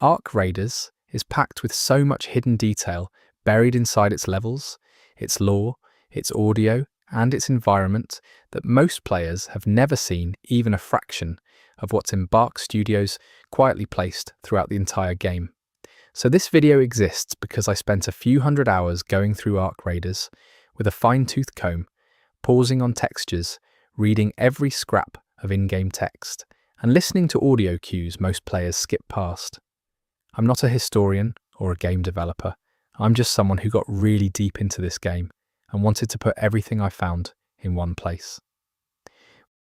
Ark Raiders is packed with so much hidden detail buried inside its levels, its lore, its audio, and its environment that most players have never seen even a fraction of what's Embark Studios quietly placed throughout the entire game. So this video exists because I spent a few hundred hours going through Ark Raiders with a fine-tooth comb, pausing on textures, reading every scrap of in-game text, and listening to audio cues most players skip past. I'm not a historian or a game developer. I'm just someone who got really deep into this game and wanted to put everything I found in one place.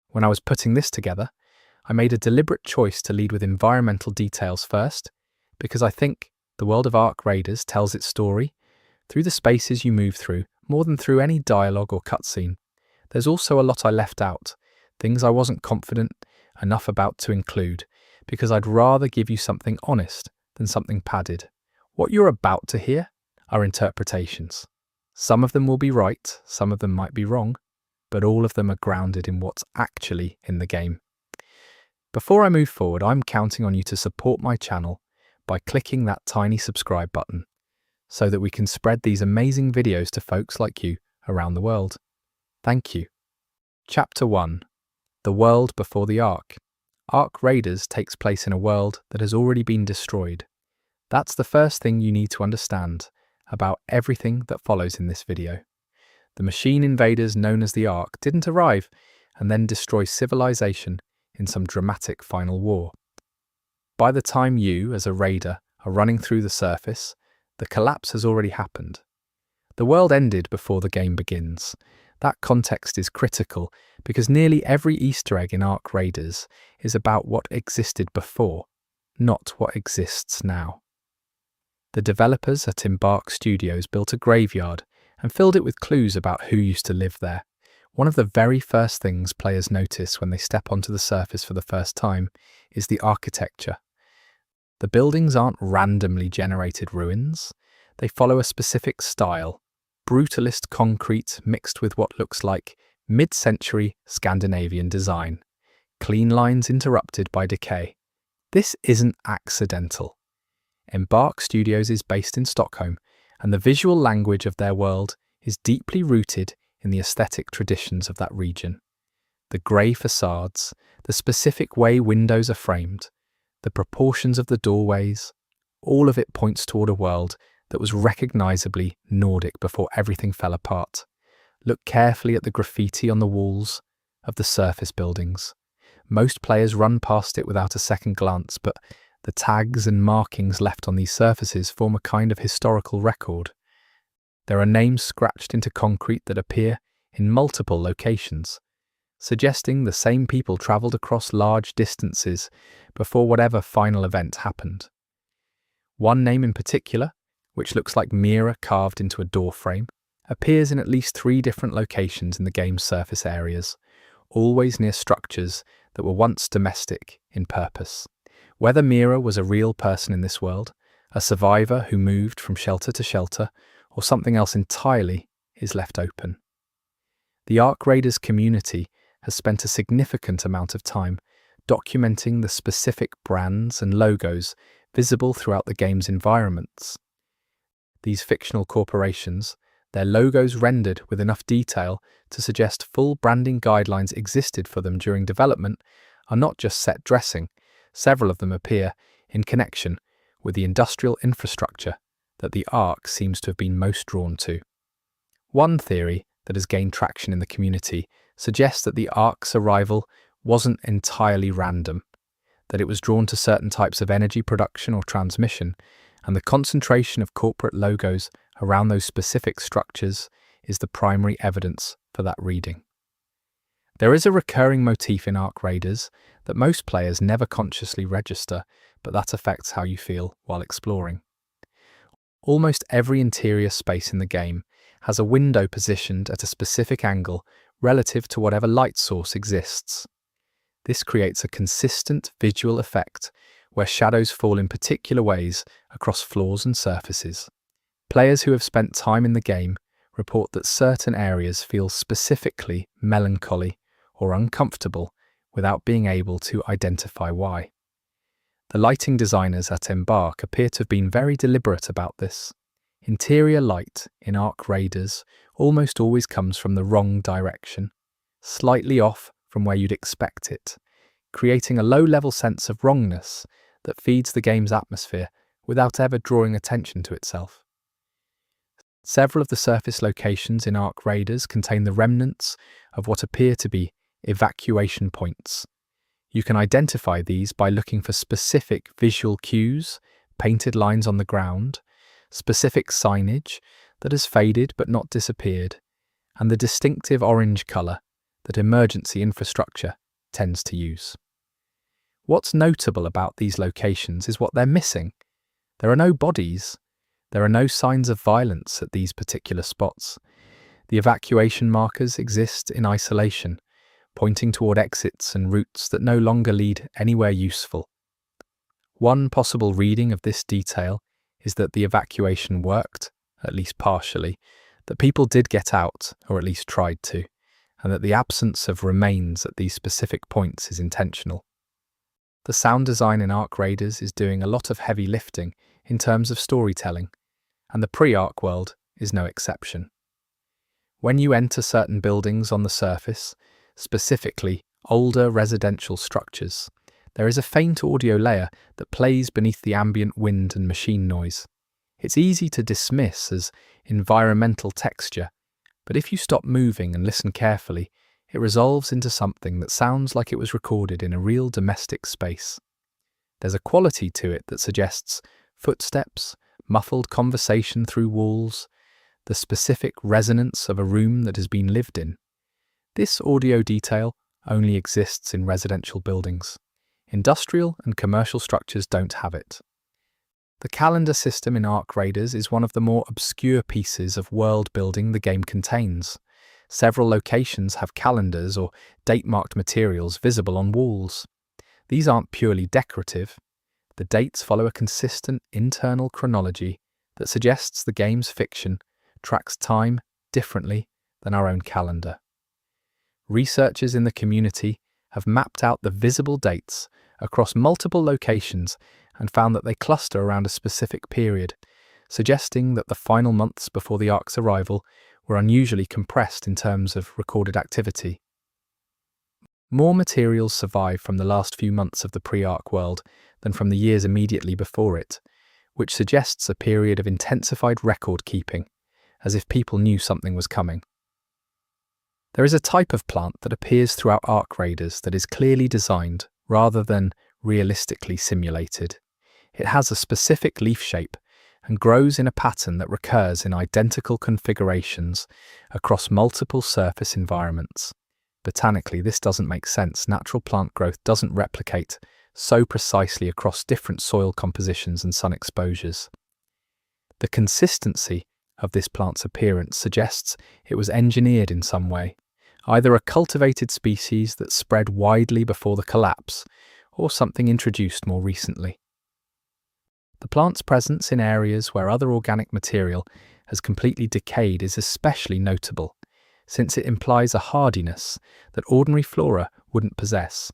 When I was putting this together, I made a deliberate choice to lead with environmental details first, because I think the world of Ark Raiders tells its story through the spaces you move through more than through any dialogue or cutscene. There's also a lot I left out, things I wasn't confident enough about to include, because I'd rather give you something honest than something padded. What you're about to hear are interpretations. Some of them will be right, some of them might be wrong, but all of them are grounded in what's actually in the game. Before I move forward, I'm counting on you to support my channel by clicking that tiny subscribe button so that we can spread these amazing videos to folks like you around the world. Thank you. Chapter 1. The World Before the Ark. Ark Raiders takes place in a world that has already been destroyed. That's the first thing you need to understand about everything that follows in this video. The machine invaders known as the Ark didn't arrive and then destroy civilization in some dramatic final war. By the time you, as a raider, are running through the surface, the collapse has already happened. The world ended before the game begins. That context is critical because nearly every Easter egg in Ark Raiders is about what existed before, not what exists now. The developers at Embark Studios built a graveyard and filled it with clues about who used to live there. One of the very first things players notice when they step onto the surface for the first time is the architecture. The buildings aren't randomly generated ruins. They follow a specific style. Brutalist concrete mixed with what looks like mid-century Scandinavian design. Clean lines interrupted by decay. This isn't accidental. Embark Studios is based in Stockholm, and the visual language of their world is deeply rooted in the aesthetic traditions of that region. The grey facades, the specific way windows are framed, the proportions of the doorways, all of it points toward a world that was recognisably Nordic before everything fell apart. Look carefully at the graffiti on the walls of the surface buildings. Most players run past it without a second glance, but the tags and markings left on these surfaces form a kind of historical record. There are names scratched into concrete that appear in multiple locations, suggesting the same people travelled across large distances before whatever final event happened. One name in particular, which looks like Mira carved into a door frame, appears in at least 3 different locations in the game's surface areas, always near structures that were once domestic in purpose. Whether Mira was a real person in this world, a survivor who moved from shelter to shelter, or something else entirely, is left open. The Ark Raiders community has spent a significant amount of time documenting the specific brands and logos visible throughout the game's environments. These fictional corporations, their logos rendered with enough detail to suggest full branding guidelines existed for them during development, are not just set dressing. Several of them appear in connection with the industrial infrastructure that the Ark seems to have been most drawn to. One theory that has gained traction in the community suggests that the Ark's arrival wasn't entirely random, that it was drawn to certain types of energy production or transmission, and the concentration of corporate logos around those specific structures is the primary evidence for that reading. There is a recurring motif in Ark Raiders that most players never consciously register, but that affects how you feel while exploring. Almost every interior space in the game has a window positioned at a specific angle relative to whatever light source exists. This creates a consistent visual effect where shadows fall in particular ways across floors and surfaces. Players who have spent time in the game report that certain areas feel specifically melancholy or uncomfortable without being able to identify why. The lighting designers at Embark appear to have been very deliberate about this. Interior light in Ark Raiders almost always comes from the wrong direction, slightly off from where you'd expect it, creating a low-level sense of wrongness that feeds the game's atmosphere without ever drawing attention to itself. Several of the surface locations in Ark Raiders contain the remnants of what appear to be evacuation points. You can identify these by looking for specific visual cues, painted lines on the ground, specific signage that has faded but not disappeared, and the distinctive orange colour that emergency infrastructure tends to use. What's notable about these locations is what they're missing. There are no bodies. There are no signs of violence at these particular spots. The evacuation markers exist in isolation, pointing toward exits and routes that no longer lead anywhere useful. One possible reading of this detail is that the evacuation worked, at least partially, that people did get out, or at least tried to, and that the absence of remains at these specific points is intentional. The sound design in Ark Raiders is doing a lot of heavy lifting in terms of storytelling, and the pre-Ark world is no exception. When you enter certain buildings on the surface, specifically older residential structures, there is a faint audio layer that plays beneath the ambient wind and machine noise. It's easy to dismiss as environmental texture, but if you stop moving and listen carefully, it resolves into something that sounds like it was recorded in a real domestic space. There's a quality to it that suggests footsteps, muffled conversation through walls, the specific resonance of a room that has been lived in. This audio detail only exists in residential buildings. Industrial and commercial structures don't have it. The calendar system in Ark Raiders is one of the more obscure pieces of world building the game contains. Several locations have calendars or date-marked materials visible on walls. These aren't purely decorative. The dates follow a consistent internal chronology that suggests the game's fiction tracks time differently than our own calendar. Researchers in the community have mapped out the visible dates across multiple locations and found that they cluster around a specific period, suggesting that the final months before the Ark's arrival were unusually compressed in terms of recorded activity. More materials survive from the last few months of the pre-Ark world than from the years immediately before it, which suggests a period of intensified record-keeping, as if people knew something was coming. There is a type of plant that appears throughout Ark Raiders that is clearly designed rather than realistically simulated. It has a specific leaf shape and grows in a pattern that recurs in identical configurations across multiple surface environments. Botanically, this doesn't make sense. Natural plant growth doesn't replicate so precisely across different soil compositions and sun exposures. The consistency of this plant's appearance suggests it was engineered in some way, either a cultivated species that spread widely before the collapse, or something introduced more recently. The plant's presence in areas where other organic material has completely decayed is especially notable, since it implies a hardiness that ordinary flora wouldn't possess.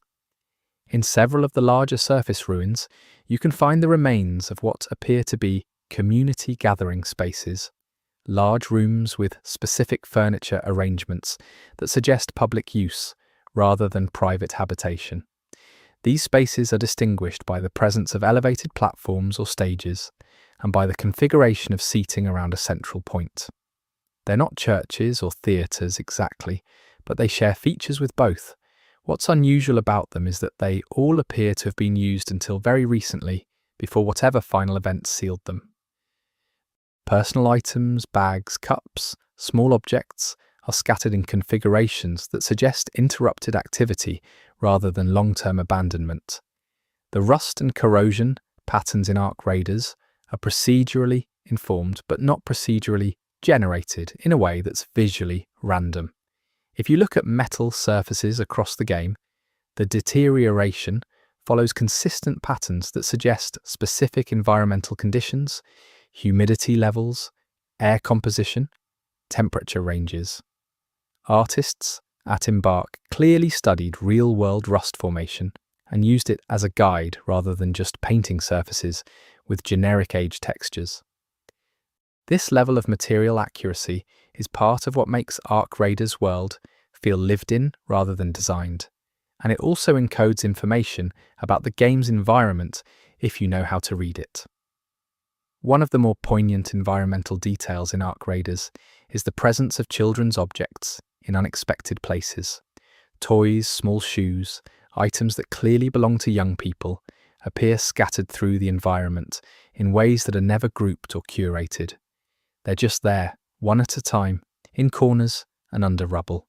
In several of the larger surface ruins, you can find the remains of what appear to be community gathering spaces, large rooms with specific furniture arrangements that suggest public use rather than private habitation. These spaces are distinguished by the presence of elevated platforms or stages, and by the configuration of seating around a central point. They're not churches or theatres exactly, but they share features with both. What's unusual about them is that they all appear to have been used until very recently, before whatever final event sealed them. Personal items, bags, cups, small objects are scattered in configurations that suggest interrupted activity rather than long-term abandonment. The rust and corrosion patterns in Ark Raiders are procedurally informed but not procedurally generated in a way that's visually random. If you look at metal surfaces across the game, the deterioration follows consistent patterns that suggest specific environmental conditions, humidity levels, air composition, temperature ranges. Artists at Embark clearly studied real-world rust formation and used it as a guide rather than just painting surfaces with generic age textures. This level of material accuracy is part of what makes Ark Raider's world feel lived in rather than designed, and it also encodes information about the game's environment if you know how to read it. One of the more poignant environmental details in Ark Raiders is the presence of children's objects in unexpected places. Toys, small shoes, items that clearly belong to young people appear scattered through the environment in ways that are never grouped or curated. They're just there, one at a time, in corners and under rubble.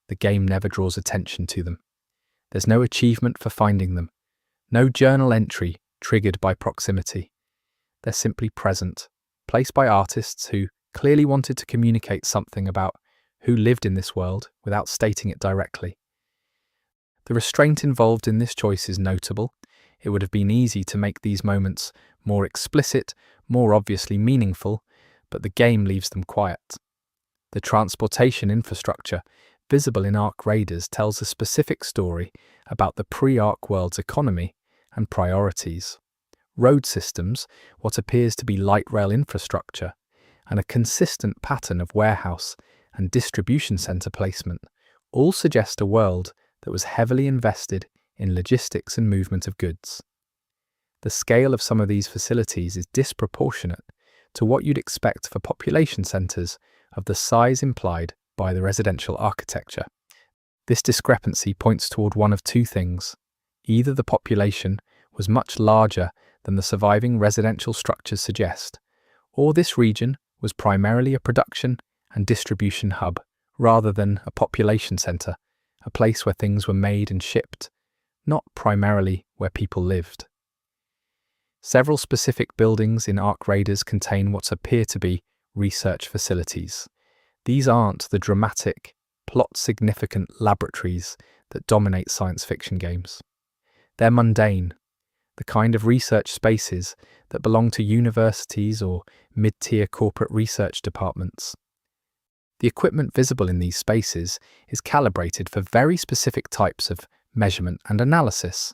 The game never draws attention to them. There's no achievement for finding them, no journal entry triggered by proximity. They're simply present, placed by artists who clearly wanted to communicate something about who lived in this world without stating it directly. The restraint involved in this choice is notable. It would have been easy to make these moments more explicit, more obviously meaningful, but the game leaves them quiet. The transportation infrastructure visible in Ark Raiders tells a specific story about the pre-Ark world's economy and priorities. Road systems, what appears to be light rail infrastructure, and a consistent pattern of warehouse and distribution centre placement all suggest a world that was heavily invested in logistics and movement of goods. The scale of some of these facilities is disproportionate to what you'd expect for population centres of the size implied by the residential architecture. This discrepancy points toward one of two things. Either the population was much larger than the surviving residential structures suggest, or this region was primarily a production and distribution hub rather than a population centre, a place where things were made and shipped, not primarily where people lived. Several specific buildings in Ark Raiders contain what appear to be research facilities. These aren't the dramatic, plot-significant laboratories that dominate science fiction games. They're mundane, the kind of research spaces that belong to universities or mid-tier corporate research departments. The equipment visible in these spaces is calibrated for very specific types of measurement and analysis,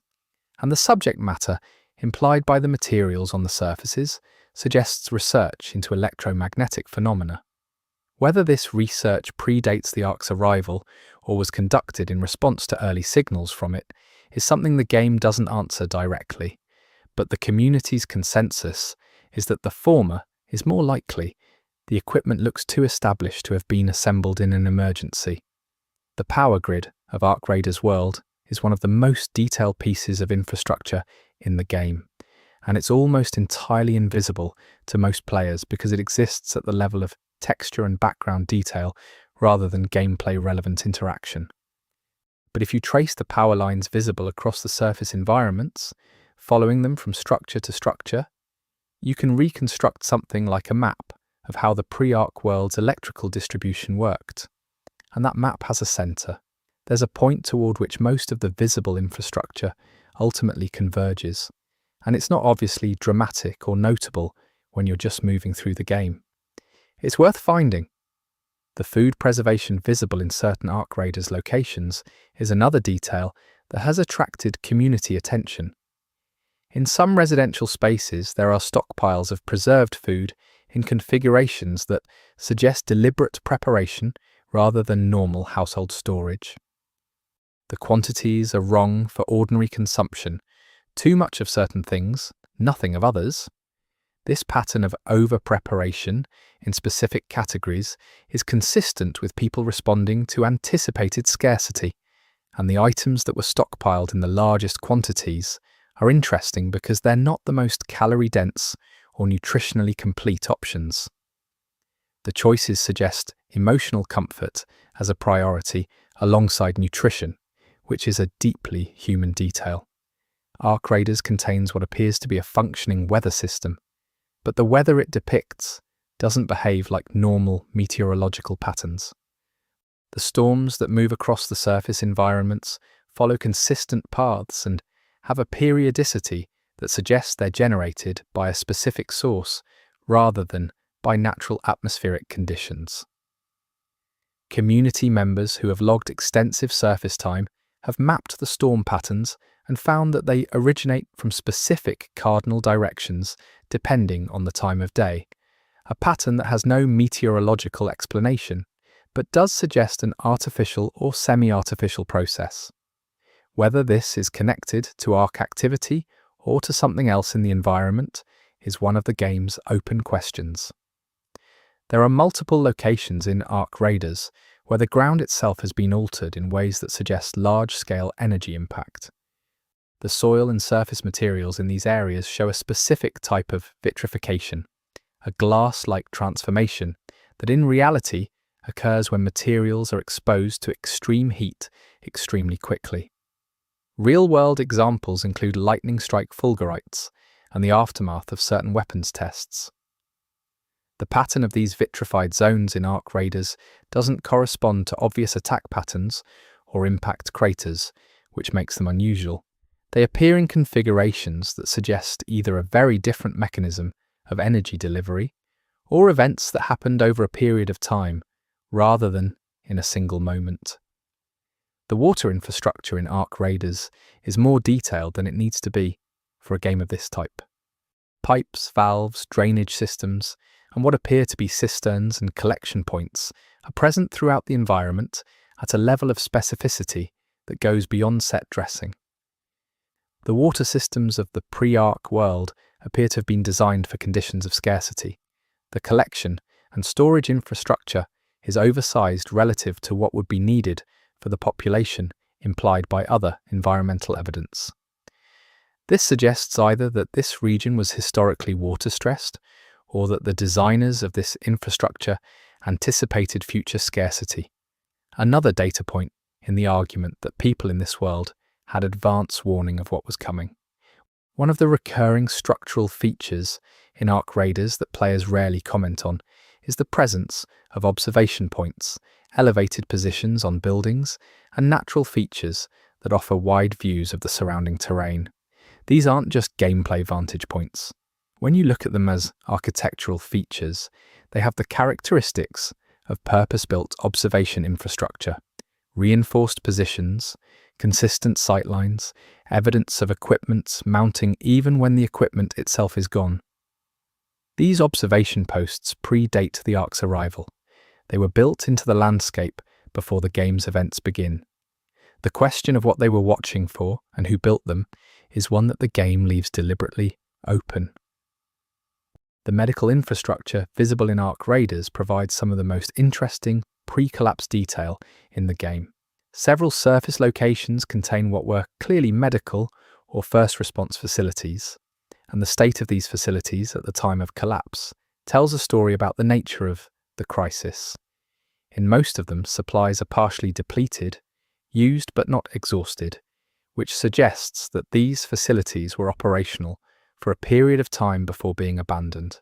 and the subject matter implied by the materials on the surfaces suggests research into electromagnetic phenomena. Whether this research predates the Ark's arrival or was conducted in response to early signals from it is something the game doesn't answer directly, but the community's consensus is that the former is more likely. The equipment looks too established to have been assembled in an emergency. The power grid of Ark Raiders' world is one of the most detailed pieces of infrastructure in the game, and it's almost entirely invisible to most players because it exists at the level of texture and background detail rather than gameplay-relevant interaction. But if you trace the power lines visible across the surface environments, following them from structure to structure, you can reconstruct something like a map of how the pre-Ark world's electrical distribution worked. And that map has a centre. There's a point toward which most of the visible infrastructure ultimately converges, and it's not obviously dramatic or notable when you're just moving through the game. It's worth finding. The food preservation visible in certain Ark Raiders locations is another detail that has attracted community attention. In some residential spaces, there are stockpiles of preserved food in configurations that suggest deliberate preparation rather than normal household storage. The quantities are wrong for ordinary consumption. Too much of certain things, nothing of others. This pattern of over-preparation in specific categories is consistent with people responding to anticipated scarcity, and the items that were stockpiled in the largest quantities are interesting because they're not the most calorie-dense or nutritionally complete options. The choices suggest emotional comfort as a priority alongside nutrition, which is a deeply human detail. Ark Raiders contains what appears to be a functioning weather system, but the weather it depicts doesn't behave like normal meteorological patterns. The storms that move across the surface environments follow consistent paths and have a periodicity that suggests they're generated by a specific source rather than by natural atmospheric conditions. Community members who have logged extensive surface time have mapped the storm patterns and found that they originate from specific cardinal directions depending on the time of day, a pattern that has no meteorological explanation, but does suggest an artificial or semi-artificial process. Whether this is connected to arc activity or to something else in the environment is one of the game's open questions. There are multiple locations in Arc Raiders where the ground itself has been altered in ways that suggest large-scale energy impact. The soil and surface materials in these areas show a specific type of vitrification, a glass-like transformation that in reality occurs when materials are exposed to extreme heat extremely quickly. Real-world examples include lightning-strike fulgurites and the aftermath of certain weapons tests. The pattern of these vitrified zones in Arc Raiders doesn't correspond to obvious attack patterns or impact craters, which makes them unusual. They appear in configurations that suggest either a very different mechanism of energy delivery or events that happened over a period of time rather than in a single moment. The water infrastructure in Arc Raiders is more detailed than it needs to be for a game of this type. Pipes, valves, drainage systems, and what appear to be cisterns and collection points are present throughout the environment at a level of specificity that goes beyond set dressing. The water systems of the pre-Arc world appear to have been designed for conditions of scarcity. The collection and storage infrastructure is oversized relative to what would be needed for the population implied by other environmental evidence. This suggests either that this region was historically water-stressed, or that the designers of this infrastructure anticipated future scarcity. Another data point in the argument that people in this world had advance warning of what was coming. One of the recurring structural features in Arc Raiders that players rarely comment on is the presence of observation points, elevated positions on buildings, and natural features that offer wide views of the surrounding terrain. These aren't just gameplay vantage points. When you look at them as architectural features, they have the characteristics of purpose-built observation infrastructure, reinforced positions, consistent sightlines, evidence of equipment mounting even when the equipment itself is gone. These observation posts predate the Arc's arrival. They were built into the landscape before the game's events begin. The question of what they were watching for and who built them is one that the game leaves deliberately open. The medical infrastructure visible in Arc Raiders provides some of the most interesting pre-collapse detail in the game. Several surface locations contain what were clearly medical or first response facilities, and the state of these facilities at the time of collapse tells a story about the nature of the crisis. In most of them, supplies are partially depleted, used but not exhausted, which suggests that these facilities were operational for a period of time before being abandoned.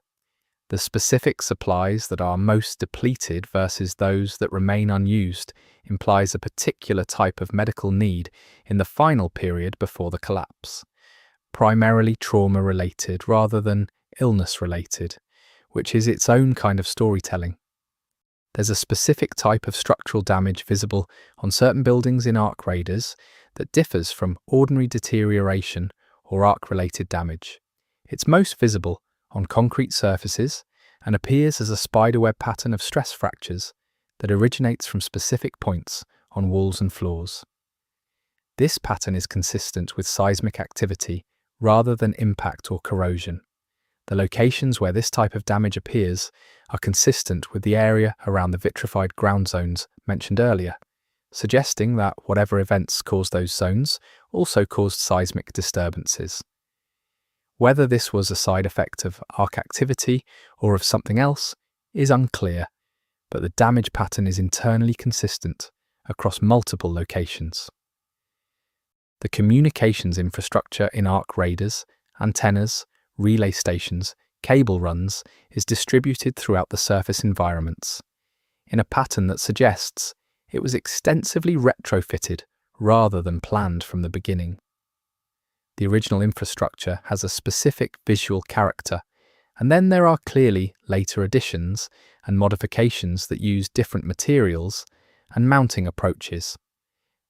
The specific supplies that are most depleted versus those that remain unused implies a particular type of medical need in the final period before the collapse, primarily trauma-related rather than illness-related, which is its own kind of storytelling. There's a specific type of structural damage visible on certain buildings in Arc Raiders that differs from ordinary deterioration or arc-related damage. It's most visible on concrete surfaces and appears as a spiderweb pattern of stress fractures that originates from specific points on walls and floors. This pattern is consistent with seismic activity rather than impact or corrosion. The locations where this type of damage appears are consistent with the area around the vitrified ground zones mentioned earlier, suggesting that whatever events caused those zones also caused seismic disturbances. Whether this was a side effect of arc activity or of something else is unclear, but the damage pattern is internally consistent across multiple locations. The communications infrastructure in Arc Raiders, antennas, relay stations, cable runs, is distributed throughout the surface environments, in a pattern that suggests it was extensively retrofitted rather than planned from the beginning. The original infrastructure has a specific visual character, and then there are clearly later additions and modifications that use different materials and mounting approaches.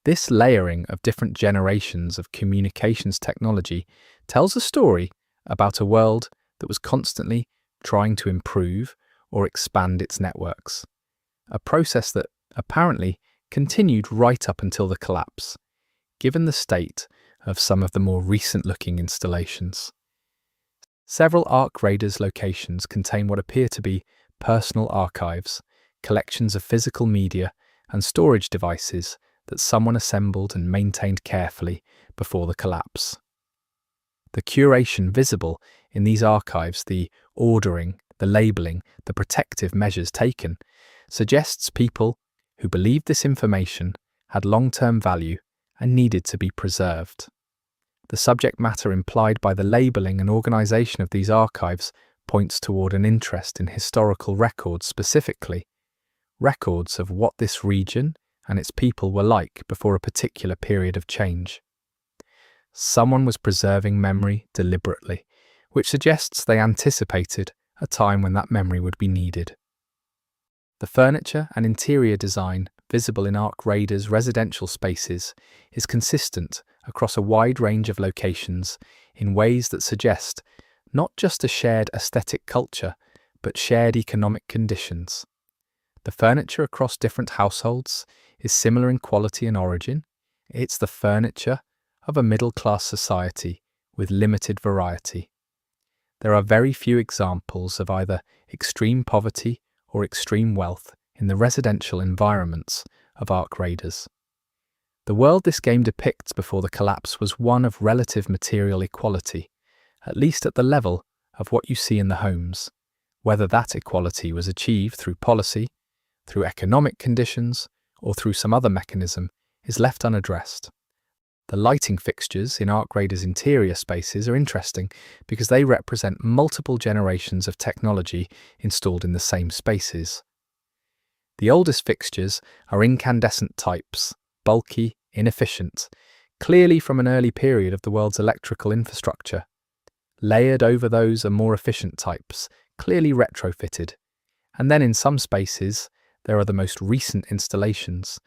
This layering of different generations of communications technology tells a story about a world that was constantly trying to improve or expand its networks, a process that apparently continued right up until the collapse, given the state of some of the more recent-looking installations. Several Ark Raiders locations contain what appear to be personal archives, collections of physical media and storage devices that someone assembled and maintained carefully before the collapse. The curation visible in these archives, the ordering, the labelling, the protective measures taken, suggests people who believed this information had long-term value and needed to be preserved. The subject matter implied by the labelling and organisation of these archives points toward an interest in historical records, specifically records of what this region and its people were like before a particular period of change. Someone was preserving memory deliberately, which suggests they anticipated a time when that memory would be needed. The furniture and interior design visible in Ark Raiders' residential spaces is consistent across a wide range of locations in ways that suggest not just a shared aesthetic culture, but shared economic conditions. The furniture across different households is similar in quality and origin. It's the furniture of a middle-class society with limited variety. There are very few examples of either extreme poverty or extreme wealth in the residential environments of Ark Raiders. The world this game depicts before the collapse was one of relative material equality, at least at the level of what you see in the homes. Whether that equality was achieved through policy, through economic conditions, or through some other mechanism is left unaddressed. The lighting fixtures in Ark Raiders' interior spaces are interesting because they represent multiple generations of technology installed in the same spaces. The oldest fixtures are incandescent types, bulky, inefficient, clearly from an early period of the world's electrical infrastructure. Layered over those are more efficient types, clearly retrofitted. And then in some spaces, there are the most recent installations,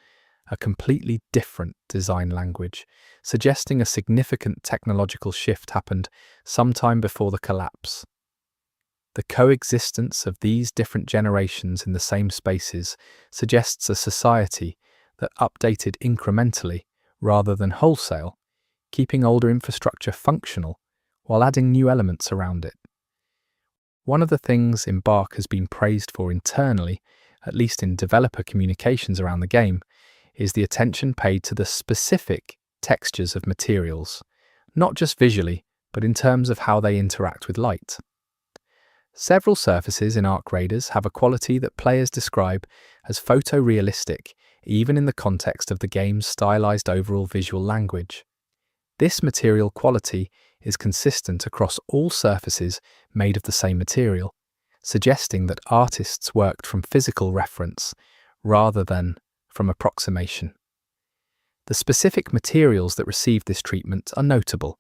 a completely different design language, suggesting a significant technological shift happened sometime before the collapse. The coexistence of these different generations in the same spaces suggests a society that updated incrementally rather than wholesale, keeping older infrastructure functional while adding new elements around it. One of the things Embark has been praised for internally, at least in developer communications around the game, is the attention paid to the specific textures of materials, not just visually, but in terms of how they interact with light. Several surfaces in Ark Raiders have a quality that players describe as photorealistic, even in the context of the game's stylized overall visual language. This material quality is consistent across all surfaces made of the same material, suggesting that artists worked from physical reference rather than from approximation. The specific materials that received this treatment are notable,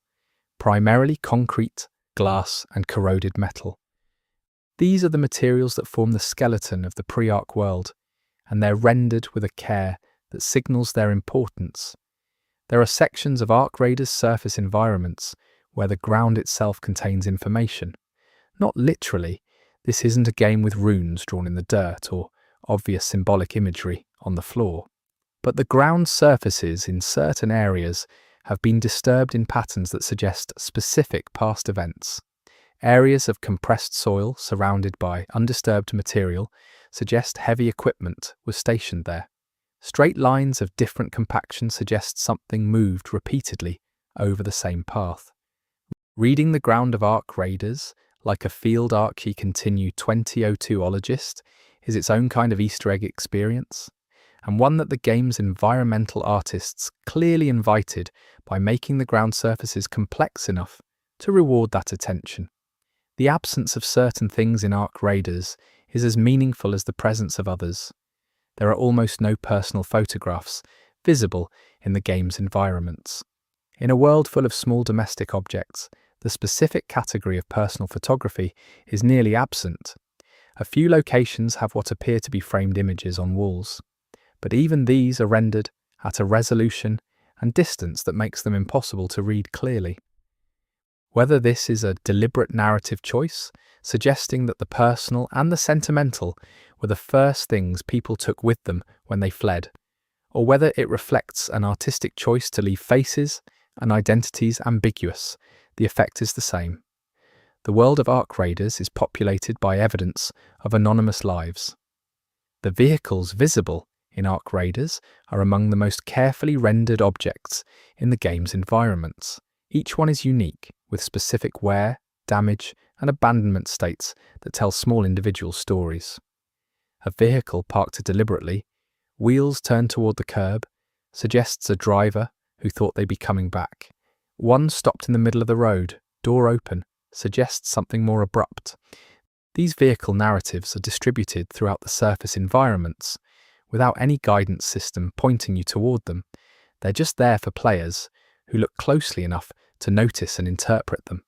primarily concrete, glass, and corroded metal. These are the materials that form the skeleton of the pre-Ark world, and they're rendered with a care that signals their importance. There are sections of Ark Raiders' surface environments where the ground itself contains information. Not literally, this isn't a game with runes drawn in the dirt or obvious symbolic imagery on the floor. But the ground surfaces in certain areas have been disturbed in patterns that suggest specific past events. Areas of compressed soil surrounded by undisturbed material suggest heavy equipment was stationed there. Straight lines of different compaction suggest something moved repeatedly over the same path. Reading the ground of Ark Raiders, like a field Archie Continue 2002ologist, is its own kind of Easter egg experience, and one that the game's environmental artists clearly invited by making the ground surfaces complex enough to reward that attention. The absence of certain things in Ark Raiders is as meaningful as the presence of others. There are almost no personal photographs visible in the game's environments. In a world full of small domestic objects, the specific category of personal photography is nearly absent. A few locations have what appear to be framed images on walls, but even these are rendered at a resolution and distance that makes them impossible to read clearly. Whether this is a deliberate narrative choice, suggesting that the personal and the sentimental were the first things people took with them when they fled, or whether it reflects an artistic choice to leave faces and identities ambiguous, the effect is the same. The world of Ark Raiders is populated by evidence of anonymous lives. The vehicles visible in Ark Raiders are among the most carefully rendered objects in the game's environments. Each one is unique, with specific wear, damage, and abandonment states that tell small individual stories. A vehicle parked deliberately, wheels turned toward the curb, suggests a driver who thought they'd be coming back. One stopped in the middle of the road, door open, suggests something more abrupt. These vehicle narratives are distributed throughout the surface environments, without any guidance system pointing you toward them. They're just there for players who look closely enough to notice and interpret them.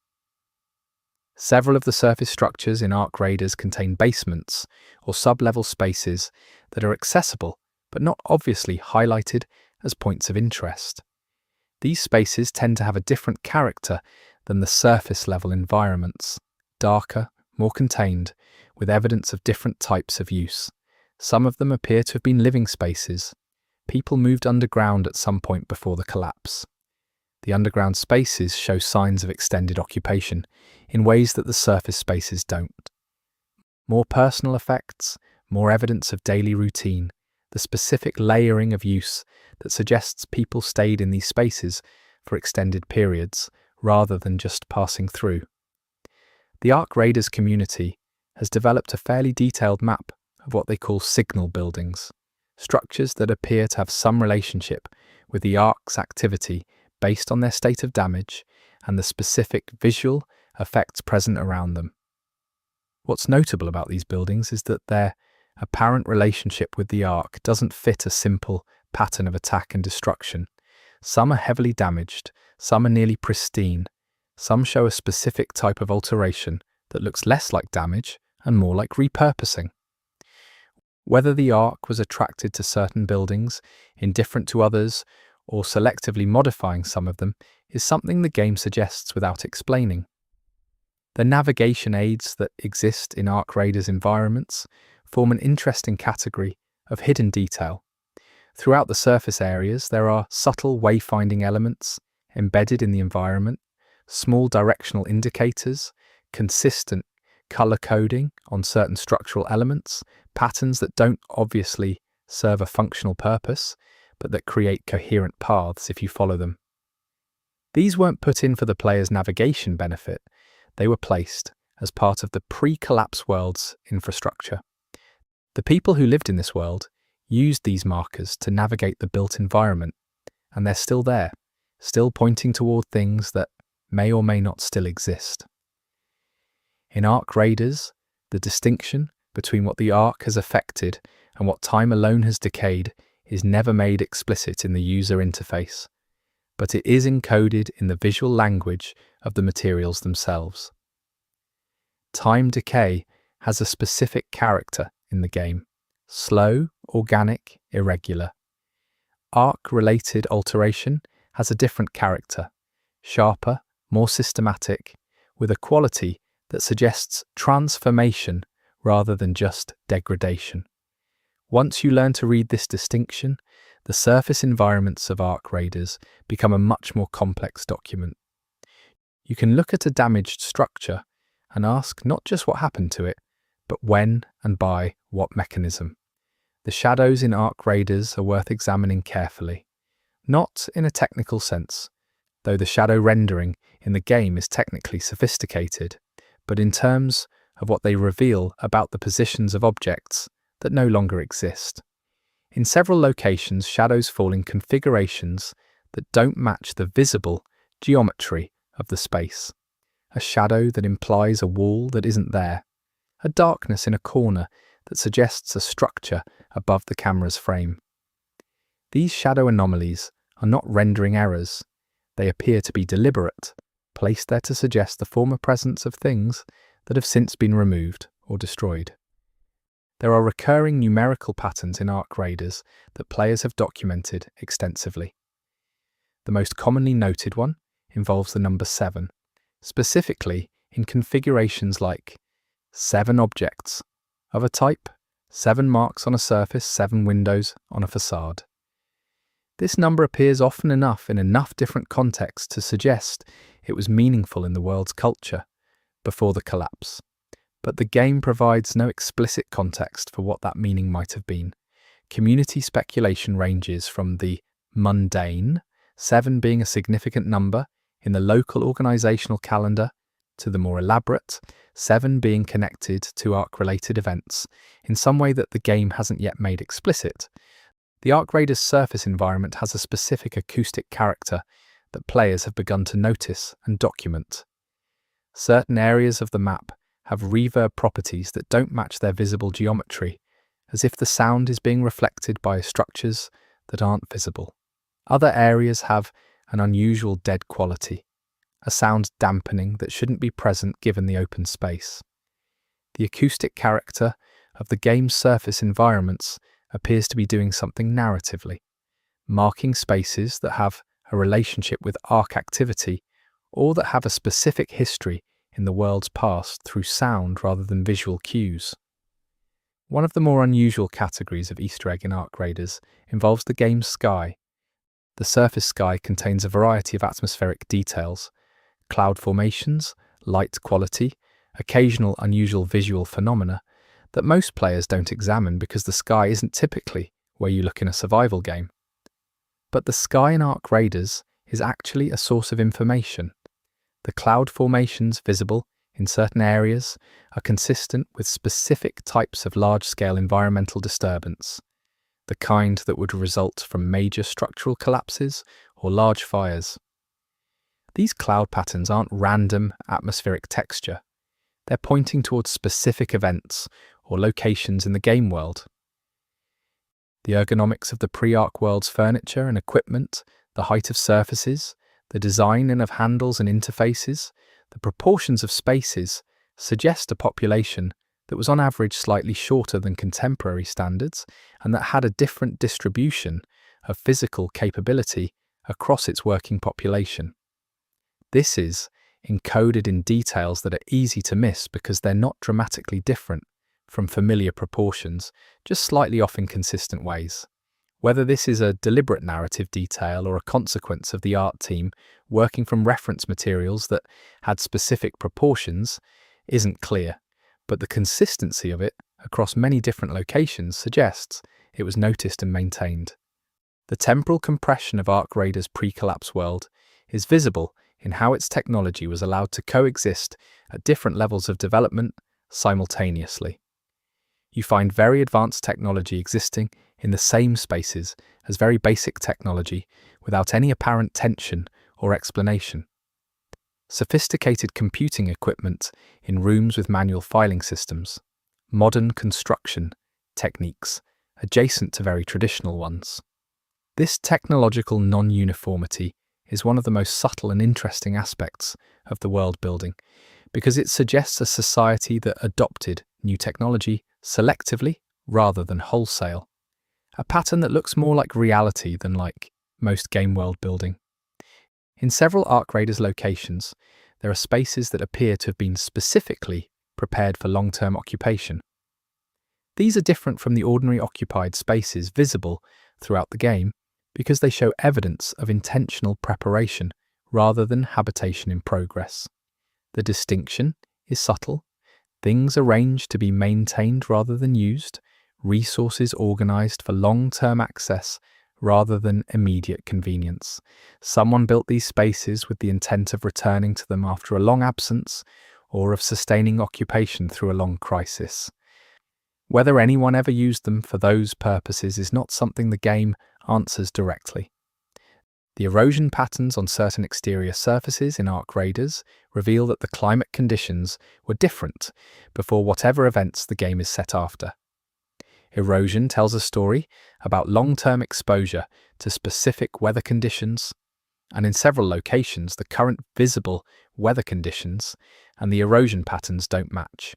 Several of the surface structures in Ark Raiders contain basements or sub-level spaces that are accessible but not obviously highlighted as points of interest. These spaces tend to have a different character than the surface-level environments, darker, more contained, with evidence of different types of use. Some of them appear to have been living spaces. People moved underground at some point before the collapse. The underground spaces show signs of extended occupation in ways that the surface spaces don't. More personal effects, more evidence of daily routine, the specific layering of use that suggests people stayed in these spaces for extended periods rather than just passing through. The Ark Raiders community has developed a fairly detailed map of what they call signal buildings, structures that appear to have some relationship with the Ark's activity based on their state of damage and the specific visual effects present around them. What's notable about these buildings is that their apparent relationship with the Ark doesn't fit a simple pattern of attack and destruction. Some are heavily damaged, some are nearly pristine, some show a specific type of alteration that looks less like damage and more like repurposing. Whether the Ark was attracted to certain buildings, indifferent to others, or selectively modifying some of them, is something the game suggests without explaining. The navigation aids that exist in Ark Raiders environments form an interesting category of hidden detail. Throughout the surface areas, there are subtle wayfinding elements embedded in the environment, small directional indicators, consistent color coding on certain structural elements, patterns that don't obviously serve a functional purpose, but that create coherent paths if you follow them. These weren't put in for the player's navigation benefit, they were placed as part of the pre-collapse world's infrastructure. The people who lived in this world used these markers to navigate the built environment, and they're still there, still pointing toward things that may or may not still exist. In Ark Raiders, the distinction between what the Ark has affected and what time alone has decayed is never made explicit in the user interface, but it is encoded in the visual language of the materials themselves. Time decay has a specific character in the game: slow, organic, irregular. Ark-related alteration has a different character: sharper, more systematic, with a quality that suggests transformation rather than just degradation. Once you learn to read this distinction, the surface environments of Ark Raiders become a much more complex document. You can look at a damaged structure and ask not just what happened to it, but when and by what mechanism. The shadows in Ark Raiders are worth examining carefully. Not in a technical sense, though the shadow rendering in the game is technically sophisticated, but in terms of what they reveal about the positions of objects that no longer exist. In several locations, shadows fall in configurations that don't match the visible geometry of the space. A shadow that implies a wall that isn't there. A darkness in a corner that suggests a structure above the camera's frame. These shadow anomalies are not rendering errors. They appear to be deliberate, placed there to suggest the former presence of things that have since been removed or destroyed. There are recurring numerical patterns in Arc Raiders that players have documented extensively. The most commonly noted one involves the number 7, specifically in configurations like 7 objects of a type, 7 marks on a surface, 7 windows on a facade. This number appears often enough in enough different contexts to suggest it was meaningful in the world's culture before the collapse. But the game provides no explicit context for what that meaning might have been. Community speculation ranges from the mundane, 7 being a significant number in the local organisational calendar, to the more elaborate, 7 being connected to Arc-related events in some way that the game hasn't yet made explicit. The Arc Raiders surface environment has a specific acoustic character that players have begun to notice and document. Certain areas of the map have reverb properties that don't match their visible geometry, as if the sound is being reflected by structures that aren't visible. Other areas have an unusual dead quality, a sound dampening that shouldn't be present given the open space. The acoustic character of the game's surface environments appears to be doing something narratively, marking spaces that have a relationship with Arc activity or that have a specific history in the world's past through sound rather than visual cues. One of the more unusual categories of Easter egg in Arc Raiders involves the game's sky. The surface sky contains a variety of atmospheric details, cloud formations, light quality, occasional unusual visual phenomena that most players don't examine because the sky isn't typically where you look in a survival game. But the sky in Arc Raiders is actually a source of information. The cloud formations visible in certain areas are consistent with specific types of large-scale environmental disturbance, the kind that would result from major structural collapses or large fires. These cloud patterns aren't random atmospheric texture. They're pointing towards specific events or locations in the game world. The ergonomics of the pre-Arc world's furniture and equipment, the height of surfaces, the design and of handles and interfaces, the proportions of spaces suggest a population that was on average slightly shorter than contemporary standards and that had a different distribution of physical capability across its working population. This is encoded in details that are easy to miss because they're not dramatically different from familiar proportions, just slightly off in consistent ways. Whether this is a deliberate narrative detail or a consequence of the art team working from reference materials that had specific proportions isn't clear, but the consistency of it across many different locations suggests it was noticed and maintained. The temporal compression of Arc Raiders' pre-collapse world is visible in how its technology was allowed to coexist at different levels of development simultaneously. You find very advanced technology existing in the same spaces as very basic technology without any apparent tension or explanation. Sophisticated computing equipment in rooms with manual filing systems, modern construction techniques adjacent to very traditional ones. This technological non-uniformity is one of the most subtle and interesting aspects of the world building because it suggests a society that adopted new technology selectively rather than wholesale, a pattern that looks more like reality than like most game world building. In several Arc Raiders locations, there are spaces that appear to have been specifically prepared for long-term occupation. These are different from the ordinary occupied spaces visible throughout the game because they show evidence of intentional preparation rather than habitation in progress. The distinction is subtle. Things arranged to be maintained rather than used, resources organized for long-term access rather than immediate convenience. Someone built these spaces with the intent of returning to them after a long absence or of sustaining occupation through a long crisis. Whether anyone ever used them for those purposes is not something the game answers directly. The erosion patterns on certain exterior surfaces in Arc Raiders reveal that the climate conditions were different before whatever events the game is set after. Erosion tells a story about long-term exposure to specific weather conditions, and in several locations the current visible weather conditions and the erosion patterns don't match.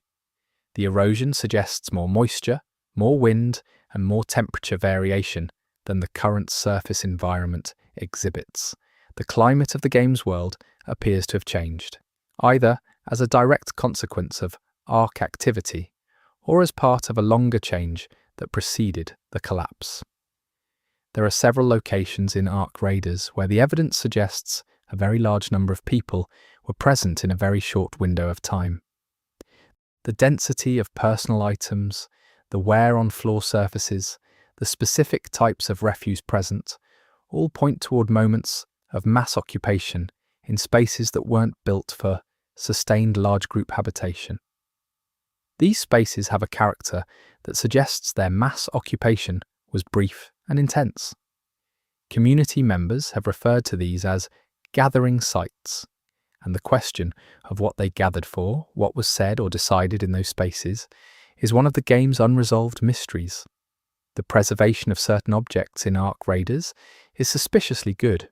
The erosion suggests more moisture, more wind, and more temperature variation than the current surface environment exhibits. The climate of the game's world appears to have changed, either as a direct consequence of arc activity or as part of a longer change that preceded the collapse. There are several locations in Ark Raiders where the evidence suggests a very large number of people were present in a very short window of time. The density of personal items, the wear on floor surfaces, the specific types of refuse present, all point toward moments of mass occupation in spaces that weren't built for sustained large group habitation. These spaces have a character that suggests their mass occupation was brief and intense. Community members have referred to these as gathering sites, and the question of what they gathered for, what was said or decided in those spaces, is one of the game's unresolved mysteries. The preservation of certain objects in Ark Raiders is suspiciously good.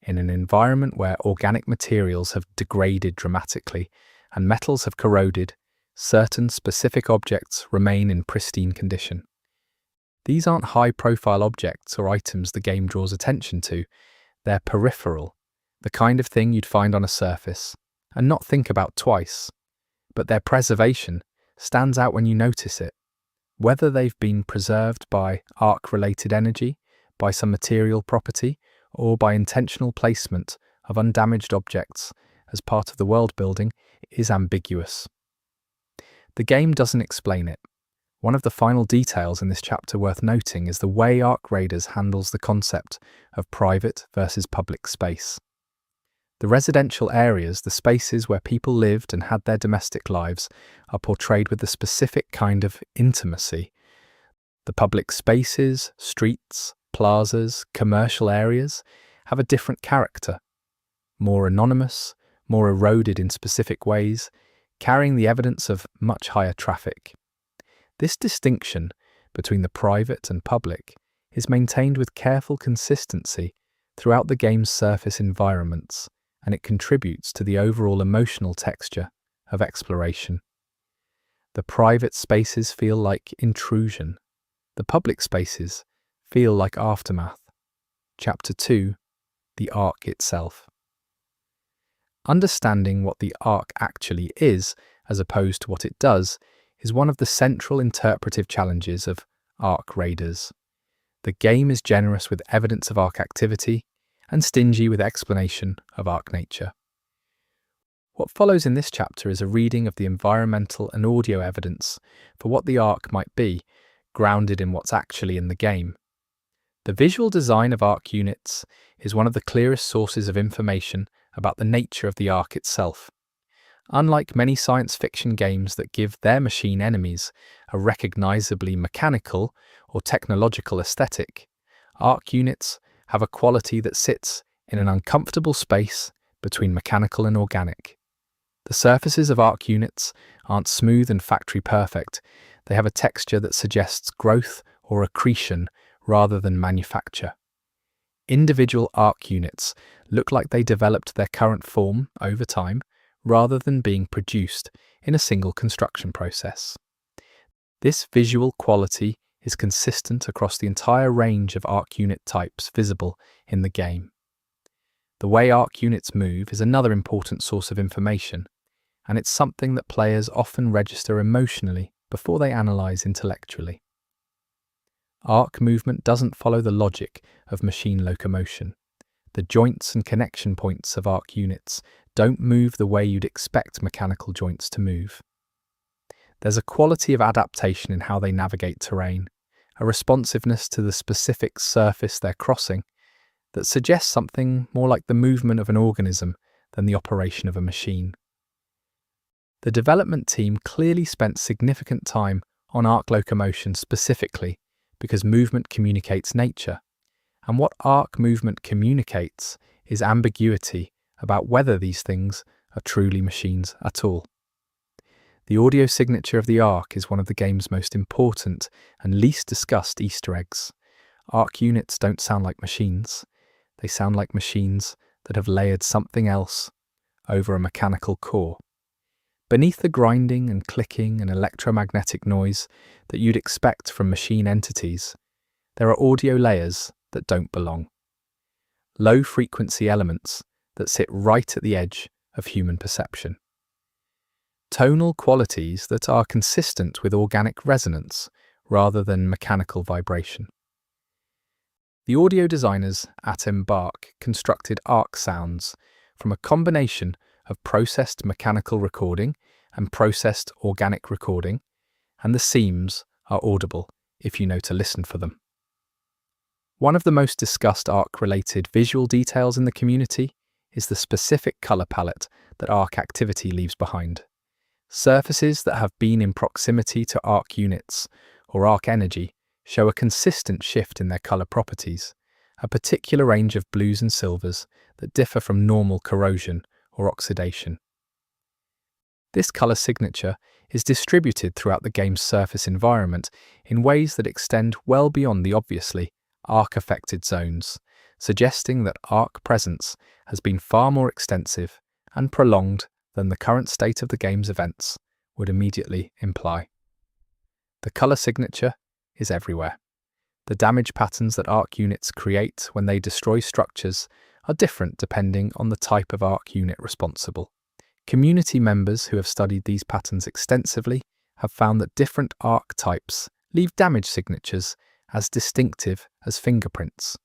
In an environment where organic materials have degraded dramatically and metals have corroded, certain specific objects remain in pristine condition. These aren't high-profile objects or items the game draws attention to. They're peripheral, the kind of thing you'd find on a surface and not think about twice. But their preservation stands out when you notice it. Whether they've been preserved by arc-related energy, by some material property, or by intentional placement of undamaged objects as part of the world building is ambiguous. The game doesn't explain it. One of the final details in this chapter worth noting is the way Ark Raiders handles the concept of private versus public space. The residential areas, the spaces where people lived and had their domestic lives, are portrayed with a specific kind of intimacy. The public spaces, streets, plazas, commercial areas have a different character, more anonymous, more eroded in specific ways, carrying the evidence of much higher traffic. This distinction between the private and public is maintained with careful consistency throughout the game's surface environments, and it contributes to the overall emotional texture of exploration. The private spaces feel like intrusion. The public spaces feel like aftermath. Chapter 2: The Ark Itself. Understanding what the Ark actually is, as opposed to what it does, is one of the central interpretive challenges of Ark Raiders. The game is generous with evidence of Ark activity and stingy with explanation of Ark nature. What follows in this chapter is a reading of the environmental and audio evidence for what the Ark might be, grounded in what's actually in the game. The visual design of Ark units is one of the clearest sources of information about the nature of the Ark itself. Unlike many science fiction games that give their machine enemies a recognizably mechanical or technological aesthetic, Ark units have a quality that sits in an uncomfortable space between mechanical and organic. The surfaces of Ark units aren't smooth and factory perfect. They have a texture that suggests growth or accretion rather than manufacture. Individual Ark units look like they developed their current form over time, rather than being produced in a single construction process. This visual quality is consistent across the entire range of Ark unit types visible in the game. The way Ark units move is another important source of information, and it's something that players often register emotionally before they analyze intellectually. Ark movement doesn't follow the logic of machine locomotion. The joints and connection points of Ark units don't move the way you'd expect mechanical joints to move. There's a quality of adaptation in how they navigate terrain, a responsiveness to the specific surface they're crossing that suggests something more like the movement of an organism than the operation of a machine. The development team clearly spent significant time on Ark locomotion specifically because movement communicates nature, and what Ark movement communicates is ambiguity about whether these things are truly machines at all. The audio signature of the Ark is one of the game's most important and least discussed Easter eggs. Ark units don't sound like machines. They sound like machines that have layered something else over a mechanical core. Beneath the grinding and clicking and electromagnetic noise that you'd expect from machine entities, there are audio layers that don't belong. Low-frequency elements that sit right at the edge of human perception. Tonal qualities that are consistent with organic resonance rather than mechanical vibration. The audio designers at Embark constructed ARC sounds from a combination of processed mechanical recording and processed organic recording, and the seams are audible if you know to listen for them. One of the most discussed ARC-related visual details in the community is the specific color palette that ARC activity leaves behind. Surfaces that have been in proximity to ARC units or ARC energy show a consistent shift in their color properties, a particular range of blues and silvers that differ from normal corrosion or oxidation. This color signature is distributed throughout the game's surface environment in ways that extend well beyond the obviously ARC-affected zones, suggesting that ARC presence has been far more extensive and prolonged than the current state of the game's events would immediately imply. The color signature is everywhere. The damage patterns that ARC units create when they destroy structures are different depending on the type of ARC unit responsible. Community members who have studied these patterns extensively have found that different ARC types leave damage signatures as distinctive as fingerprints.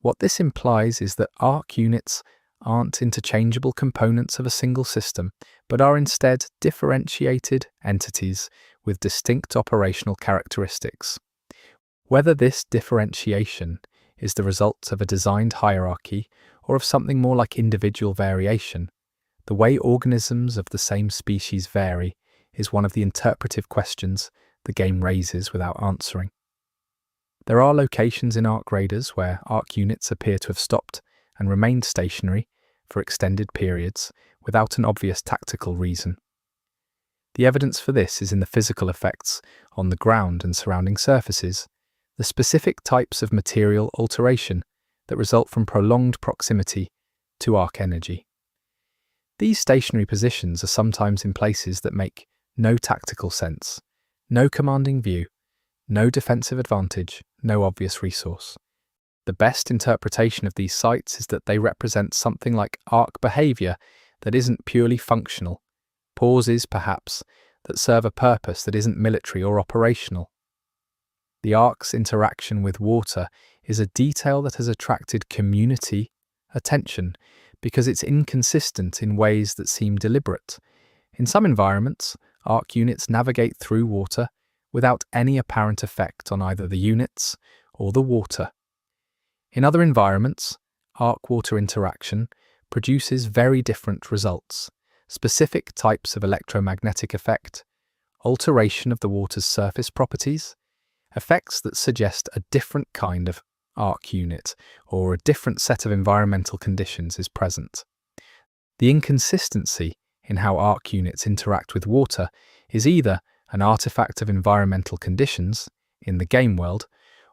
What this implies is that ARC units aren't interchangeable components of a single system, but are instead differentiated entities with distinct operational characteristics. Whether this differentiation is the result of a designed hierarchy or of something more like individual variation, the way organisms of the same species vary is one of the interpretive questions the game raises without answering. There are locations in ARC Raiders where ARC units appear to have stopped and remained stationary for extended periods without an obvious tactical reason. The evidence for this is in the physical effects on the ground and surrounding surfaces, the specific types of material alteration that result from prolonged proximity to ARC energy. These stationary positions are sometimes in places that make no tactical sense, no commanding view, no defensive advantage, no obvious resource. The best interpretation of these sites is that they represent something like ARC behavior that isn't purely functional, pauses perhaps that serve a purpose that isn't military or operational. The ARC's interaction with water is a detail that has attracted community attention because it's inconsistent in ways that seem deliberate. In some environments, ARC units navigate through water without any apparent effect on either the units or the water. In other environments, ARC-water interaction produces very different results, specific types of electromagnetic effect, alteration of the water's surface properties, effects that suggest a different kind of ARC unit or a different set of environmental conditions is present. The inconsistency in how ARC units interact with water is either an artifact of environmental conditions in the game world,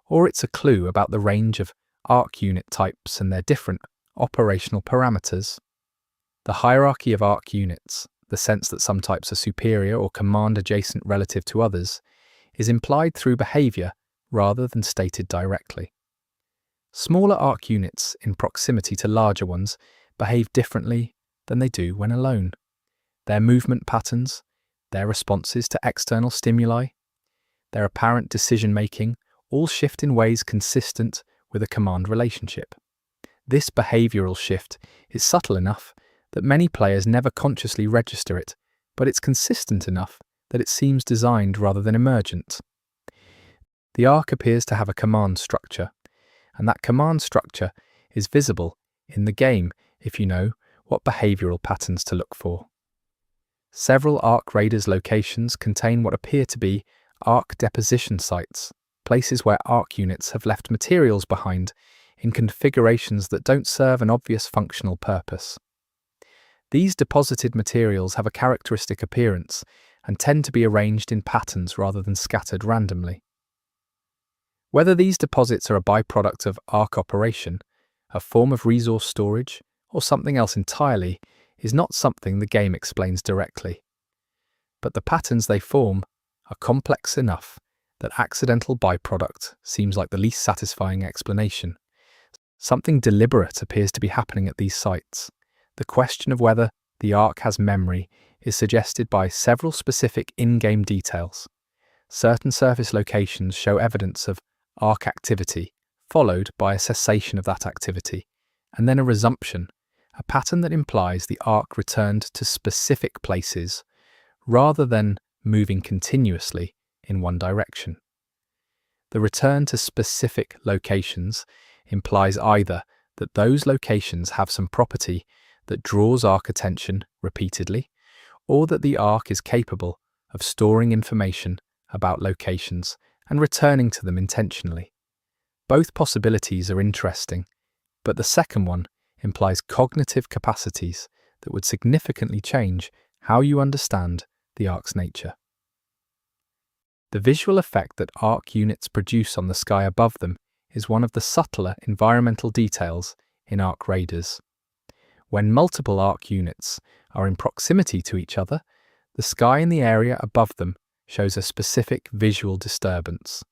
or it's a clue about the range of ARC unit types and their different operational parameters. The hierarchy of ARC units, the sense that some types are superior or command adjacent relative to others, is implied through behavior rather than stated directly. Smaller ARC units in proximity to larger ones behave differently than they do when alone. Their movement patterns, their responses to external stimuli, their apparent decision-making all shift in ways consistent with a command relationship. This behavioral shift is subtle enough that many players never consciously register it, but it's consistent enough that it seems designed rather than emergent. The ARC appears to have a command structure, and that command structure is visible in the game if you know what behavioral patterns to look for. Several ARC Raiders locations contain what appear to be ARC deposition sites, places where ARC units have left materials behind in configurations that don't serve an obvious functional purpose. These deposited materials have a characteristic appearance and tend to be arranged in patterns rather than scattered randomly. Whether these deposits are a byproduct of ARC operation, a form of resource storage, or something else entirely, is not something the game explains directly. but the patterns they form are complex enough that accidental byproduct seems like the least satisfying explanation. Something deliberate appears to be happening at these sites. The question of whether the Ark has memory is suggested by several specific in-game details. Certain surface locations show evidence of Ark activity, followed by a cessation of that activity, and then a resumption, a pattern that implies the Ark returned to specific places rather than moving continuously in one direction. The return to specific locations implies either that those locations have some property that draws Ark attention repeatedly, or that the Ark is capable of storing information about locations and returning to them intentionally. Both possibilities are interesting, but the second one implies cognitive capacities that would significantly change how you understand the Ark's nature. The visual effect that Ark units produce on the sky above them is one of the subtler environmental details in Ark Raiders. When multiple Ark units are in proximity to each other, the sky in the area above them shows a specific visual disturbance,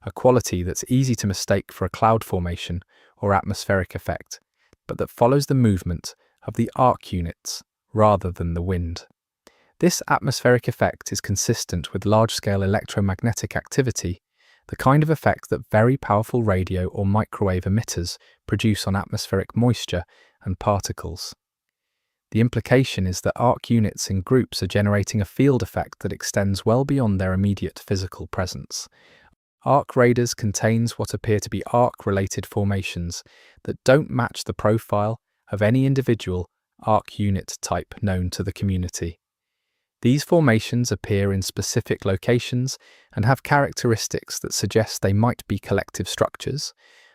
a quality that's easy to mistake for a cloud formation or atmospheric effect, but that follows the movement of the Ark units rather than the wind. This atmospheric effect is consistent with large-scale electromagnetic activity, the kind of effect that very powerful radio or microwave emitters produce on atmospheric moisture and particles. The implication is that Ark units in groups are generating a field effect that extends well beyond their immediate physical presence. Ark Raiders contains what appear to be Ark-related formations that don't match the profile of any individual Ark unit type known to the community. These formations appear in specific locations and have characteristics that suggest they might be collective structures,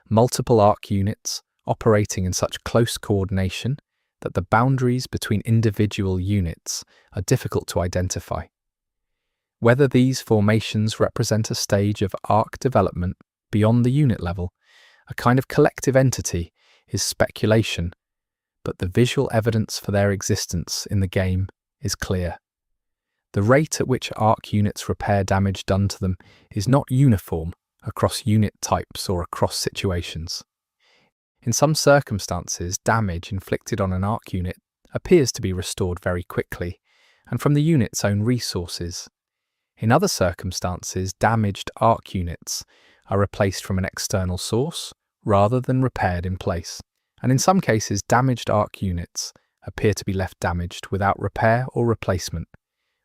multiple Ark units operating in such close coordination that the boundaries between individual units are difficult to identify. Whether these formations represent a stage of Ark development beyond the unit level, a kind of collective entity, is speculation, but the visual evidence for their existence in the game is clear. The rate at which Ark units repair damage done to them is not uniform across unit types or across situations. In some circumstances, damage inflicted on an Ark unit appears to be restored very quickly, and from the unit's own resources. In other circumstances, damaged Ark units are replaced from an external source rather than repaired in place, and in some cases, damaged Ark units appear to be left damaged without repair or replacement,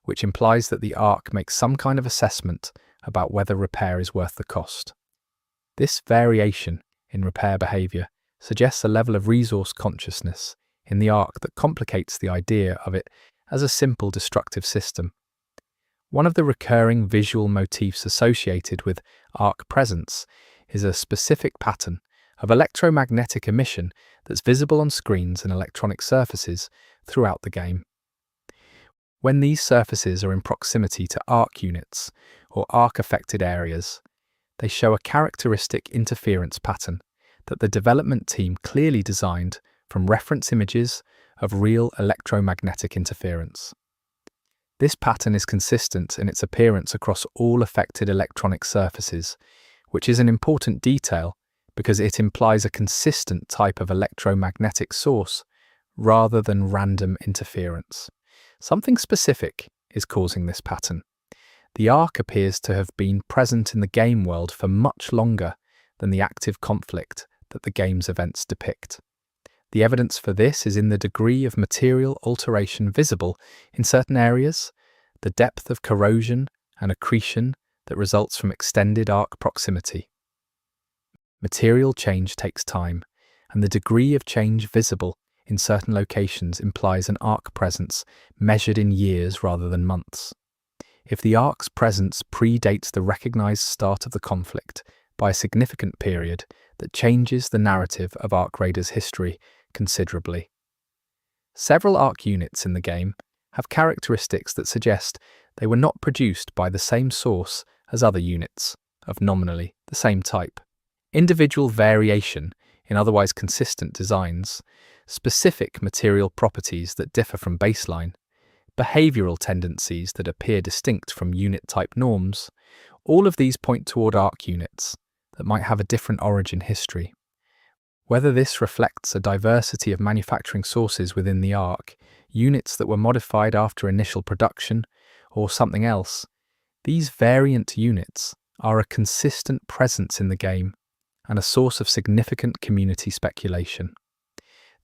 which implies that the Ark makes some kind of assessment about whether repair is worth the cost. This variation in repair behavior suggests a level of resource consciousness in the Ark that complicates the idea of it as a simple destructive system. One of the recurring visual motifs associated with Ark presence is a specific pattern of electromagnetic emission that's visible on screens and electronic surfaces throughout the game. When these surfaces are in proximity to Ark units or Ark-affected areas, they show a characteristic interference pattern that the development team clearly designed from reference images of real electromagnetic interference. This pattern is consistent in its appearance across all affected electronic surfaces, which is an important detail because it implies a consistent type of electromagnetic source rather than random interference. Something specific is causing this pattern. The Ark appears to have been present in the game world for much longer than the active conflict that the game's events depict. The evidence for this is in the degree of material alteration visible in certain areas, the depth of corrosion and accretion that results from extended Ark proximity. Material change takes time, and the degree of change visible in certain locations implies an Ark presence measured in years rather than months. If the Ark's presence predates the recognized start of the conflict by a significant period, that changes the narrative of Ark Raiders' history considerably. Several Ark units in the game have characteristics that suggest they were not produced by the same source as other units of nominally the same type. Individual variation in otherwise consistent designs, specific material properties that differ from baseline, behavioral tendencies that appear distinct from unit-type norms. All of these point toward arc units that might have a different origin history. Whether this reflects a diversity of manufacturing sources within the arc, units that were modified after initial production, or something else, these variant units are a consistent presence in the game and a source of significant community speculation.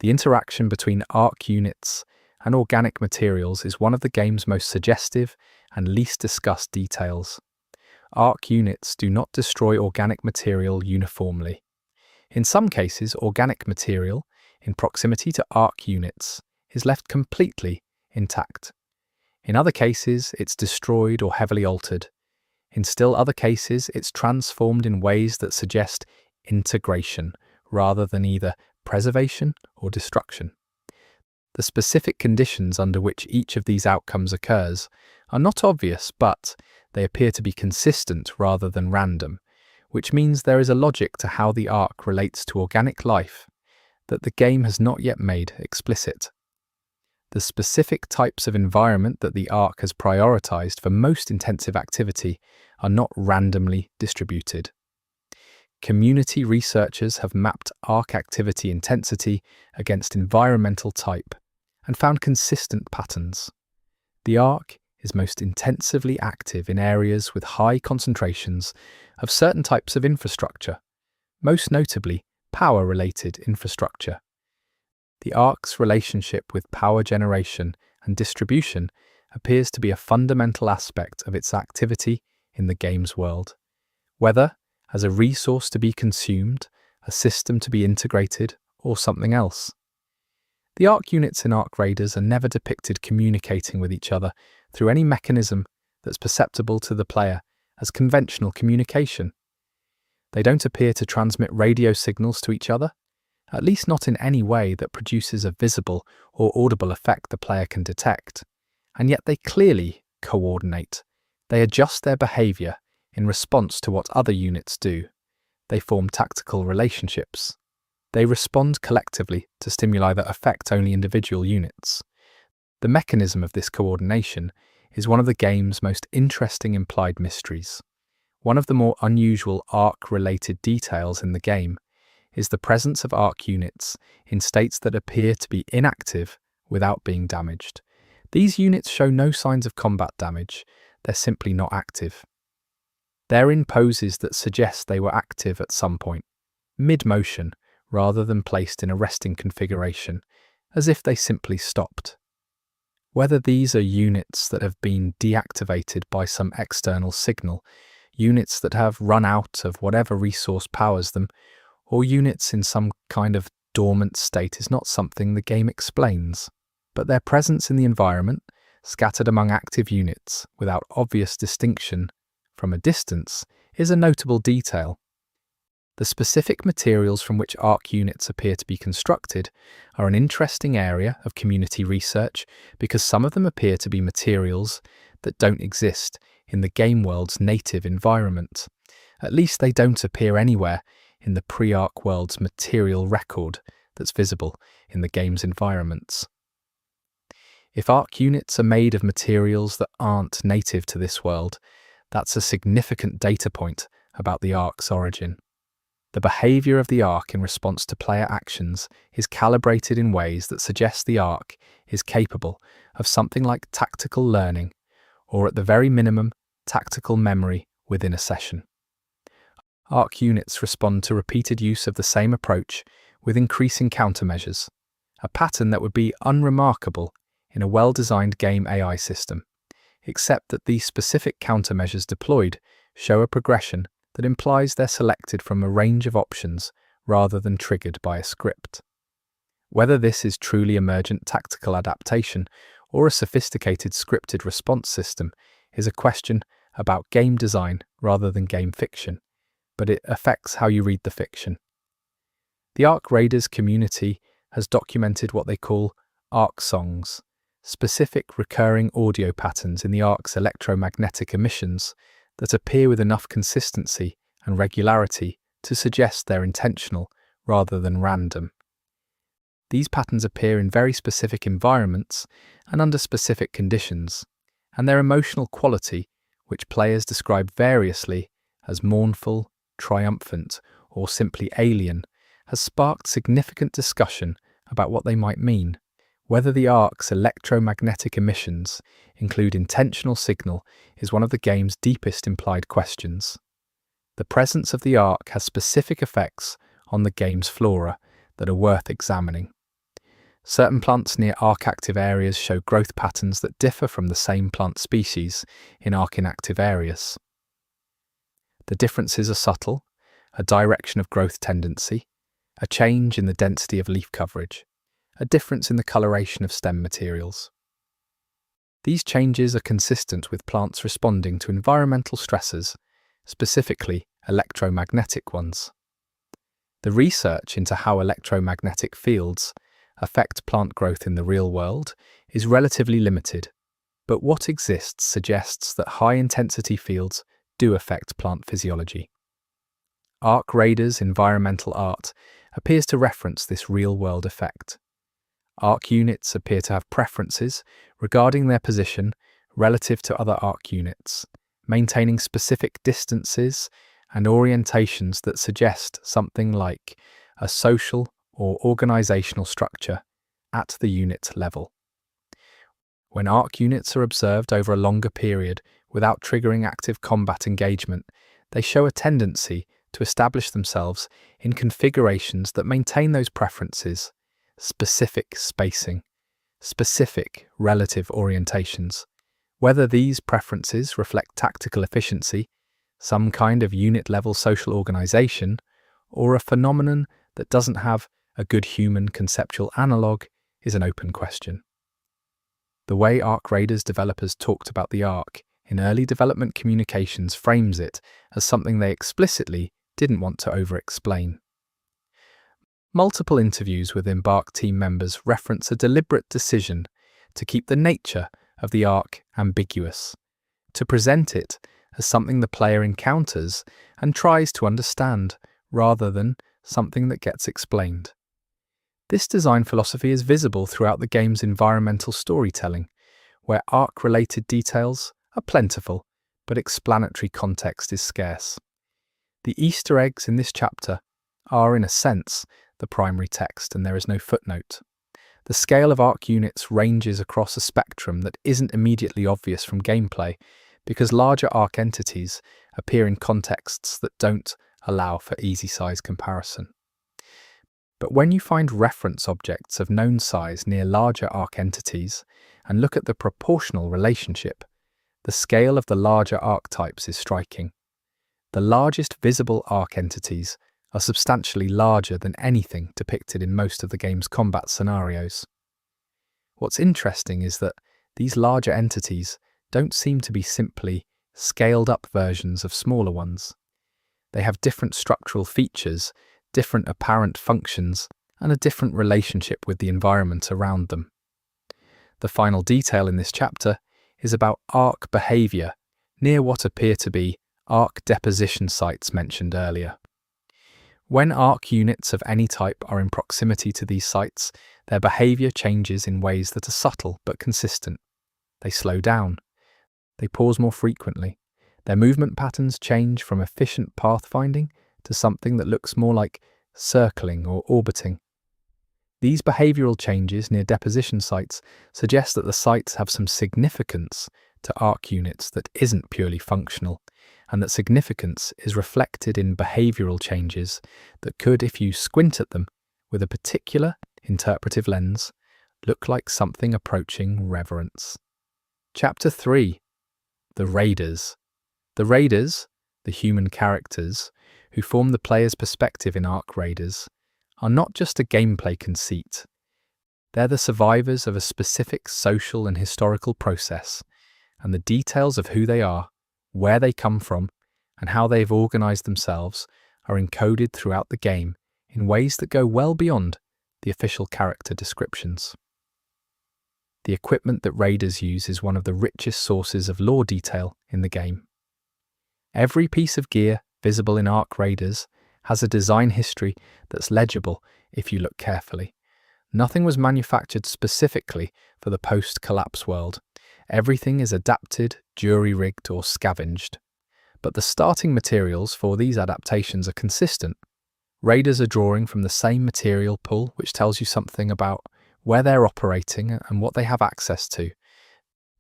The interaction between arc units and organic materials is one of the game's most suggestive and least discussed details. Arc units do not destroy organic material uniformly. In some cases, organic material in proximity to arc units is left completely intact. In other cases, it's destroyed or heavily altered. In still other cases, it's transformed in ways that suggest integration rather than either preservation or destruction. The specific conditions under which each of these outcomes occurs are not obvious, but they appear to be consistent rather than random, which means there is a logic to how the arc relates to organic life that the game has not yet made explicit. The specific types of environment that the arc has prioritized for most intensive activity are not randomly distributed. Community researchers have mapped arc activity intensity against environmental type and found consistent patterns. The arc is most intensively active in areas with high concentrations of certain types of infrastructure, most notably power-related infrastructure. The arc's relationship with power generation and distribution appears to be a fundamental aspect of its activity in the game's world, whether as a resource to be consumed, a system to be integrated, or something else. The arc units in Arc Raiders are never depicted communicating with each other through any mechanism that's perceptible to the player as conventional communication. They don't appear to transmit radio signals to each other, at least not in any way that produces a visible or audible effect the player can detect, and yet they clearly coordinate. They adjust their behavior in response to what other units do. They form tactical relationships. They respond collectively to stimuli that affect only individual units. The mechanism of this coordination is one of the game's most interesting implied mysteries. One of the more unusual arc-related details in the game is the presence of arc units in states that appear to be inactive without being damaged. These units show no signs of combat damage, they're simply not active. They're in poses that suggest they were active at some point, mid-motion, rather than placed in a resting configuration, as if they simply stopped. Whether these are units that have been deactivated by some external signal, units that have run out of whatever resource powers them, or units in some kind of dormant state is not something the game explains, but their presence in the environment, scattered among active units without obvious distinction from a distance, is a notable detail. The specific materials from which arc units appear to be constructed are an interesting area of community research because some of them appear to be materials that don't exist in the game world's native environment. At least they don't appear anywhere in the pre-arc world's material record that's visible in the game's environments. If arc units are made of materials that aren't native to this world, that's a significant data point about the arc's origin. The behavior of the arc in response to player actions is calibrated in ways that suggest the arc is capable of something like tactical learning, or at the very minimum, tactical memory within a session. Arc units respond to repeated use of the same approach with increasing countermeasures, a pattern that would be unremarkable in a well-designed game AI system, except that these specific countermeasures deployed show a progression that implies they're selected from a range of options rather than triggered by a script. Whether this is truly emergent tactical adaptation or a sophisticated scripted response system is a question about game design rather than game fiction, but it affects how you read the fiction. The Arc Raiders community has documented what they call arc songs, specific recurring audio patterns in the arc's electromagnetic emissions that appear with enough consistency and regularity to suggest they're intentional rather than random. These patterns appear in very specific environments and under specific conditions, and their emotional quality, which players describe variously as mournful, triumphant, or simply alien, has sparked significant discussion about what they might mean. Whether the ark's electromagnetic emissions include intentional signal is one of the game's deepest implied questions. The presence of the ark has specific effects on the game's flora that are worth examining. Certain plants near ark-active areas show growth patterns that differ from the same plant species in ark-inactive areas. The differences are subtle, a direction of growth tendency, a change in the density of leaf coverage, a difference in the coloration of stem materials. These changes are consistent with plants responding to environmental stressors, specifically electromagnetic ones. The research into how electromagnetic fields affect plant growth in the real world is relatively limited, but what exists suggests that high-intensity fields do affect plant physiology. Ark Raiders' environmental art appears to reference this real-world effect. Ark units appear to have preferences regarding their position relative to other ark units, maintaining specific distances and orientations that suggest something like a social or organizational structure at the unit level. When ark units are observed over a longer period without triggering active combat engagement, they show a tendency to establish themselves in configurations that maintain those preferences, specific spacing, specific relative orientations. Whether these preferences reflect tactical efficiency, some kind of unit-level social organization, or a phenomenon that doesn't have a good human conceptual analogue is an open question. The way Ark Raiders developers talked about the Ark in early development communications frames it as something they explicitly didn't want to over-explain. Multiple interviews with Embark team members reference a deliberate decision to keep the nature of the Ark ambiguous, to present it as something the player encounters and tries to understand, rather than something that gets explained. This design philosophy is visible throughout the game's environmental storytelling, where Ark-related details are plentiful, but explanatory context is scarce. The Easter eggs in this chapter are, in a sense, the primary text, and there is no footnote. The scale of Ark units ranges across a spectrum that isn't immediately obvious from gameplay, because larger Ark entities appear in contexts that don't allow for easy size comparison. But when you find reference objects of known size near larger Ark entities and look at the proportional relationship, the scale of the larger archetypes is striking. The largest visible Ark entities are substantially larger than anything depicted in most of the game's combat scenarios. What's interesting is that these larger entities don't seem to be simply scaled-up versions of smaller ones. They have different structural features, different apparent functions, and a different relationship with the environment around them. The final detail in this chapter is about Ark behavior near what appear to be Ark deposition sites mentioned earlier. When Ark units of any type are in proximity to these sites, their behavior changes in ways that are subtle but consistent. They slow down. They pause more frequently. Their movement patterns change from efficient pathfinding to something that looks more like circling or orbiting. These behavioral changes near deposition sites suggest that the sites have some significance to Ark units that isn't purely functional, and that significance is reflected in behavioral changes that could, if you squint at them with a particular interpretive lens, look like something approaching reverence. Chapter 3. The Raiders. The Raiders, the human characters, who form the player's perspective in Ark Raiders, are not just a gameplay conceit. They're the survivors of a specific social and historical process, and the details of who they are, where they come from, and how they've organized themselves are encoded throughout the game in ways that go well beyond the official character descriptions. The equipment that Raiders use is one of the richest sources of lore detail in the game. Every piece of gear visible in Ark Raiders has a design history that's legible if you look carefully. Nothing was manufactured specifically for the post-collapse world. Everything is adapted, jury-rigged, or scavenged. But the starting materials for these adaptations are consistent. Raiders are drawing from the same material pool, which tells you something about where they're operating and what they have access to.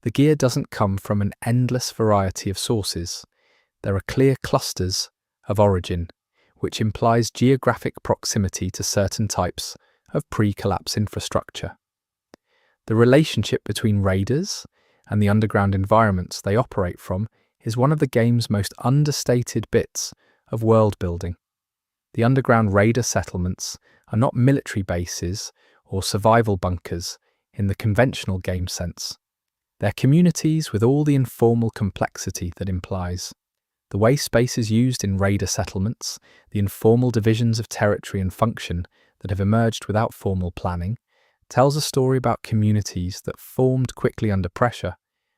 The gear doesn't come from an endless variety of sources. There are clear clusters of origin, which implies geographic proximity to certain types of pre-collapse infrastructure. The relationship between raiders and the underground environments they operate from is one of the game's most understated bits of world building. The underground raider settlements are not military bases or survival bunkers in the conventional game sense. They're communities with all the informal complexity that implies. The way space is used in raider settlements, the informal divisions of territory and function that have emerged without formal planning, tells a story about communities that formed quickly under pressure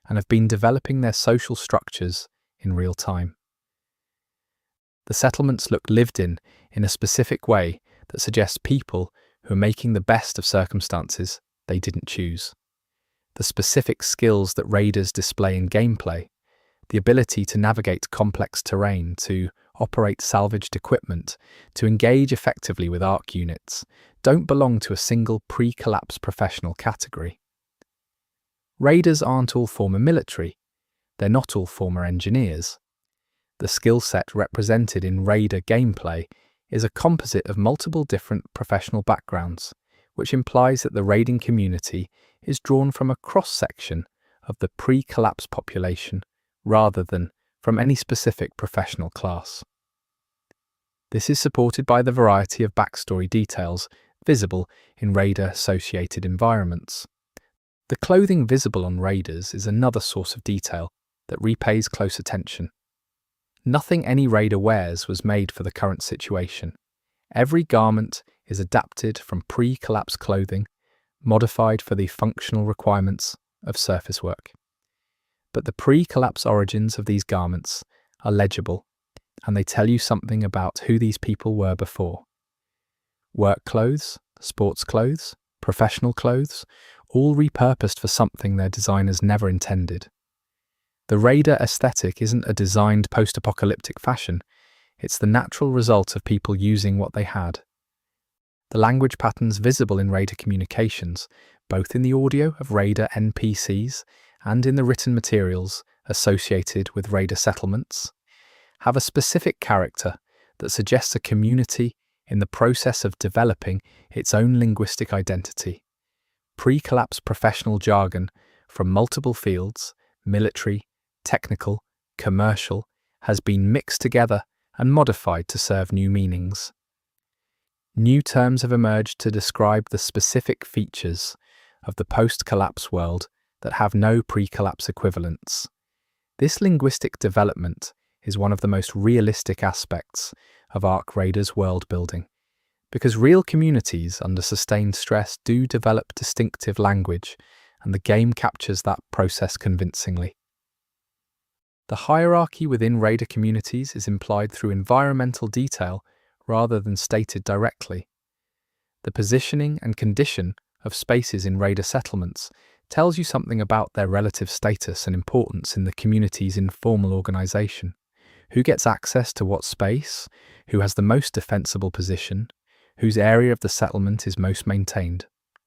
and have been developing their social structures in real time. The settlements look lived in a specific way that suggests people who are making the best of circumstances they didn't choose. The specific skills that raiders display in gameplay, the ability to navigate complex terrain, to operate salvaged equipment, to engage effectively with ARC units, don't belong to a single pre-collapse professional category. Raiders aren't all former military, they're not all former engineers. The skill set represented in Raider gameplay is a composite of multiple different professional backgrounds, which implies that the raiding community is drawn from a cross-section of the pre-collapse population rather than from any specific professional class. This is supported by the variety of backstory details visible in Raider-associated environments. The clothing visible on raiders is another source of detail that repays close attention. Nothing any raider wears was made for the current situation. Every garment is adapted from pre-collapse clothing, modified for the functional requirements of surface work. But the pre-collapse origins of these garments are legible, and they tell you something about who these people were before. Work clothes, sports clothes, professional clothes, all repurposed for something their designers never intended. The Raider aesthetic isn't a designed post-apocalyptic fashion, it's the natural result of people using what they had. The language patterns visible in Raider communications, both in the audio of Raider NPCs and in the written materials associated with Raider settlements, have a specific character that suggests a community in the process of developing its own linguistic identity. Pre-collapse professional jargon from multiple fields, military, technical, commercial, has been mixed together and modified to serve new meanings. New terms have emerged to describe the specific features of the post-collapse world that have no pre-collapse equivalents. This linguistic development is one of the most realistic aspects of Arc Raiders world building, because real communities under sustained stress do develop distinctive language, and the game captures that process convincingly. The hierarchy within Raider communities is implied through environmental detail rather than stated directly. The positioning and condition of spaces in Raider settlements tells you something about their relative status and importance in the community's informal organization. Who gets access to what space, who has the most defensible position, whose area of the settlement is most maintained.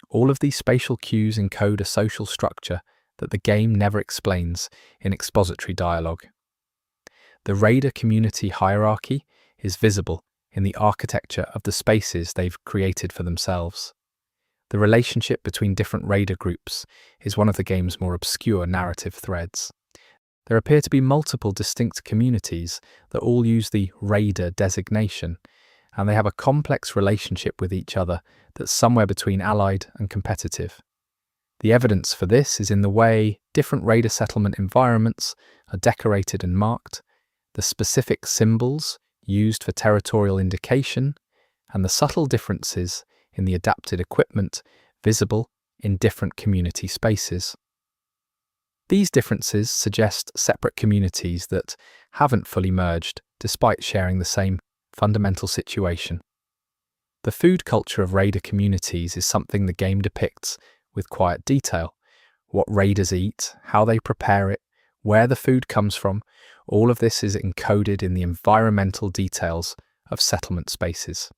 All of these spatial cues encode a social structure that the game never explains in expository dialogue. The Raider community hierarchy is visible in the architecture of the spaces they've created for themselves. The relationship between different Raider groups is one of the game's more obscure narrative threads. There appear to be multiple distinct communities that all use the Raider designation, and they have a complex relationship with each other that's somewhere between allied and competitive. The evidence for this is in the way different Raider settlement environments are decorated and marked, the specific symbols used for territorial indication, and the subtle differences in the adapted equipment visible in different community spaces. These differences suggest separate communities that haven't fully merged despite sharing the same fundamental situation. The food culture of raider communities is something the game depicts with quiet detail. What raiders eat, how they prepare it, where the food comes from, all of this is encoded in the environmental details of settlement spaces.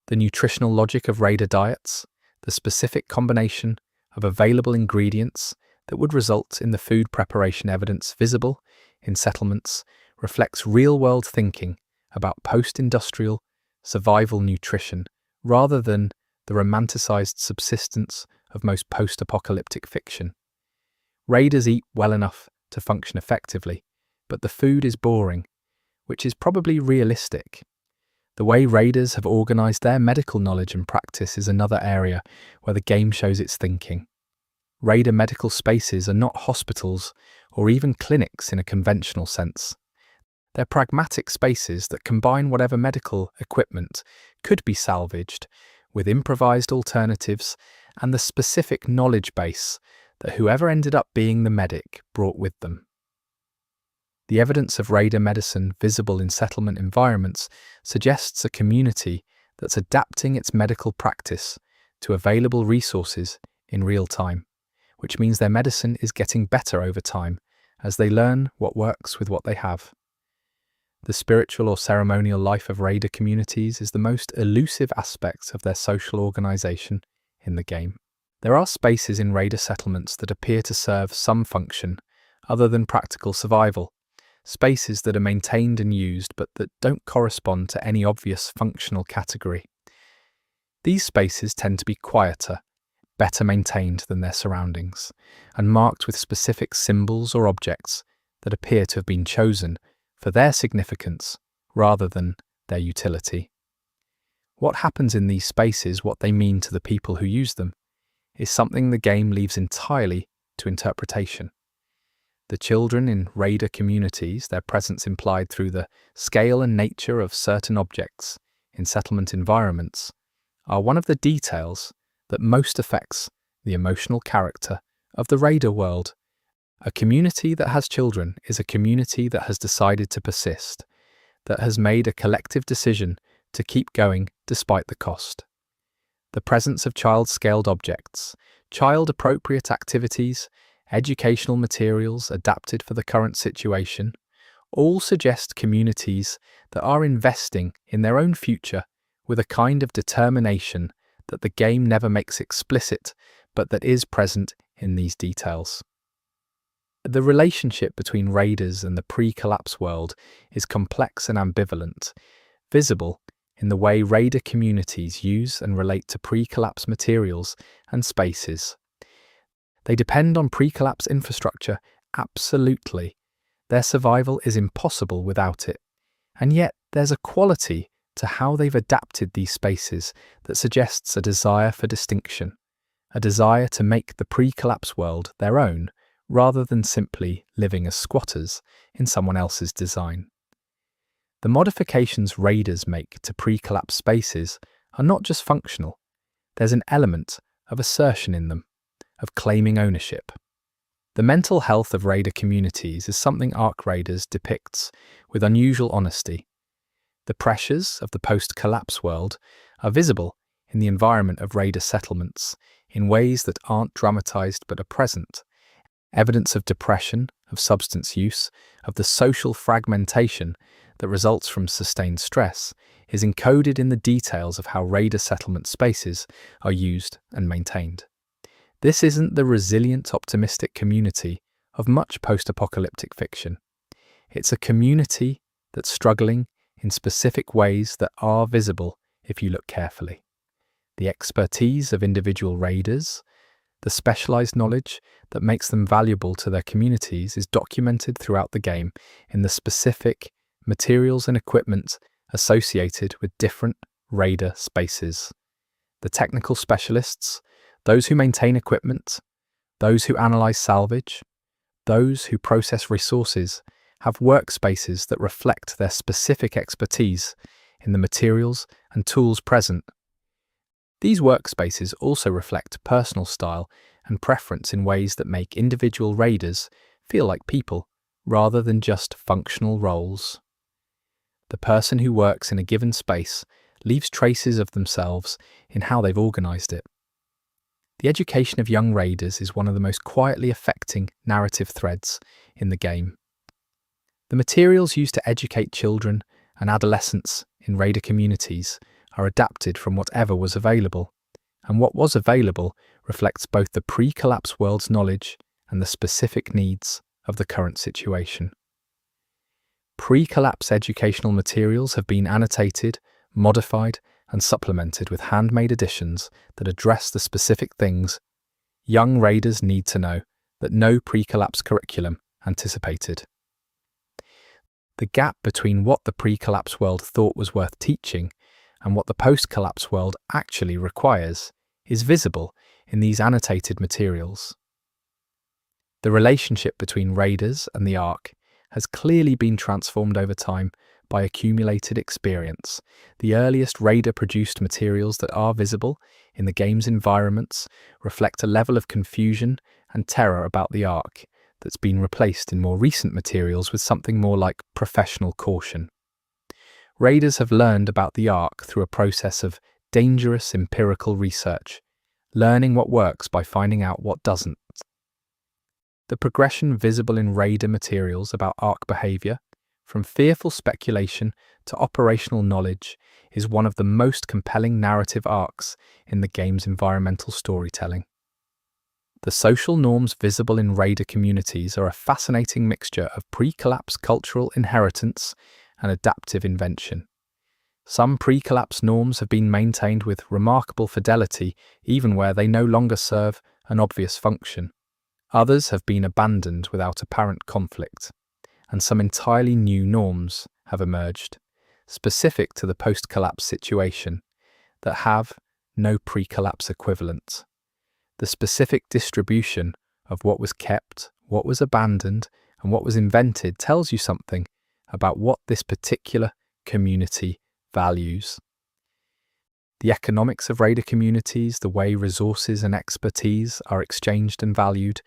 The nutritional logic of raider diets, the specific combination of available ingredients that would result in the food preparation evidence visible in settlements, reflects real-world thinking about post-industrial survival nutrition rather than the romanticized subsistence of most post-apocalyptic fiction. Raiders eat well enough to function effectively, but the food is boring, which is probably realistic. The way raiders have organized their medical knowledge and practice is another area where the game shows its thinking. Raider medical spaces are not hospitals or even clinics in a conventional sense. They're pragmatic spaces that combine whatever medical equipment could be salvaged with improvised alternatives and the specific knowledge base that whoever ended up being the medic brought with them. The evidence of raider medicine visible in settlement environments suggests a community that's adapting its medical practice to available resources in real time, which means their medicine is getting better over time as they learn what works with what they have. The spiritual or ceremonial life of raider communities is the most elusive aspect of their social organization in the game. There are spaces in raider settlements that appear to serve some function other than practical survival, spaces that are maintained and used but that don't correspond to any obvious functional category. These spaces tend to be quieter, better maintained than their surroundings, and marked with specific symbols or objects that appear to have been chosen for their significance rather than their utility. What happens in these spaces, what they mean to the people who use them, is something the game leaves entirely to interpretation. The children in raider communities, their presence implied through the scale and nature of certain objects in settlement environments, are one of the details that most affects the emotional character of the raider world. A community that has children is a community that has decided to persist, that has made a collective decision to keep going despite the cost. The presence of child-scaled objects, child-appropriate activities, educational materials adapted for the current situation, all suggest communities that are investing in their own future with a kind of determination that the game never makes explicit, but that is present in these details. The relationship between raiders and the pre-collapse world is complex and ambivalent, visible in the way raider communities use and relate to pre-collapse materials and spaces. They depend on pre-collapse infrastructure, absolutely. Their survival is impossible without it. And yet there's a quality to how they've adapted these spaces that suggests a desire for distinction, a desire to make the pre-collapse world their own, rather than simply living as squatters in someone else's design. The modifications raiders make to pre-collapse spaces are not just functional. There's an element of assertion in them, of claiming ownership. The mental health of raider communities is something Arc Raiders depicts with unusual honesty. The pressures of the post-collapse world are visible in the environment of raider settlements in ways that aren't dramatized but are present. Evidence of depression, of substance use, of the social fragmentation that results from sustained stress is encoded in the details of how raider settlement spaces are used and maintained. This isn't the resilient, optimistic community of much post-apocalyptic fiction. It's a community that's struggling in specific ways that are visible if you look carefully. The expertise of individual raiders, the specialized knowledge that makes them valuable to their communities is documented throughout the game in the specific materials and equipment associated with different raider spaces. The technical specialists, those who maintain equipment, those who analyze salvage, those who process resources, have workspaces that reflect their specific expertise in the materials and tools present. These workspaces also reflect personal style and preference in ways that make individual raiders feel like people rather than just functional roles. The person who works in a given space leaves traces of themselves in how they've organised it. The education of young raiders is one of the most quietly affecting narrative threads in the game. The materials used to educate children and adolescents in raider communities are adapted from whatever was available, and what was available reflects both the pre-collapse world's knowledge and the specific needs of the current situation. Pre-collapse educational materials have been annotated, modified, and supplemented with handmade additions that address the specific things young raiders need to know that no pre-collapse curriculum anticipated. The gap between what the pre-collapse world thought was worth teaching and what the post-collapse world actually requires is visible in these annotated materials. The relationship between raiders and the Ark has clearly been transformed over time by accumulated experience. The earliest raider-produced materials that are visible in the game's environments reflect a level of confusion and terror about the Ark that's been replaced in more recent materials with something more like professional caution. Raiders have learned about the Ark through a process of dangerous empirical research, learning what works by finding out what doesn't. The progression visible in raider materials about Ark behaviour, from fearful speculation to operational knowledge, is one of the most compelling narrative arcs in the game's environmental storytelling. The social norms visible in raider communities are a fascinating mixture of pre-collapse cultural inheritance and adaptive invention. Some pre-collapse norms have been maintained with remarkable fidelity even where they no longer serve an obvious function. Others have been abandoned without apparent conflict, and some entirely new norms have emerged, specific to the post-collapse situation, that have no pre-collapse equivalent. The specific distribution of what was kept, what was abandoned, and what was invented tells you something about what this particular community values. The economics of raider communities, the way resources and expertise are exchanged and valued,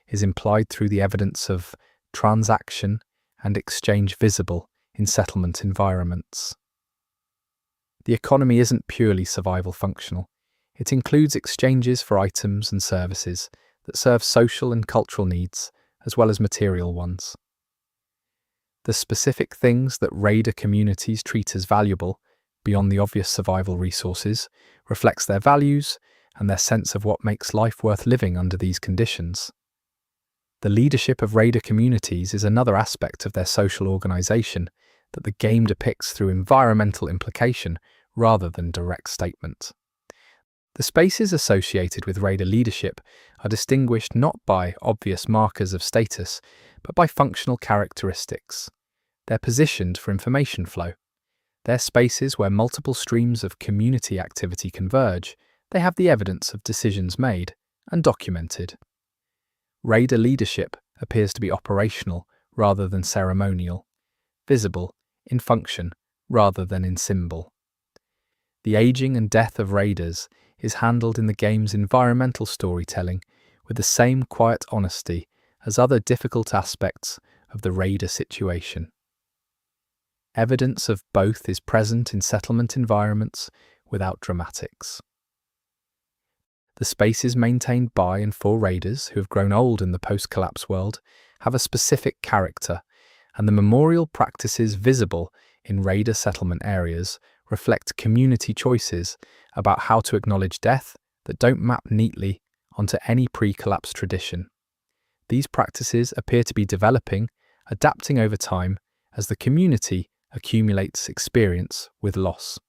is implied through the evidence of transaction and exchange visible in settlement environments. The economy isn't purely survival functional. It includes exchanges for items and services that serve social and cultural needs, as well as material ones. The specific things that raider communities treat as valuable, beyond the obvious survival resources, reflects their values and their sense of what makes life worth living under these conditions. The leadership of raider communities is another aspect of their social organisation that the game depicts through environmental implication rather than direct statement. The spaces associated with raider leadership are distinguished not by obvious markers of status, but by functional characteristics. They're positioned for information flow. They're spaces where multiple streams of community activity converge. They have the evidence of decisions made and documented. Raider leadership appears to be operational rather than ceremonial, visible in function rather than in symbol. The aging and death of raiders is handled in the game's environmental storytelling with the same quiet honesty as other difficult aspects of the raider situation. Evidence of both is present in settlement environments without dramatics. The spaces maintained by and for raiders who have grown old in the post-collapse world have a specific character, and the memorial practices visible in raider settlement areas reflect community choices about how to acknowledge death that don't map neatly onto any pre-collapse tradition. These practices appear to be developing, adapting over time as the community accumulates experience with loss.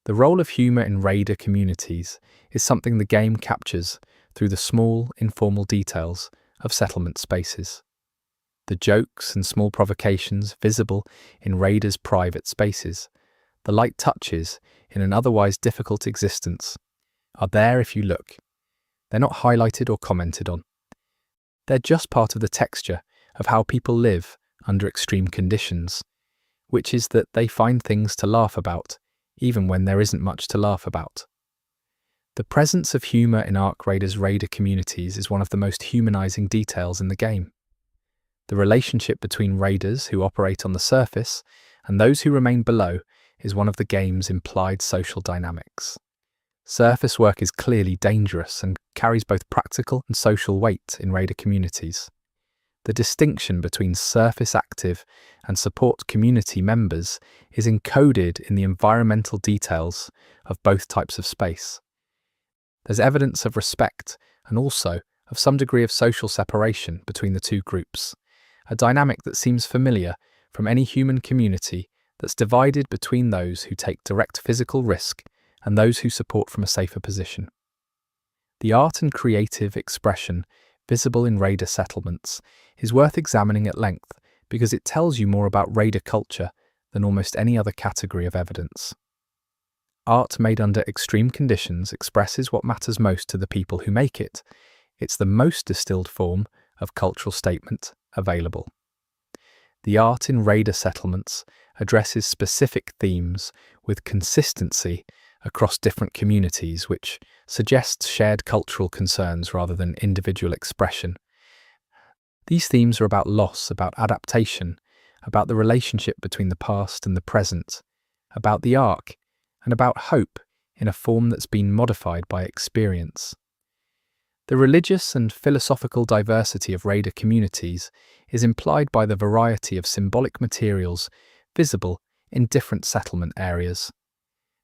The role of humour in raider communities is something the game captures through the small, informal details of settlement spaces. The jokes and small provocations visible in raiders' private spaces, the light touches in an otherwise difficult existence, are there if you look. They're not highlighted or commented on. They're just part of the texture of how people live under extreme conditions, which is that they find things to laugh about, even when there isn't much to laugh about. The presence of humour in Ark Raiders' raider communities is one of the most humanising details in the game. The relationship between raiders who operate on the surface and those who remain below is one of the game's implied social dynamics. Surface work is clearly dangerous and carries both practical and social weight in raider communities. The distinction between surface active and support community members is encoded in the environmental details of both types of space. There's evidence of respect and also of some degree of social separation between the two groups, a dynamic that seems familiar from any human community that's divided between those who take direct physical risk and those who support from a safer position. The art and creative expression visible in raider settlements is worth examining at length because it tells you more about raider culture than almost any other category of evidence. Art made under extreme conditions expresses what matters most to the people who make it. It's the most distilled form of cultural statement available. The art in raider settlements addresses specific themes with consistency across different communities, which suggests shared cultural concerns rather than individual expression. These themes are about loss, about adaptation, about the relationship between the past and the present, about the arc, and about hope in a form that's been modified by experience. The religious and philosophical diversity of raider communities is implied by the variety of symbolic materials visible in different settlement areas.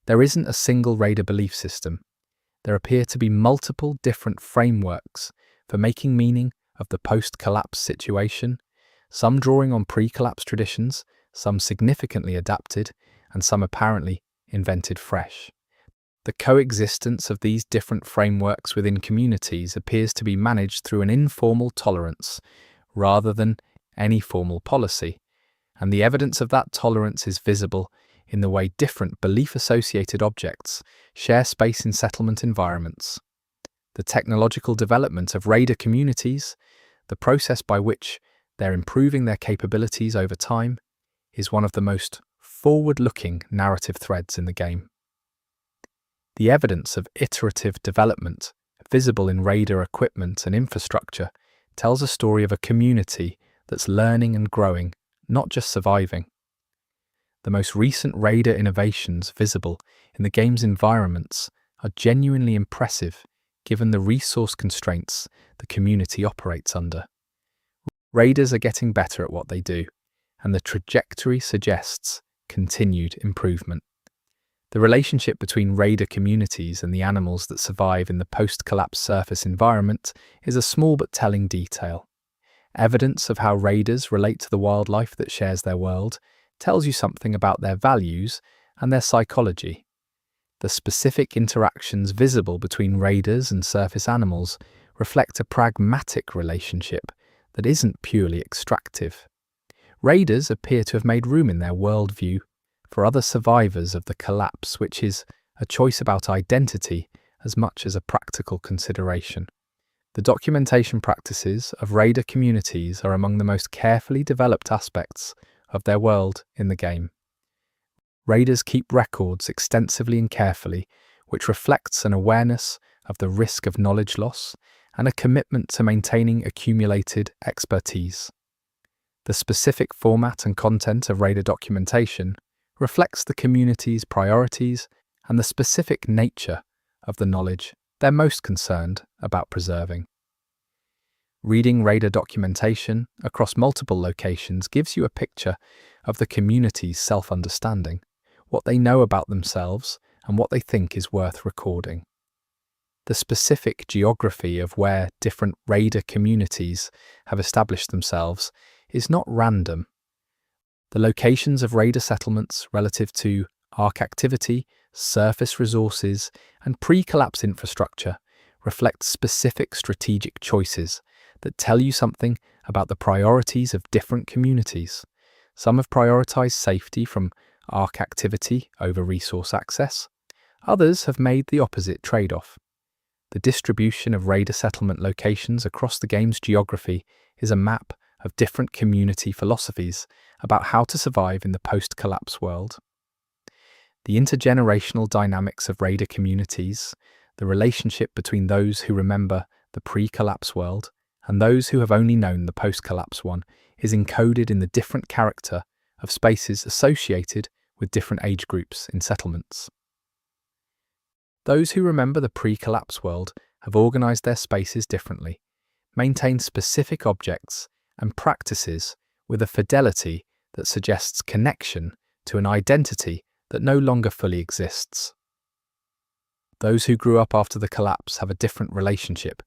There isn't a single raider belief system. There appear to be multiple different frameworks for making meaning of the post-collapse situation, some drawing on pre-collapse traditions, some significantly adapted, and some apparently invented fresh. The coexistence of these different frameworks within communities appears to be managed through an informal tolerance rather than any formal policy, and the evidence of that tolerance is visible in the way different belief-associated objects share space in settlement environments. The technological development of raider communities, the process by which they're improving their capabilities over time, is one of the most forward-looking narrative threads in the game. The evidence of iterative development, visible in raider equipment and infrastructure, tells a story of a community that's learning and growing, not just surviving. The most recent raider innovations visible in the game's environments are genuinely impressive given the resource constraints the community operates under. Raiders are getting better at what they do, and the trajectory suggests continued improvement. The relationship between raider communities and the animals that survive in the post-collapse surface environment is a small but telling detail. Evidence of how raiders relate to the wildlife that shares their world tells you something about their values and their psychology. The specific interactions visible between raiders and surface animals reflect a pragmatic relationship that isn't purely extractive. Raiders appear to have made room in their worldview for other survivors of the collapse, which is a choice about identity as much as a practical consideration. The documentation practices of raider communities are among the most carefully developed aspects of their world in the game. Raiders keep records extensively and carefully, which reflects an awareness of the risk of knowledge loss and a commitment to maintaining accumulated expertise. The specific format and content of raider documentation reflects the community's priorities and the specific nature of the knowledge they're most concerned about preserving. Reading raider documentation across multiple locations gives you a picture of the community's self-understanding, what they know about themselves, and what they think is worth recording. The specific geography of where different raider communities have established themselves is not random. The locations of raider settlements relative to arc activity, surface resources, and pre-collapse infrastructure reflect specific strategic choices that tell you something about the priorities of different communities. Some have prioritized safety from arc activity over resource access. Others have made the opposite trade-off. The distribution of raider settlement locations across the game's geography is a map of different community philosophies about how to survive in the post-collapse world. The intergenerational dynamics of raider communities, the relationship between those who remember the pre-collapse world and those who have only known the post-collapse one, is encoded in the different character of spaces associated with different age groups in settlements. Those who remember the pre-collapse world have organized their spaces differently, maintained specific objects and practices with a fidelity that suggests connection to an identity that no longer fully exists. Those who grew up after the collapse have a different relationship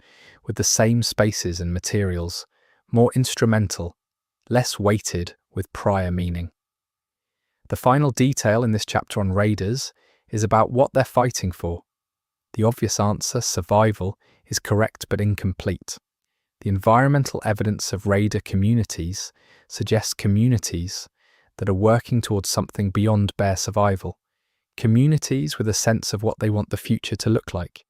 with the same spaces and materials, more instrumental, less weighted with prior meaning. The final detail in this chapter on raiders is about what they're fighting for. The obvious answer, survival, is correct but incomplete. The environmental evidence of raider communities suggests communities that are working towards something beyond bare survival, communities with a sense of what they want the future to look like.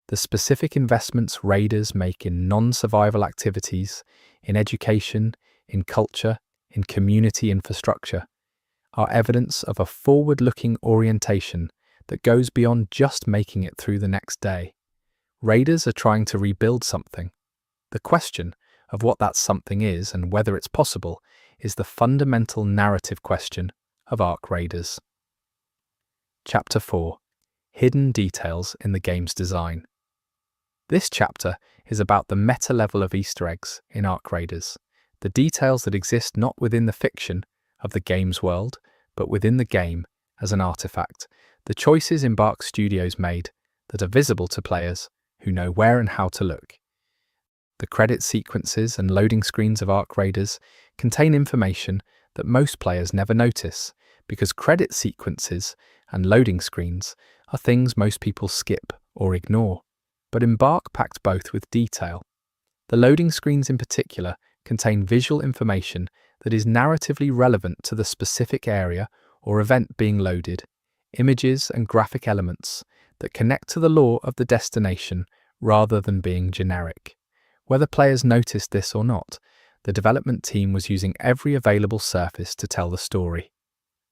The specific investments raiders make in non-survival activities, in education, in culture, in community infrastructure, are evidence of a forward-looking orientation that goes beyond just making it through the next day. Raiders are trying to rebuild something. The question of what that something is and whether it's possible is the fundamental narrative question of Ark Raiders. Chapter 4. Hidden Details in the Game's Design. This chapter is about the meta level of Easter eggs in Ark Raiders, the details that exist not within the fiction of the game's world, but within the game as an artifact, the choices Embark Studios made that are visible to players who know where and how to look. The credit sequences and loading screens of Ark Raiders contain information that most players never notice, because credit sequences and loading screens are things most people skip or ignore. But Embark packed both with detail. The loading screens in particular contain visual information that is narratively relevant to the specific area or event being loaded, images and graphic elements that connect to the lore of the destination rather than being generic. Whether players noticed this or not, the development team was using every available surface to tell the story.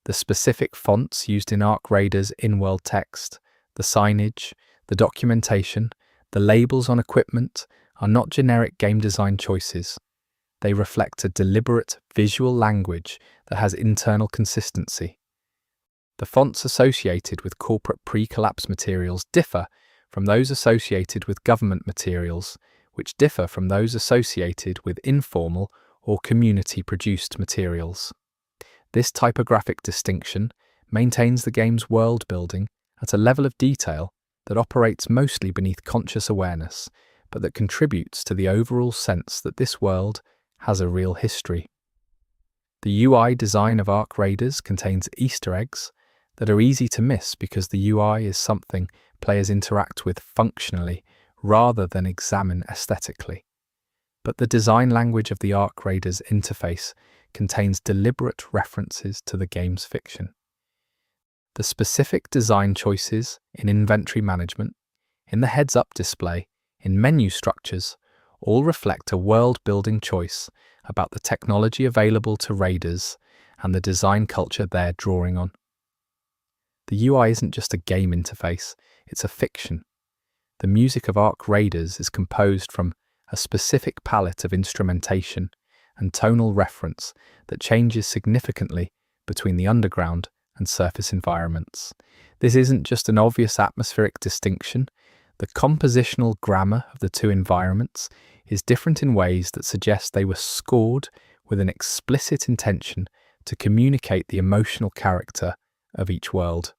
The specific fonts used in Ark Raiders' in-world text, the signage, the documentation, the labels on equipment are not generic game design choices. They reflect a deliberate visual language that has internal consistency. The fonts associated with corporate pre-collapse materials differ from those associated with government materials, which differ from those associated with informal or community-produced materials. This typographic distinction maintains the game's world building at a level of detail that operates mostly beneath conscious awareness, but that contributes to the overall sense that this world has a real history. The UI design of Ark Raiders contains Easter eggs that are easy to miss because the UI is something players interact with functionally rather than examine aesthetically. But the design language of the Ark Raiders interface contains deliberate references to the game's fiction. The specific design choices in inventory management, in the heads-up display, in menu structures, all reflect a world-building choice about the technology available to raiders and the design culture they're drawing on. The UI isn't just a game interface, it's a fiction. The music of Ark Raiders is composed from a specific palette of instrumentation and tonal reference that changes significantly between the underground and surface environments. This isn't just an obvious atmospheric distinction. The compositional grammar of the two environments is different in ways that suggest they were scored with an explicit intention to communicate the emotional character of each world.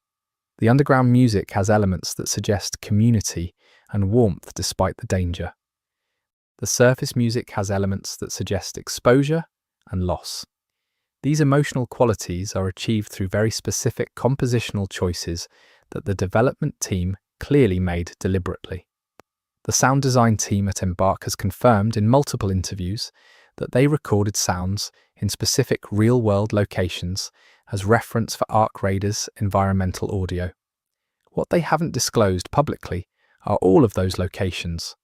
The underground music has elements that suggest community and warmth despite the danger. The surface music has elements that suggest exposure and loss. These emotional qualities are achieved through very specific compositional choices that the development team clearly made deliberately. The sound design team at Embark has confirmed in multiple interviews that they recorded sounds in specific real-world locations as reference for Ark Raiders' environmental audio. What they haven't disclosed publicly are all of those locations,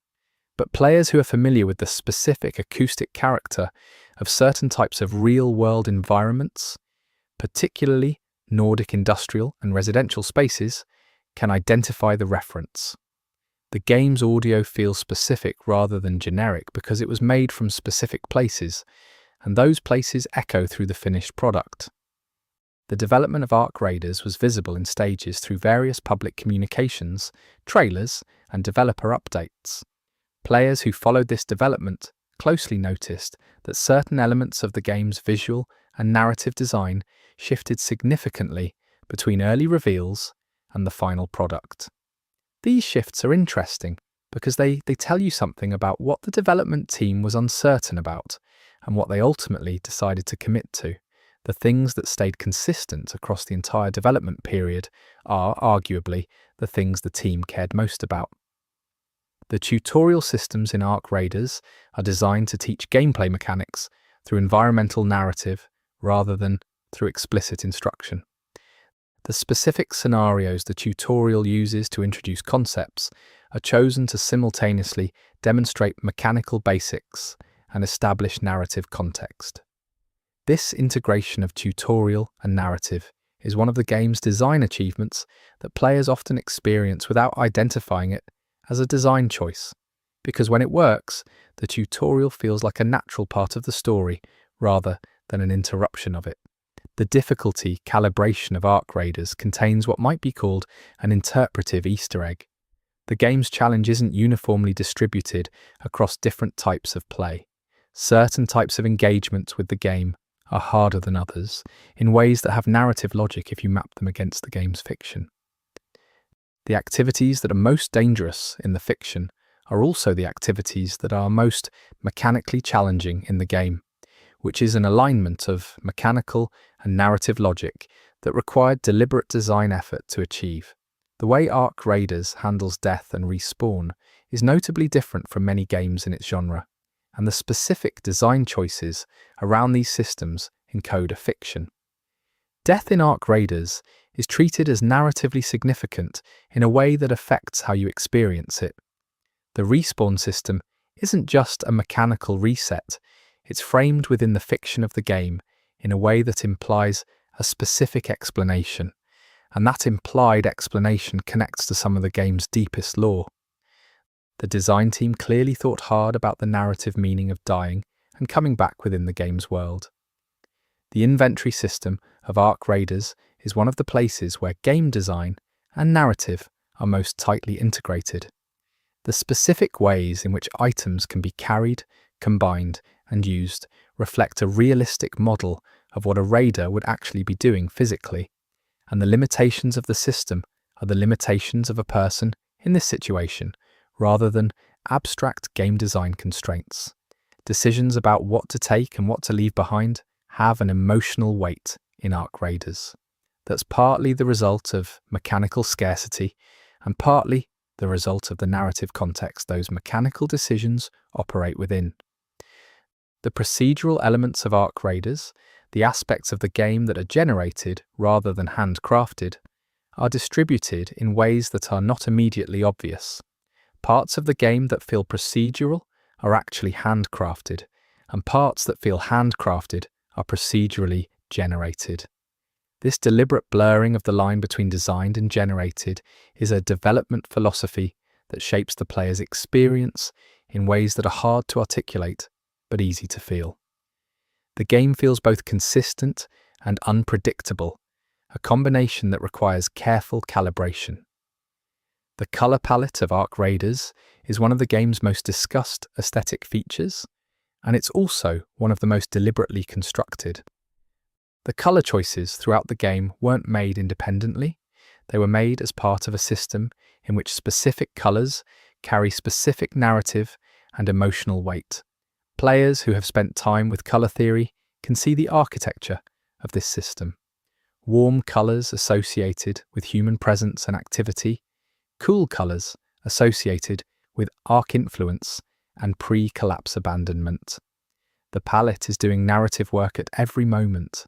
but players who are familiar with the specific acoustic character of certain types of real-world environments, particularly Nordic industrial and residential spaces, can identify the reference. The game's audio feels specific rather than generic because it was made from specific places, and those places echo through the finished product. The development of Arc Raiders was visible in stages through various public communications, trailers, and developer updates. Players who followed this development closely noticed that certain elements of the game's visual and narrative design shifted significantly between early reveals and the final product. These shifts are interesting because they tell you something about what the development team was uncertain about and what they ultimately decided to commit to. The things that stayed consistent across the entire development period are, arguably, the things the team cared most about. The tutorial systems in Arc Raiders are designed to teach gameplay mechanics through environmental narrative rather than through explicit instruction. The specific scenarios the tutorial uses to introduce concepts are chosen to simultaneously demonstrate mechanical basics and establish narrative context. This integration of tutorial and narrative is one of the game's design achievements that players often experience without identifying it as a design choice, because when it works, the tutorial feels like a natural part of the story rather than an interruption of it. The difficulty calibration of Arc Raiders contains what might be called an interpretive Easter egg. The game's challenge isn't uniformly distributed across different types of play. Certain types of engagement with the game are harder than others, in ways that have narrative logic if you map them against the game's fiction. The activities that are most dangerous in the fiction are also the activities that are most mechanically challenging in the game, which is an alignment of mechanical and narrative logic that required deliberate design effort to achieve. The way Arc Raiders handles death and respawn is notably different from many games in its genre, and the specific design choices around these systems encode a fiction. Death in Arc Raiders is treated as narratively significant in a way that affects how you experience it. The respawn system isn't just a mechanical reset, it's framed within the fiction of the game in a way that implies a specific explanation, and that implied explanation connects to some of the game's deepest lore. The design team clearly thought hard about the narrative meaning of dying and coming back within the game's world. The inventory system of Arc Raiders is one of the places where game design and narrative are most tightly integrated. The specific ways in which items can be carried, combined, and used reflect a realistic model of what a raider would actually be doing physically, and the limitations of the system are the limitations of a person in this situation, rather than abstract game design constraints. Decisions about what to take and what to leave behind have an emotional weight in Arc Raiders. That's partly the result of mechanical scarcity and partly the result of the narrative context those mechanical decisions operate within. The procedural elements of Arc Raiders, the aspects of the game that are generated rather than handcrafted, are distributed in ways that are not immediately obvious. Parts of the game that feel procedural are actually handcrafted, and parts that feel handcrafted are procedurally generated. This deliberate blurring of the line between designed and generated is a development philosophy that shapes the player's experience in ways that are hard to articulate but easy to feel. The game feels both consistent and unpredictable, a combination that requires careful calibration. The color palette of Arc Raiders is one of the game's most discussed aesthetic features, and it's also one of the most deliberately constructed. The color choices throughout the game weren't made independently, they were made as part of a system in which specific colors carry specific narrative and emotional weight. Players who have spent time with color theory can see the architecture of this system. Warm colors associated with human presence and activity, cool colors associated with arc influence and pre-collapse abandonment. The palette is doing narrative work at every moment.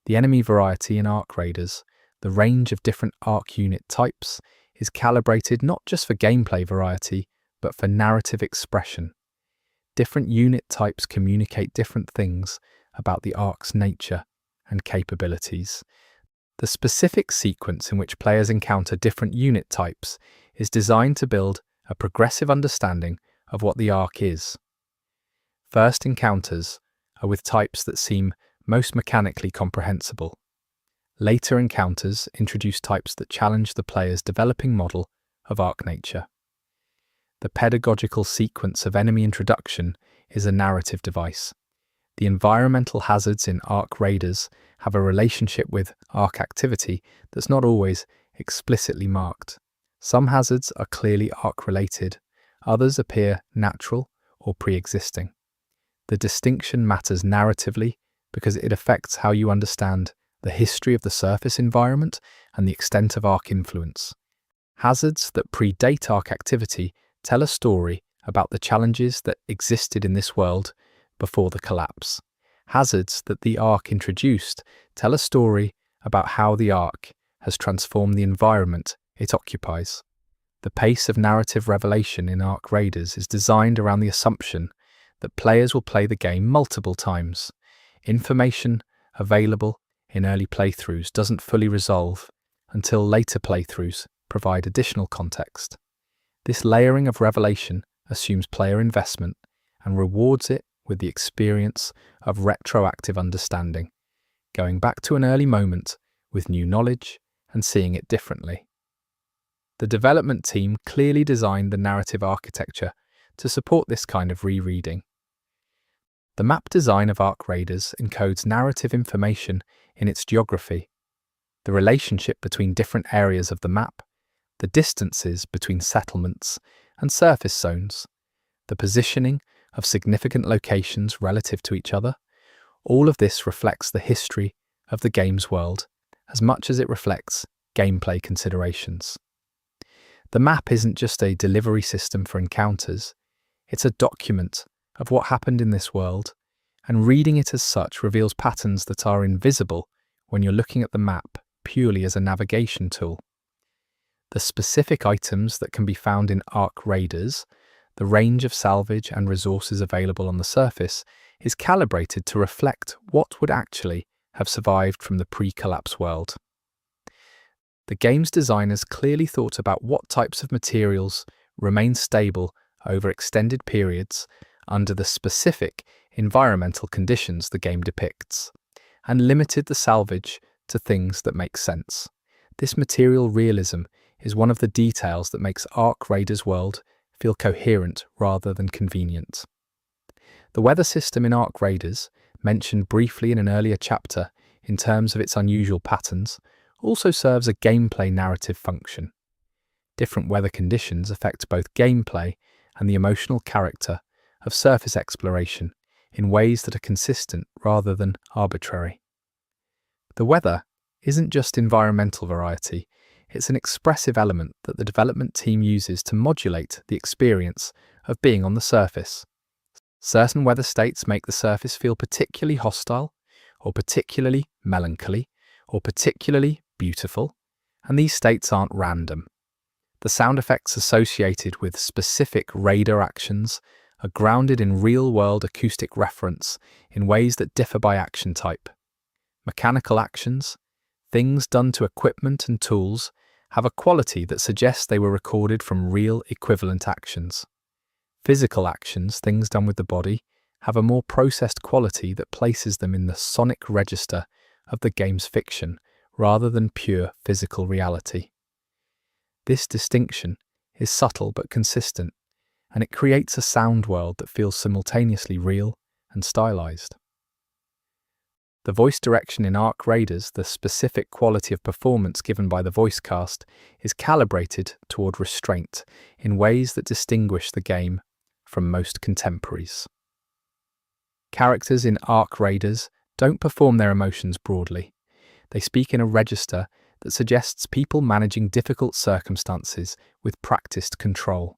The enemy variety in Arc Raiders, the range of different arc unit types, is calibrated not just for gameplay variety, but for narrative expression. Different unit types communicate different things about the arc's nature and capabilities. The specific sequence in which players encounter different unit types is designed to build a progressive understanding of what the arc is. First encounters are with types that seem most mechanically comprehensible. Later encounters introduce types that challenge the player's developing model of Ark nature. The pedagogical sequence of enemy introduction is a narrative device. The environmental hazards in Ark Raiders have a relationship with Ark activity that's not always explicitly marked. Some hazards are clearly Ark-related, others appear natural or pre-existing. The distinction matters narratively because it affects how you understand the history of the surface environment and the extent of Ark influence. Hazards that predate Ark activity tell a story about the challenges that existed in this world before the collapse. Hazards that the Ark introduced tell a story about how the Ark has transformed the environment it occupies. The pace of narrative revelation in Ark Raiders is designed around the assumption that players will play the game multiple times. Information available in early playthroughs doesn't fully resolve until later playthroughs provide additional context. This layering of revelation assumes player investment and rewards it with the experience of retroactive understanding, going back to an early moment with new knowledge and seeing it differently. The development team clearly designed the narrative architecture to support this kind of rereading. The map design of Ark Raiders encodes narrative information in its geography, the relationship between different areas of the map, the distances between settlements and surface zones, the positioning of significant locations relative to each other. All of this reflects the history of the game's world as much as it reflects gameplay considerations. The map isn't just a delivery system for encounters, it's a document of what happened in this world, and reading it as such reveals patterns that are invisible when you're looking at the map purely as a navigation tool. The specific items that can be found in Ark Raiders, the range of salvage and resources available on the surface, is calibrated to reflect what would actually have survived from the pre-collapse world. The game's designers clearly thought about what types of materials remain stable over extended periods under the specific environmental conditions the game depicts, and limited the salvage to things that make sense. This material realism is one of the details that makes Ark Raiders' world feel coherent rather than convenient. The weather system in Ark Raiders, mentioned briefly in an earlier chapter in terms of its unusual patterns, also serves a gameplay narrative function. Different weather conditions affect both gameplay and the emotional character of surface exploration in ways that are consistent rather than arbitrary. The weather isn't just environmental variety, it's an expressive element that the development team uses to modulate the experience of being on the surface. Certain weather states make the surface feel particularly hostile, or particularly melancholy, or particularly beautiful, and these states aren't random. The sound effects associated with specific raider actions are grounded in real-world acoustic reference in ways that differ by action type. Mechanical actions, things done to equipment and tools, have a quality that suggests they were recorded from real equivalent actions. Physical actions, things done with the body, have a more processed quality that places them in the sonic register of the game's fiction rather than pure physical reality. This distinction is subtle but consistent, and it creates a sound world that feels simultaneously real and stylized. The voice direction in Ark Raiders, the specific quality of performance given by the voice cast, is calibrated toward restraint in ways that distinguish the game from most contemporaries. Characters in Ark Raiders don't perform their emotions broadly. They speak in a register that suggests people managing difficult circumstances with practiced control.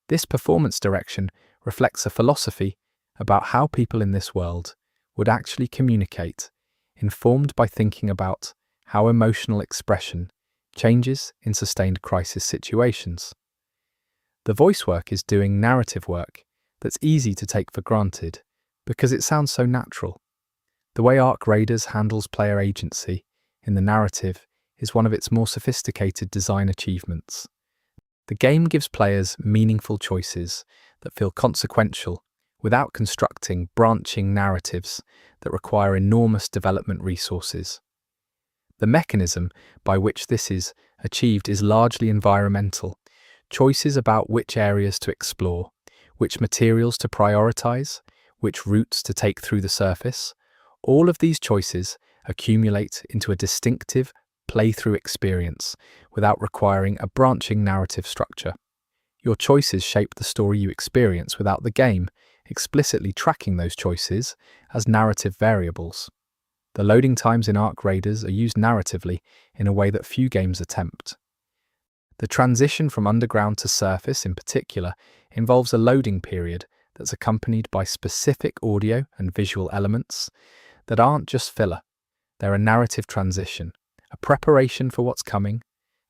This performance direction reflects a philosophy about how people in this world would actually communicate, informed by thinking about how emotional expression changes in sustained crisis situations. The voice work is doing narrative work that's easy to take for granted because it sounds so natural. The way Ark Raiders handles player agency in the narrative is one of its more sophisticated design achievements. The game gives players meaningful choices that feel consequential without constructing branching narratives that require enormous development resources. The mechanism by which this is achieved is largely environmental. Choices about which areas to explore, which materials to prioritize, which routes to take through the surface, all of these choices accumulate into a distinctive playthrough experience without requiring a branching narrative structure. Your choices shape the story you experience without the game explicitly tracking those choices as narrative variables. The loading times in Ark Raiders are used narratively in a way that few games attempt. The transition from underground to surface, in particular, involves a loading period that's accompanied by specific audio and visual elements that aren't just filler. They're a narrative transition, a preparation for what's coming,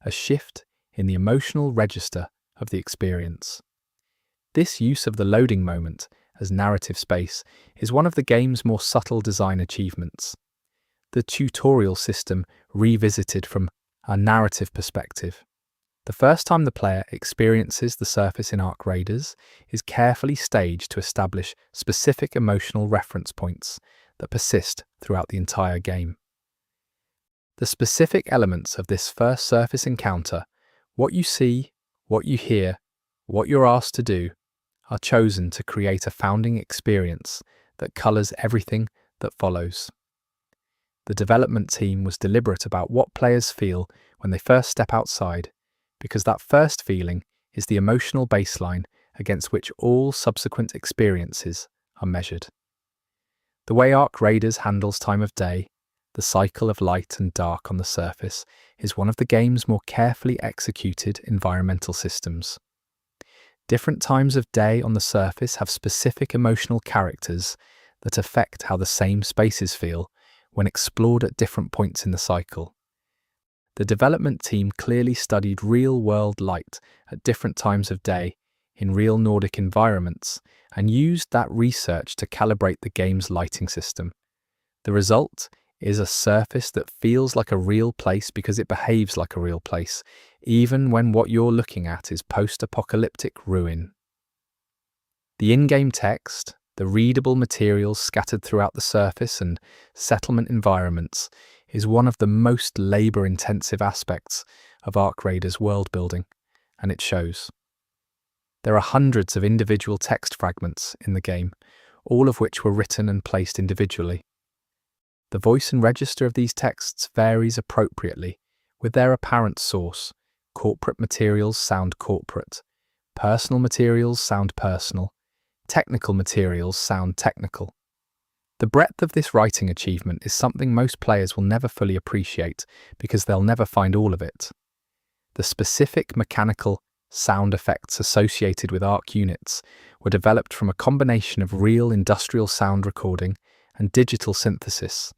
a shift in the emotional register of the experience. This use of the loading moment as narrative space is one of the game's more subtle design achievements. The tutorial system revisited from a narrative perspective. The first time the player experiences the surface in Ark Raiders is carefully staged to establish specific emotional reference points that persist throughout the entire game. The specific elements of this first surface encounter, what you see, what you hear, what you're asked to do, are chosen to create a founding experience that colours everything that follows. The development team was deliberate about what players feel when they first step outside, because that first feeling is the emotional baseline against which all subsequent experiences are measured. The way Ark Raiders handles time of day, the cycle of light and dark on the surface, is one of the game's more carefully executed environmental systems. Different times of day on the surface have specific emotional characters that affect how the same spaces feel when explored at different points in the cycle. The development team clearly studied real-world light at different times of day in real Nordic environments and used that research to calibrate the game's lighting system. The result is a surface that feels like a real place because it behaves like a real place, even when what you're looking at is post-apocalyptic ruin. The in-game text, the readable materials scattered throughout the surface and settlement environments, is one of the most labour-intensive aspects of Ark Raiders world building, and it shows. There are hundreds of individual text fragments in the game, all of which were written and placed individually. The voice and register of these texts varies appropriately with their apparent source. Corporate materials sound corporate, personal materials sound personal, technical materials sound technical. The breadth of this writing achievement is something most players will never fully appreciate because they'll never find all of it. The specific mechanical sound effects associated with Ark units were developed from a combination of real industrial sound recording and digital synthesis,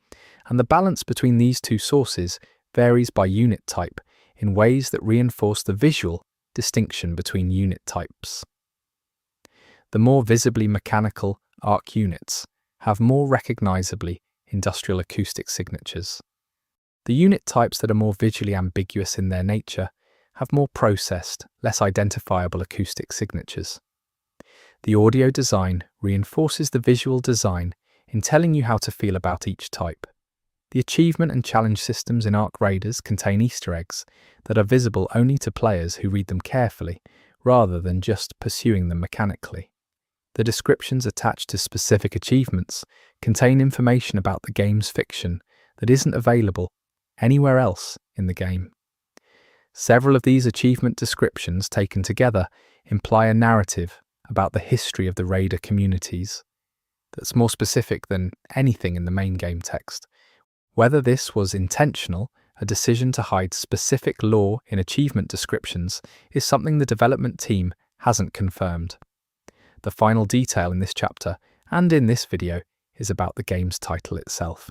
and the balance between these two sources varies by unit type in ways that reinforce the visual distinction between unit types. The more visibly mechanical Ark units have more recognizably industrial acoustic signatures. The unit types that are more visually ambiguous in their nature have more processed, less identifiable acoustic signatures. The audio design reinforces the visual design in telling you how to feel about each type. The achievement and challenge systems in Ark Raiders contain Easter eggs that are visible only to players who read them carefully, rather than just pursuing them mechanically. The descriptions attached to specific achievements contain information about the game's fiction that isn't available anywhere else in the game. Several of these achievement descriptions taken together imply a narrative about the history of the Raider communities that's more specific than anything in the main game text. Whether this was intentional, a decision to hide specific lore in achievement descriptions, is something the development team hasn't confirmed. The final detail in this chapter, and in this video, is about the game's title itself.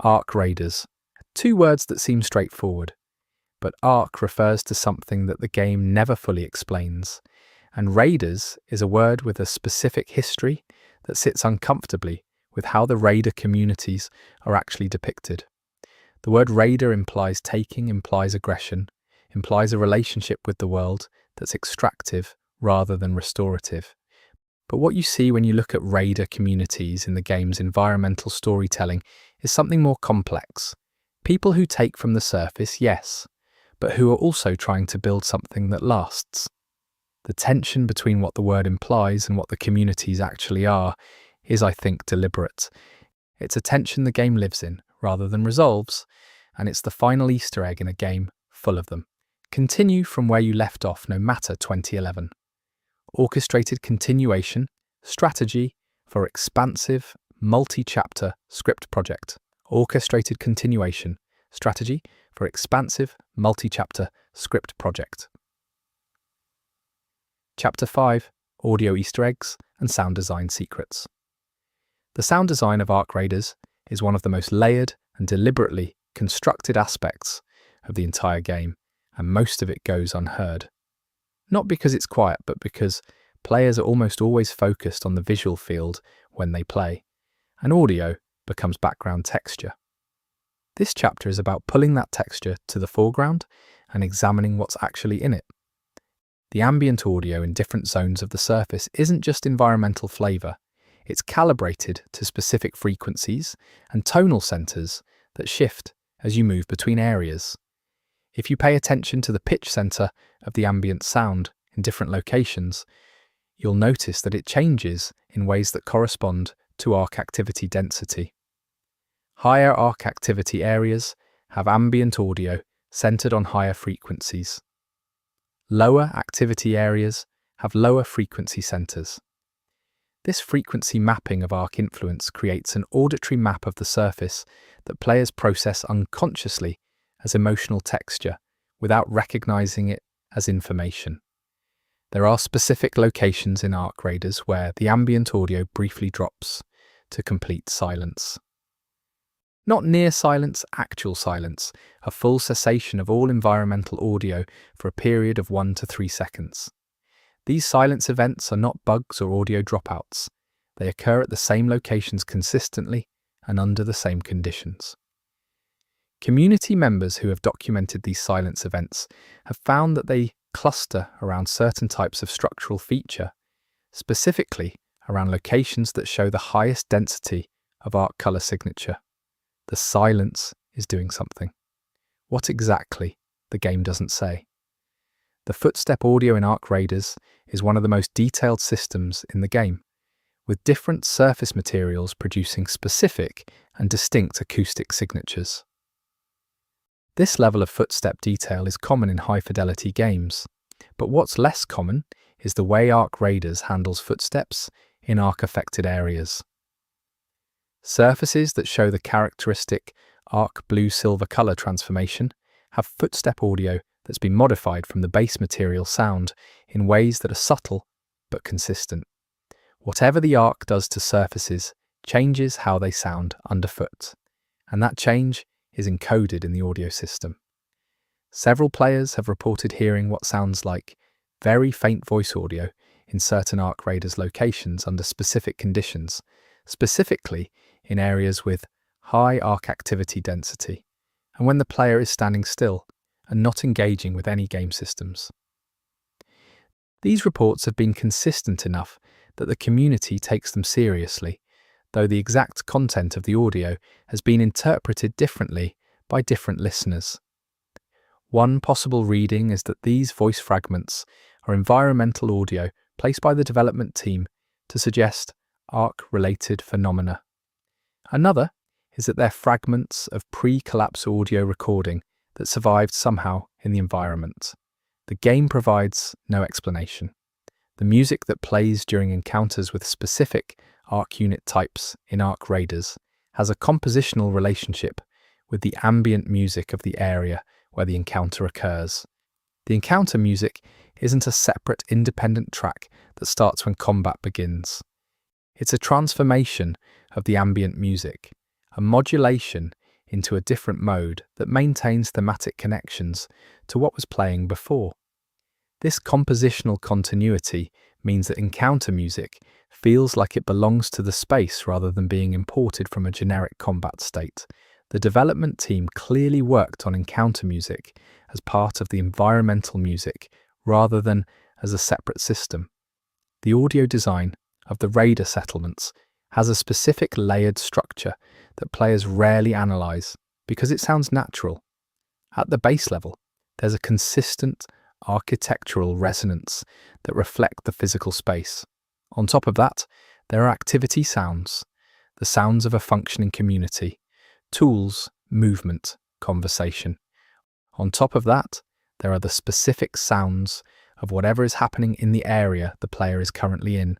Ark Raiders. Two words that seem straightforward, but Ark refers to something that the game never fully explains, and Raiders is a word with a specific history that sits uncomfortably with how the Raider communities are actually depicted. The word Raider implies taking, implies aggression, implies a relationship with the world that's extractive rather than restorative. But what you see when you look at Raider communities in the game's environmental storytelling is something more complex. People who take from the surface, yes, but who are also trying to build something that lasts. The tension between what the word implies and what the communities actually are is, I think, deliberate. It's a tension the game lives in, rather than resolves, and it's the final Easter egg in a game full of them. Continue from where you left off, no matter 2011. Orchestrated continuation, strategy for expansive, multi-chapter script project. Orchestrated continuation, strategy for expansive, multi-chapter script project. Chapter 5, Audio Easter Eggs and Sound Design Secrets. The sound design of Ark Raiders is one of the most layered and deliberately constructed aspects of the entire game, and most of it goes unheard. Not because it's quiet, but because players are almost always focused on the visual field when they play, and audio becomes background texture. This chapter is about pulling that texture to the foreground and examining what's actually in it. The ambient audio in different zones of the surface isn't just environmental flavour, it's calibrated to specific frequencies and tonal centres that shift as you move between areas. If you pay attention to the pitch centre of the ambient sound in different locations, you'll notice that it changes in ways that correspond to arc activity density. Higher arc activity areas have ambient audio centred on higher frequencies. Lower activity areas have lower frequency centres. This frequency mapping of arc influence creates an auditory map of the surface that players process unconsciously as emotional texture without recognizing it as information. There are specific locations in Ark Raiders where the ambient audio briefly drops to complete silence. Not near silence, actual silence, a full cessation of all environmental audio for a period of 1 to 3 seconds. These silence events are not bugs or audio dropouts. They occur at the same locations consistently and under the same conditions. Community members who have documented these silence events have found that they cluster around certain types of structural feature, specifically around locations that show the highest density of arc color signature. The silence is doing something. What exactly, the game doesn't say. The footstep audio in Ark Raiders is one of the most detailed systems in the game, with different surface materials producing specific and distinct acoustic signatures. This level of footstep detail is common in high-fidelity games, but what's less common is the way Ark Raiders handles footsteps in arc-affected areas. Surfaces that show the characteristic arc blue-silver color transformation have footstep audio that's been modified from the base material sound in ways that are subtle but consistent. Whatever the arc does to surfaces changes how they sound underfoot, and that change is encoded in the audio system. Several players have reported hearing what sounds like very faint voice audio in certain Ark Raiders locations under specific conditions, specifically in areas with high arc activity density, and when the player is standing still and not engaging with any game systems. These reports have been consistent enough that the community takes them seriously, though the exact content of the audio has been interpreted differently by different listeners. One possible reading is that these voice fragments are environmental audio placed by the development team to suggest arc-related phenomena. Another is that they're fragments of pre-collapse audio recording that survived somehow in the environment. The game provides no explanation. The music that plays during encounters with specific Arc unit types in Ark Raiders has a compositional relationship with the ambient music of the area where the encounter occurs. The encounter music isn't a separate independent track that starts when combat begins. It's a transformation of the ambient music, a modulation into a different mode that maintains thematic connections to what was playing before. This compositional continuity means that encounter music feels like it belongs to the space rather than being imported from a generic combat state. The development team clearly worked on encounter music as part of the environmental music rather than as a separate system. The audio design of the Raider settlements has a specific layered structure that players rarely analyze Because it sounds natural. At the base level, there's a consistent architectural resonance that reflect the physical space. On top of that, there are activity sounds, the sounds of a functioning community, tools, movement, conversation. On top of that, there are the specific sounds of whatever is happening in the area the player is currently in,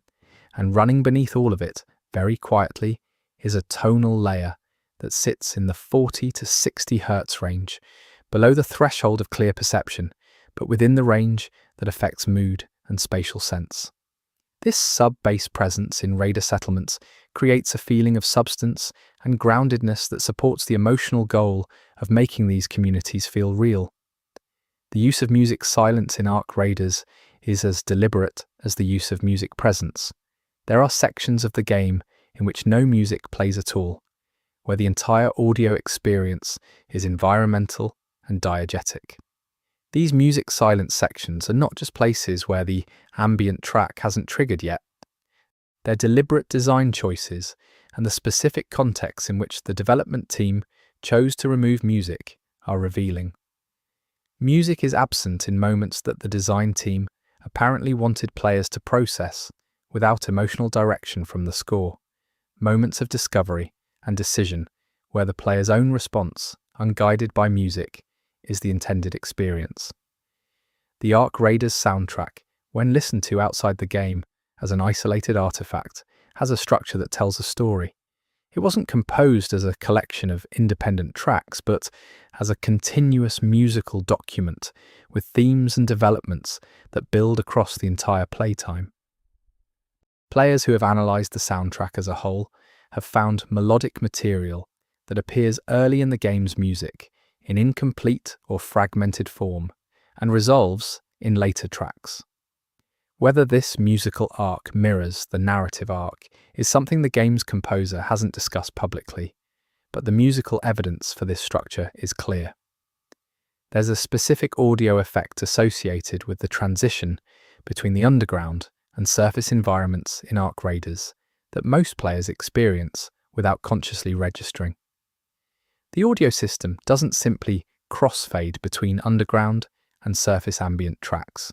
and running beneath all of it, very quietly, is a tonal layer that sits in the 40 to 60 Hz range, below the threshold of clear perception, but within the range that affects mood and spatial sense. This sub-bass presence in raider settlements creates a feeling of substance and groundedness that supports the emotional goal of making these communities feel real. The use of music silence in Ark Raiders is as deliberate as the use of music presence. There are sections of the game in which no music plays at all, where the entire audio experience is environmental and diegetic. These music silence sections are not just places where the ambient track hasn't triggered yet. They're deliberate design choices and the specific context in which the development team chose to remove music are revealing. Music is absent in moments that the design team apparently wanted players to process without emotional direction from the score, moments of discovery and decision where the player's own response, unguided by music, is the intended experience. The Ark Raiders soundtrack, when listened to outside the game as an isolated artifact, has a structure that tells a story. It wasn't composed as a collection of independent tracks, but as a continuous musical document with themes and developments that build across the entire playtime. Players who have analysed the soundtrack as a whole have found melodic material that appears early in the game's music in incomplete or fragmented form, and resolves in later tracks. Whether this musical arc mirrors the narrative arc is something the game's composer hasn't discussed publicly, but the musical evidence for this structure is clear. There's a specific audio effect associated with the transition between the underground and surface environments in Ark Raiders that most players experience without consciously registering. The audio system doesn't simply crossfade between underground and surface ambient tracks.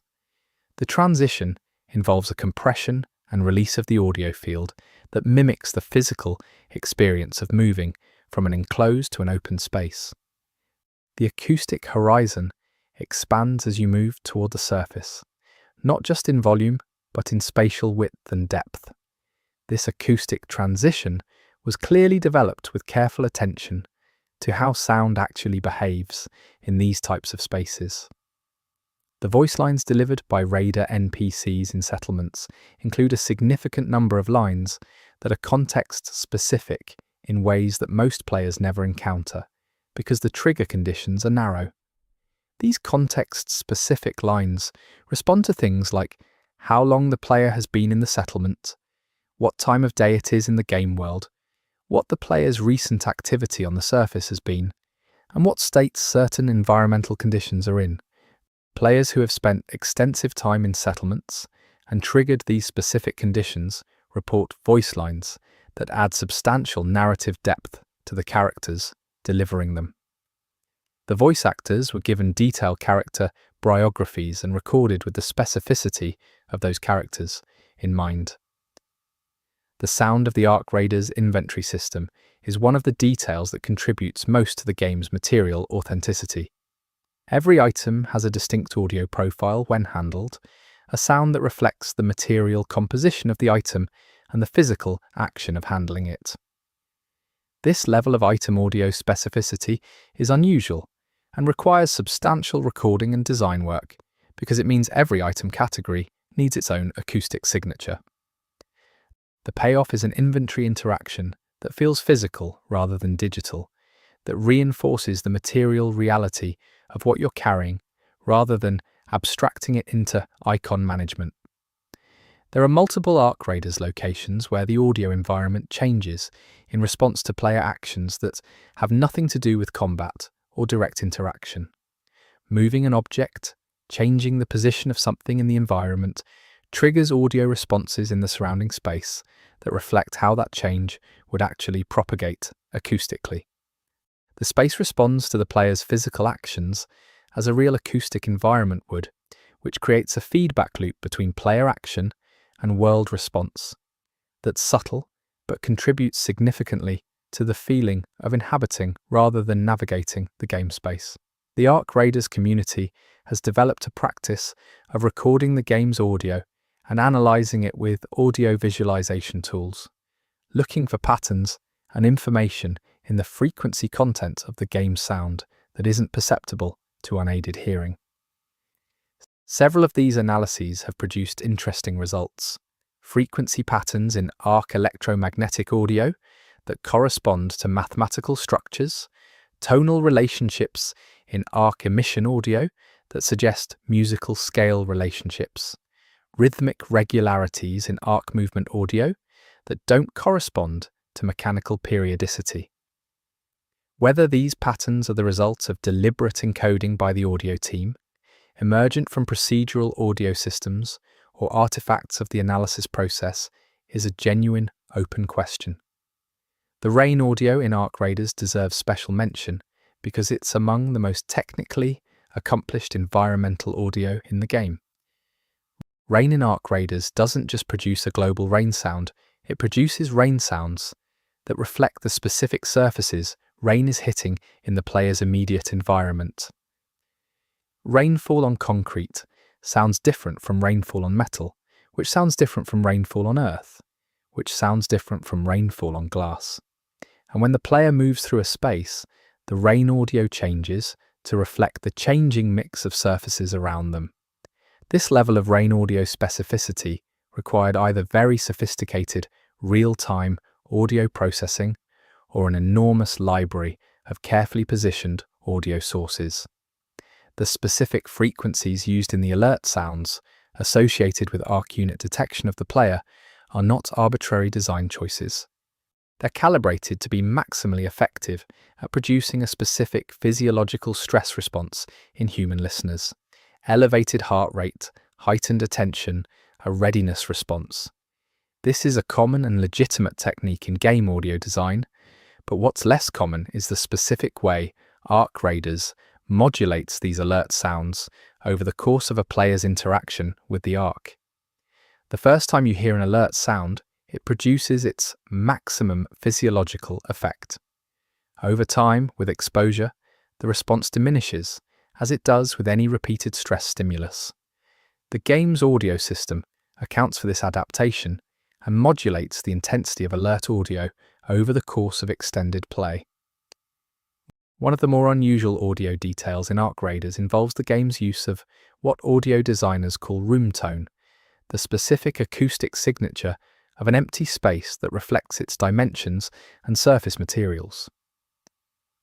The transition involves a compression and release of the audio field that mimics the physical experience of moving from an enclosed to an open space. The acoustic horizon expands as you move toward the surface, not just in volume, but in spatial width and depth. This acoustic transition was clearly developed with careful attention to how sound actually behaves in these types of spaces. The voice lines delivered by Raider NPCs in settlements include a significant number of lines that are context-specific in ways that most players never encounter, because the trigger conditions are narrow. These context-specific lines respond to things like how long the player has been in the settlement, what time of day it is in the game world, what the player's recent activity on the surface has been, and what states certain environmental conditions are in. Players who have spent extensive time in settlements and triggered these specific conditions report voice lines that add substantial narrative depth to the characters delivering them. The voice actors were given detailed character biographies and recorded with the specificity of those characters in mind. The sound of the Ark Raiders inventory system is one of the details that contributes most to the game's material authenticity. Every item has a distinct audio profile when handled, a sound that reflects the material composition of the item and the physical action of handling it. This level of item audio specificity is unusual and requires substantial recording and design work, because it means every item category needs its own acoustic signature. The payoff is an inventory interaction that feels physical rather than digital, that reinforces the material reality of what you're carrying rather than abstracting it into icon management. There are multiple Ark Raiders locations where the audio environment changes in response to player actions that have nothing to do with combat or direct interaction. Moving an object, changing the position of something in the environment, triggers audio responses in the surrounding space that reflect how that change would actually propagate acoustically. The space responds to the player's physical actions as a real acoustic environment would, which creates a feedback loop between player action and world response that's subtle but contributes significantly to the feeling of inhabiting rather than navigating the game space. The Ark Raiders community has developed a practice of recording the game's audio and analysing it with audio visualization tools, looking for patterns and information in the frequency content of the game's sound that isn't perceptible to unaided hearing. Several of these analyses have produced interesting results. Frequency patterns in Ark electromagnetic audio that correspond to mathematical structures, tonal relationships in Ark emission audio that suggest musical scale relationships, rhythmic regularities in Ark movement audio that don't correspond to mechanical periodicity. Whether these patterns are the result of deliberate encoding by the audio team, emergent from procedural audio systems, or artifacts of the analysis process is a genuine, open question. The rain audio in Ark Raiders deserves special mention because it's among the most technically accomplished environmental audio in the game. Rain in Ark Raiders doesn't just produce a global rain sound, it produces rain sounds that reflect the specific surfaces rain is hitting in the player's immediate environment. Rainfall on concrete sounds different from rainfall on metal, which sounds different from rainfall on earth, which sounds different from rainfall on glass. And when the player moves through a space, the rain audio changes to reflect the changing mix of surfaces around them. This level of rain audio specificity required either very sophisticated, real-time audio processing or an enormous library of carefully positioned audio sources. The specific frequencies used in the alert sounds associated with Arc unit detection of the player are not arbitrary design choices. They're calibrated to be maximally effective at producing a specific physiological stress response in human listeners: elevated heart rate, heightened attention, a readiness response. This is a common and legitimate technique in game audio design, but what's less common is the specific way Ark Raiders modulates these alert sounds over the course of a player's interaction with the Ark. The first time you hear an alert sound, it produces its maximum physiological effect. Over time, with exposure, the response diminishes, as it does with any repeated stress stimulus. The game's audio system accounts for this adaptation and modulates the intensity of alert audio over the course of extended play. One of the more unusual audio details in Ark Raiders involves the game's use of what audio designers call room tone, the specific acoustic signature of an empty space that reflects its dimensions and surface materials.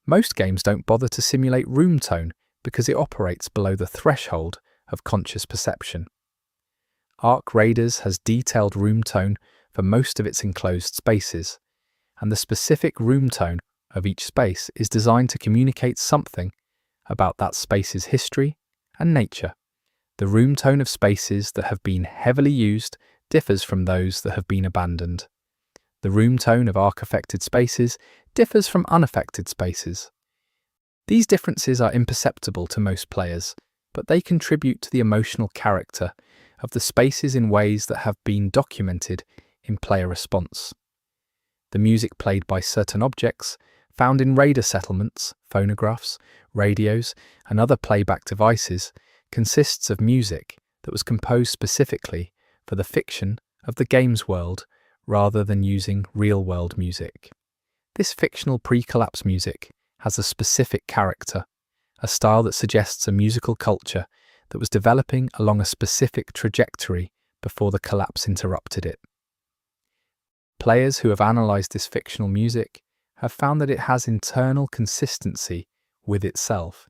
Most games don't bother to simulate room tone because it operates below the threshold of conscious perception. Ark Raiders has detailed room tone for most of its enclosed spaces, and the specific room tone of each space is designed to communicate something about that space's history and nature. The room tone of spaces that have been heavily used differs from those that have been abandoned. The room tone of Ark-affected spaces differs from unaffected spaces. These differences are imperceptible to most players, but they contribute to the emotional character of the spaces in ways that have been documented in player response. The music played by certain objects found in raider settlements, phonographs, radios, and other playback devices consists of music that was composed specifically for the fiction of the game's world rather than using real-world music. This fictional pre-collapse music has a specific character, a style that suggests a musical culture that was developing along a specific trajectory before the collapse interrupted it. Players who have analysed this fictional music have found that it has internal consistency with itself.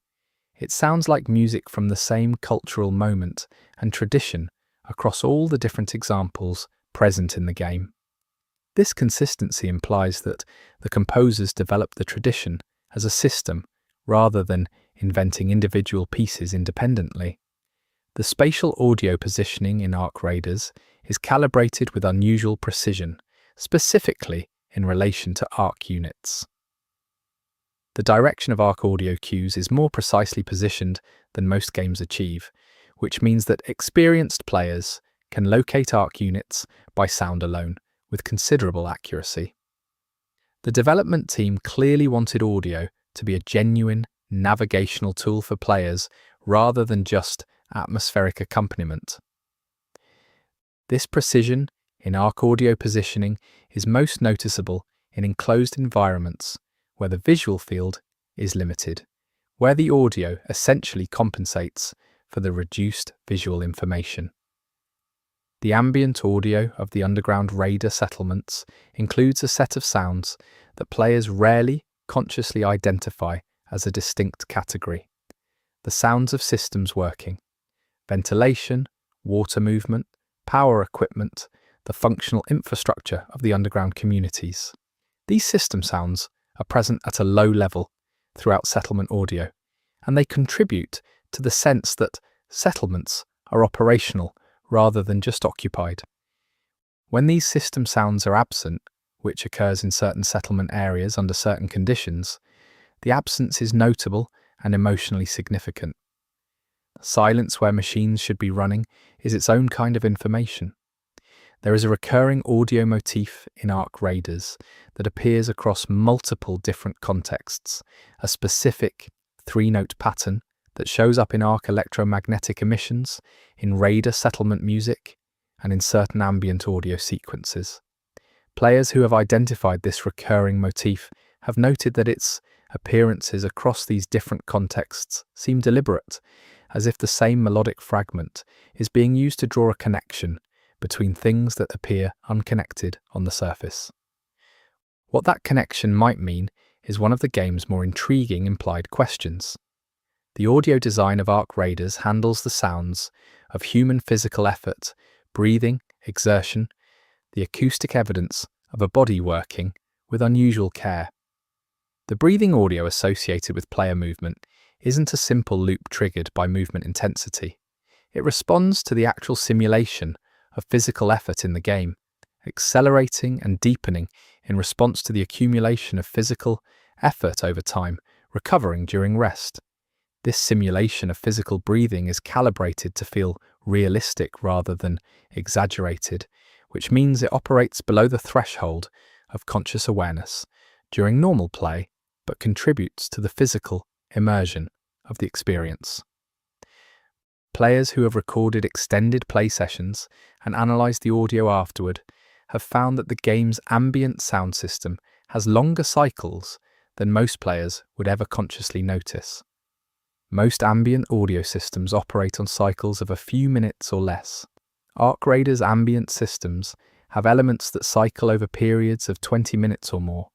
It sounds like music from the same cultural moment and tradition across all the different examples present in the game. This consistency implies that the composers developed the tradition as a system rather than inventing individual pieces independently. The spatial audio positioning in Ark Raiders is calibrated with unusual precision, specifically in relation to Ark units. The direction of Arc audio cues is more precisely positioned than most games achieve, which means that experienced players can locate Arc units by sound alone with considerable accuracy. The development team clearly wanted audio to be a genuine navigational tool for players rather than just atmospheric accompaniment. This precision in Arc audio positioning is most noticeable in enclosed environments where the visual field is limited, where the audio essentially compensates for the reduced visual information. The ambient audio of the underground raider settlements includes a set of sounds that players rarely consciously identify as a distinct category. The sounds of systems working, ventilation, water movement, power equipment, the functional infrastructure of the underground communities. These system sounds are present at a low level throughout settlement audio, and they contribute to the sense that settlements are operational rather than just occupied. When these system sounds are absent, which occurs in certain settlement areas under certain conditions, the absence is notable and emotionally significant. Silence where machines should be running is its own kind of information. There is a recurring audio motif in Arc Raiders that appears across multiple different contexts, a specific three-note pattern that shows up in Arc electromagnetic emissions, in Raider settlement music, and in certain ambient audio sequences. Players who have identified this recurring motif have noted that its appearances across these different contexts seem deliberate, as if the same melodic fragment is being used to draw a connection between things that appear unconnected on the surface. What that connection might mean is one of the game's more intriguing implied questions. The audio design of Arc Raiders handles the sounds of human physical effort, breathing, exertion, the acoustic evidence of a body working with unusual care. The breathing audio associated with player movement isn't a simple loop triggered by movement intensity. It responds to the actual simulation of physical effort in the game, accelerating and deepening in response to the accumulation of physical effort over time, recovering during rest. This simulation of physical breathing is calibrated to feel realistic rather than exaggerated, which means it operates below the threshold of conscious awareness during normal play, but contributes to the physical immersion of the experience. Players who have recorded extended play sessions and analysed the audio afterward have found that the game's ambient sound system has longer cycles than most players would ever consciously notice. Most ambient audio systems operate on cycles of a few minutes or less. Arc Raiders' ambient systems have elements that cycle over periods of 20 minutes or more,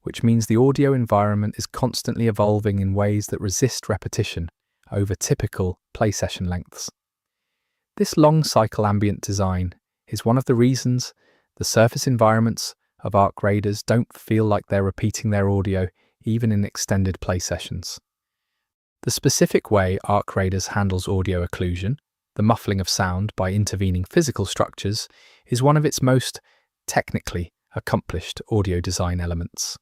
which means the audio environment is constantly evolving in ways that resist repetition over typical play session lengths. This long cycle ambient design is one of the reasons the surface environments of Arc Raiders don't feel like they're repeating their audio even in extended play sessions. The specific way Arc Raiders handles audio occlusion, the muffling of sound by intervening physical structures, is one of its most technically accomplished audio design elements.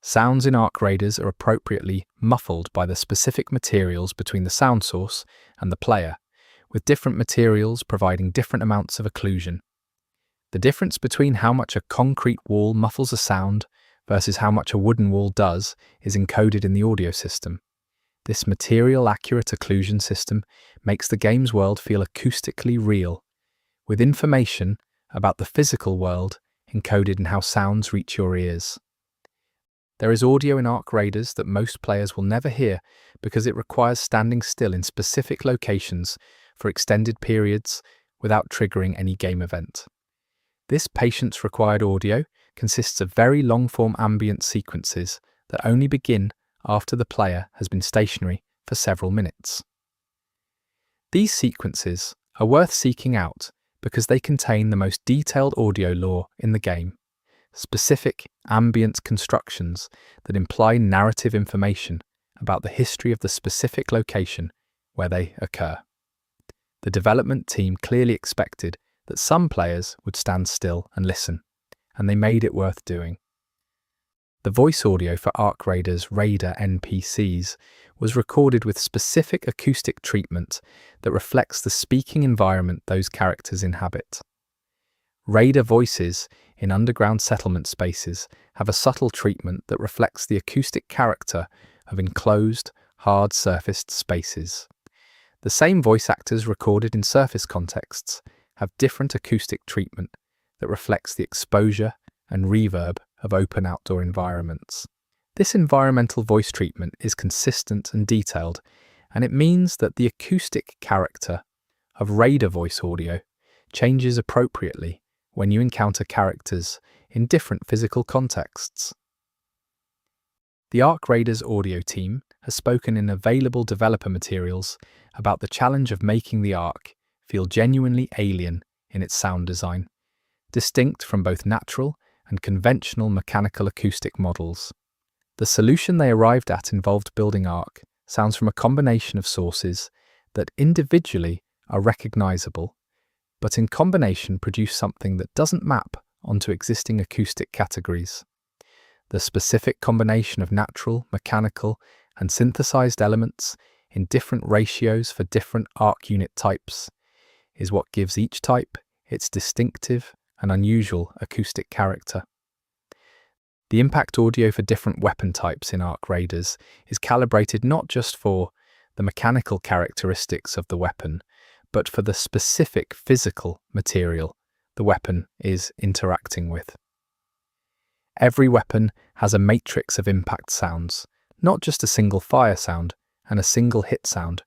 Sounds in Arc Raiders are appropriately muffled by the specific materials between the sound source and the player, with different materials providing different amounts of occlusion. The difference between how much a concrete wall muffles a sound versus how much a wooden wall does is encoded in the audio system. This material-accurate occlusion system makes the game's world feel acoustically real, with information about the physical world encoded in how sounds reach your ears. There is audio in Arc Raiders that most players will never hear because it requires standing still in specific locations for extended periods without triggering any game event. This patience-required audio consists of very long-form ambient sequences that only begin after the player has been stationary for several minutes. These sequences are worth seeking out because they contain the most detailed audio lore in the game, specific ambient constructions that imply narrative information about the history of the specific location where they occur. The development team clearly expected that some players would stand still and listen, and they made it worth doing. The voice audio for Ark Raiders Raider NPCs was recorded with specific acoustic treatment that reflects the speaking environment those characters inhabit. Raider voices in underground settlement spaces have a subtle treatment that reflects the acoustic character of enclosed, hard-surfaced spaces. The same voice actors recorded in surface contexts have different acoustic treatment that reflects the exposure and reverb of open outdoor environments. This environmental voice treatment is consistent and detailed, and it means that the acoustic character of Raider voice audio changes appropriately when you encounter characters in different physical contexts. The Ark Raiders audio team has spoken in available developer materials about the challenge of making the Ark feel genuinely alien in its sound design, distinct from both natural and conventional mechanical acoustic models. The solution they arrived at involved building Ark sounds from a combination of sources that individually are recognizable, but in combination produce something that doesn't map onto existing acoustic categories. The specific combination of natural, mechanical, and synthesized elements in different ratios for different Ark unit types is what gives each type its distinctive and unusual acoustic character. The impact audio for different weapon types in Ark Raiders is calibrated not just for the mechanical characteristics of the weapon, but for the specific physical material the weapon is interacting with. Every weapon has a matrix of impact sounds, not just a single fire sound and a single hit sound,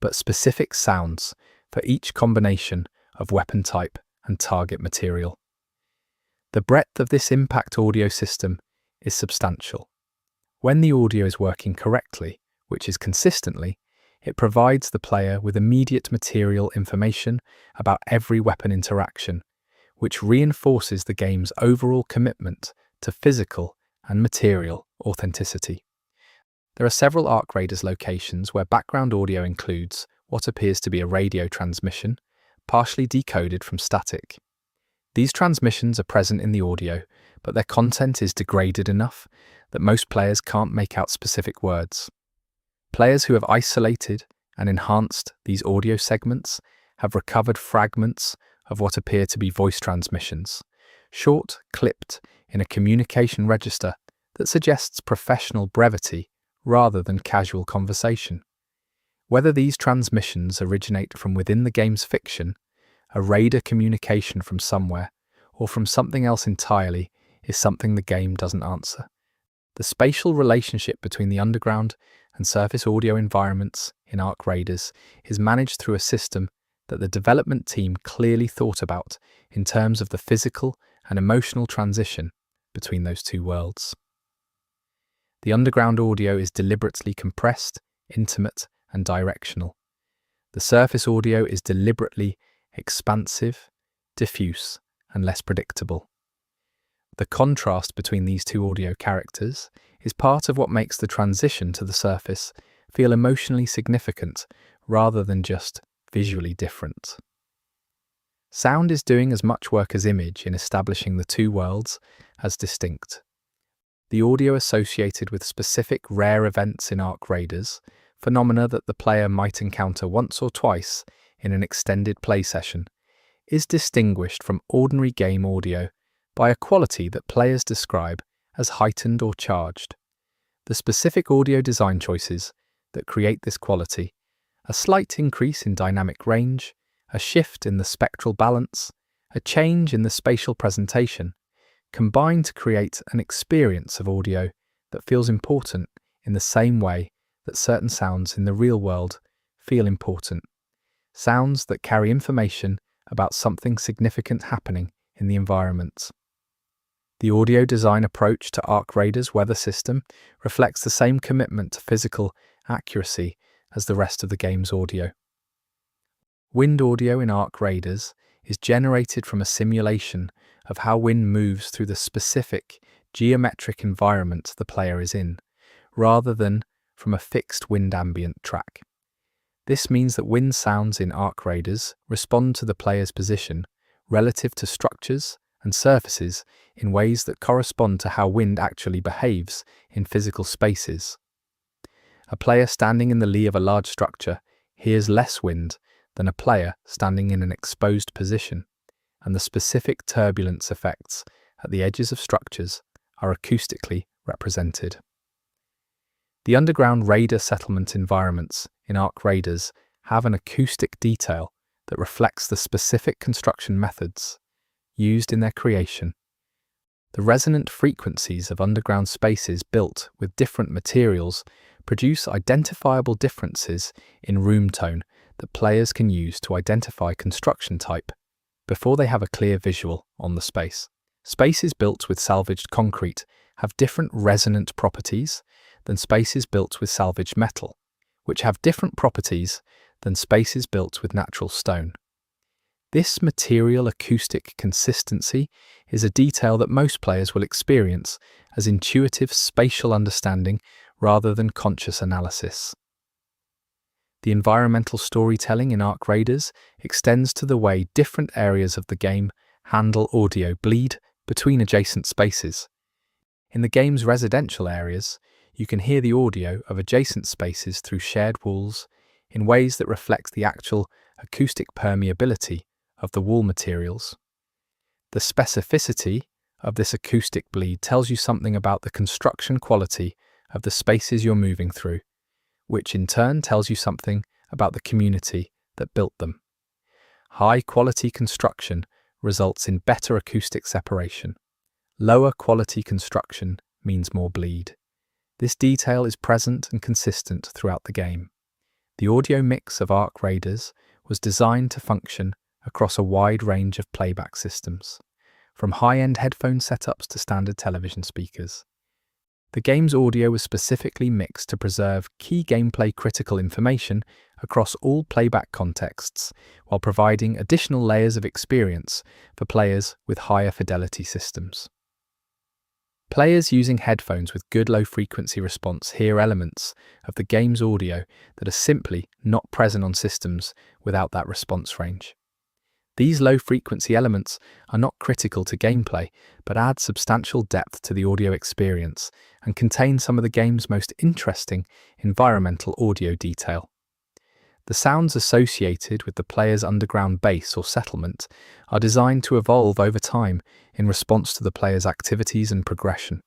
but specific sounds for each combination of weapon type and target material. The breadth of this impact audio system is substantial. When the audio is working correctly, which is consistently, it provides the player with immediate material information about every weapon interaction, which reinforces the game's overall commitment to physical and material authenticity. There are several Ark Raiders locations where background audio includes what appears to be a radio transmission, partially decoded from static. These transmissions are present in the audio, but their content is degraded enough that most players can't make out specific words. Players who have isolated and enhanced these audio segments have recovered fragments of what appear to be voice transmissions, short, clipped in a communication register that suggests professional brevity rather than casual conversation. Whether these transmissions originate from within the game's fiction, a raider communication from somewhere, or from something else entirely, is something the game doesn't answer. The spatial relationship between the underground and surface audio environments in Ark Raiders is managed through a system that the development team clearly thought about in terms of the physical and emotional transition between those two worlds. The underground audio is deliberately compressed, intimate, and directional. The surface audio is deliberately expansive, diffuse, and less predictable. The contrast between these two audio characters is part of what makes the transition to the surface feel emotionally significant rather than just visually different. Sound is doing as much work as image in establishing the two worlds as distinct. The audio associated with specific rare events in Ark Raiders, phenomena that the player might encounter once or twice in an extended play session, is distinguished from ordinary game audio by a quality that players describe as heightened or charged. The specific audio design choices that create this quality, a slight increase in dynamic range, a shift in the spectral balance, a change in the spatial presentation, combine to create an experience of audio that feels important in the same way that certain sounds in the real world feel important. Sounds that carry information about something significant happening in the environment. The audio design approach to Ark Raiders' weather system reflects the same commitment to physical accuracy as the rest of the game's audio. Wind audio in Ark Raiders is generated from a simulation of how wind moves through the specific geometric environment the player is in, rather than from a fixed wind ambient track. This means that wind sounds in Ark Raiders respond to the player's position relative to structures and surfaces in ways that correspond to how wind actually behaves in physical spaces. A player standing in the lee of a large structure hears less wind than a player standing in an exposed position, and the specific turbulence effects at the edges of structures are acoustically represented. The underground raider settlement environments in Ark Raiders have an acoustic detail that reflects the specific construction methods used in their creation. The resonant frequencies of underground spaces built with different materials produce identifiable differences in room tone that players can use to identify construction type before they have a clear visual on the space. Spaces built with salvaged concrete have different resonant properties than spaces built with salvaged metal, which have different properties than spaces built with natural stone. This material acoustic consistency is a detail that most players will experience as intuitive spatial understanding rather than conscious analysis. The environmental storytelling in Ark Raiders extends to the way different areas of the game handle audio bleed between adjacent spaces. In the game's residential areas, you can hear the audio of adjacent spaces through shared walls in ways that reflect the actual acoustic permeability of the wall materials. The specificity of this acoustic bleed tells you something about the construction quality of the spaces you're moving through, which in turn tells you something about the community that built them. High-quality construction results in better acoustic separation. Lower quality construction means more bleed. This detail is present and consistent throughout the game. The audio mix of Ark Raiders was designed to function across a wide range of playback systems, from high-end headphone setups to standard television speakers. The game's audio was specifically mixed to preserve key gameplay critical information across all playback contexts, while providing additional layers of experience for players with higher fidelity systems. Players using headphones with good low-frequency response hear elements of the game's audio that are simply not present on systems without that response range. These low-frequency elements are not critical to gameplay, but add substantial depth to the audio experience and contain some of the game's most interesting environmental audio detail. The sounds associated with the player's underground base or settlement are designed to evolve over time in response to the player's activities and progression.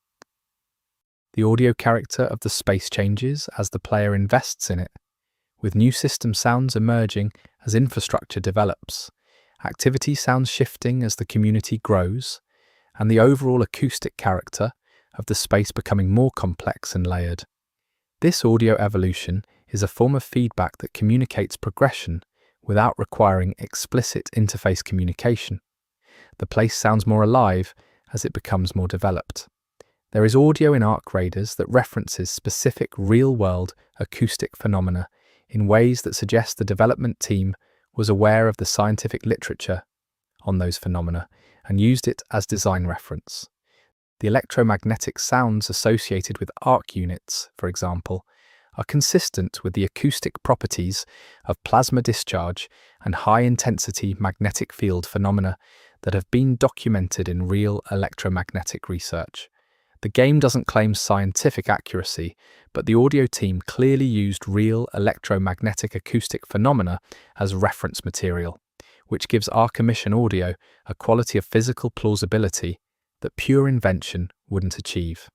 The audio character of the space changes as the player invests in it, with new system sounds emerging as infrastructure develops, activity sounds shifting as the community grows, and the overall acoustic character of the space becoming more complex and layered. This audio evolution is a form of feedback that communicates progression without requiring explicit interface communication. The place sounds more alive as it becomes more developed. There is audio in Ark Raiders that references specific real-world acoustic phenomena in ways that suggest the development team was aware of the scientific literature on those phenomena and used it as design reference. The electromagnetic sounds associated with Arc units, for example, are consistent with the acoustic properties of plasma discharge and high-intensity magnetic field phenomena that have been documented in real electromagnetic research. The game doesn't claim scientific accuracy, but the audio team clearly used real electromagnetic acoustic phenomena as reference material, which gives Ark Emission audio a quality of physical plausibility that pure invention wouldn't achieve.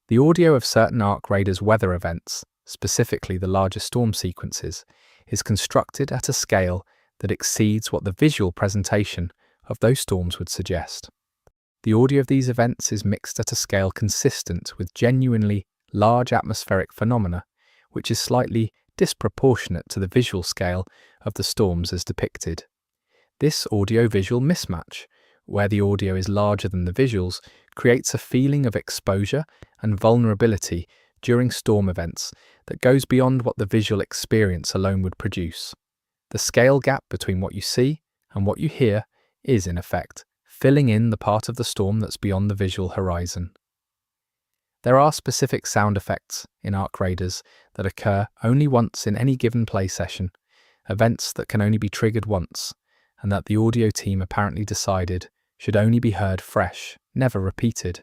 The audio of certain Ark Raiders weather events, specifically the larger storm sequences, is constructed at a scale that exceeds what the visual presentation of those storms would suggest. The audio of these events is mixed at a scale consistent with genuinely large atmospheric phenomena, which is slightly disproportionate to the visual scale of the storms as depicted. This audio-visual mismatch, where the audio is larger than the visuals, creates a feeling of exposure and vulnerability during storm events that goes beyond what the visual experience alone would produce. The scale gap between what you see and what you hear is, in effect, filling in the part of the storm that's beyond the visual horizon. There are specific sound effects in Ark Raiders that occur only once in any given play session, events that can only be triggered once, and that the audio team apparently decided should only be heard fresh, never repeated.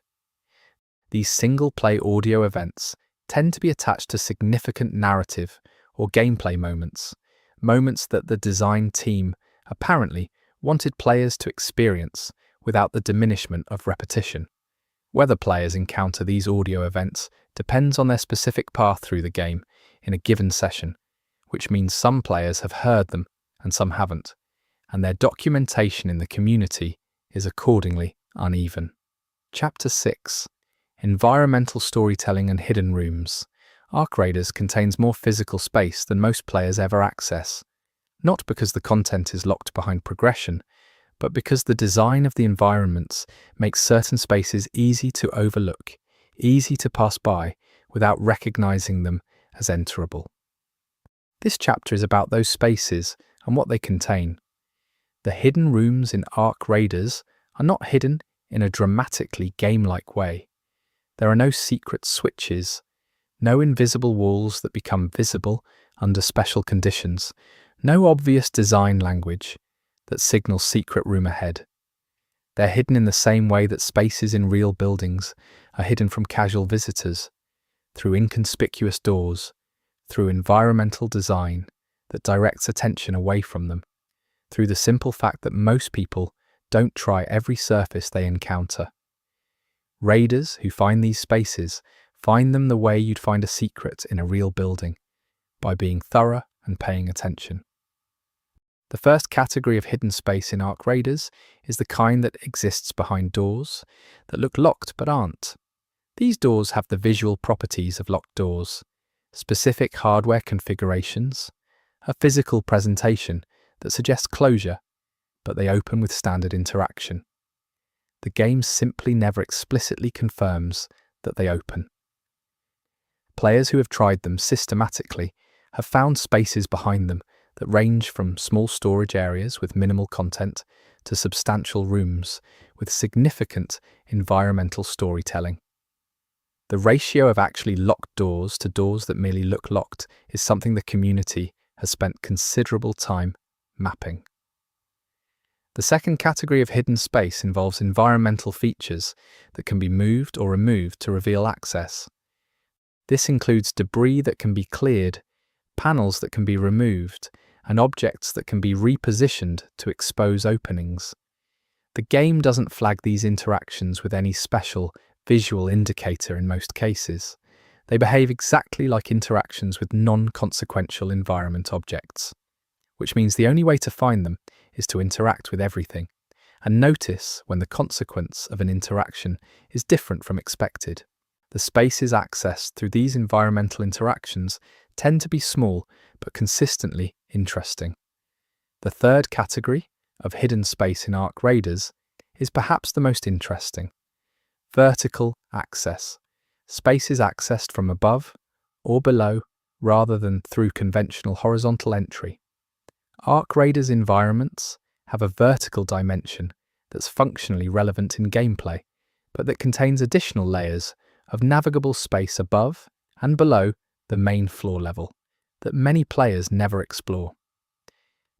These single-play audio events tend to be attached to significant narrative or gameplay moments that the design team apparently wanted players to experience without the diminishment of repetition. Whether players encounter these audio events depends on their specific path through the game in a given session, which means some players have heard them and some haven't, and their documentation in the community is accordingly uneven. Chapter 6: Environmental Storytelling and Hidden Rooms. Ark Raiders contains more physical space than most players ever access, not because the content is locked behind progression, but because the design of the environments makes certain spaces easy to overlook, easy to pass by without recognizing them as enterable. This chapter is about those spaces and what they contain. The hidden rooms in Ark Raiders are not hidden in a dramatically game-like way. There are no secret switches, no invisible walls that become visible under special conditions, no obvious design language that signals secret room ahead. They're hidden in the same way that spaces in real buildings are hidden from casual visitors, through inconspicuous doors, through environmental design that directs attention away from them, through the simple fact that most people don't try every surface they encounter. Raiders who find these spaces find them the way you'd find a secret in a real building, by being thorough and paying attention. The first category of hidden space in Ark Raiders is the kind that exists behind doors that look locked but aren't. These doors have the visual properties of locked doors, specific hardware configurations, a physical presentation that suggests closure, but they open with standard interaction. The game simply never explicitly confirms that they open. Players who have tried them systematically have found spaces behind them that range from small storage areas with minimal content to substantial rooms with significant environmental storytelling. The ratio of actually locked doors to doors that merely look locked is something the community has spent considerable time mapping. The second category of hidden space involves environmental features that can be moved or removed to reveal access. This includes debris that can be cleared, panels that can be removed, and objects that can be repositioned to expose openings. The game doesn't flag these interactions with any special visual indicator in most cases. They behave exactly like interactions with non-consequential environment objects, which means the only way to find them is to interact with everything, and notice when the consequence of an interaction is different from expected. The spaces accessed through these environmental interactions tend to be small but consistently interesting. The third category of hidden space in Ark Raiders is perhaps the most interesting. Vertical access. Spaces accessed from above or below rather than through conventional horizontal entry. Ark Raiders environments have a vertical dimension that's functionally relevant in gameplay, but that contains additional layers of navigable space above and below the main floor level that many players never explore.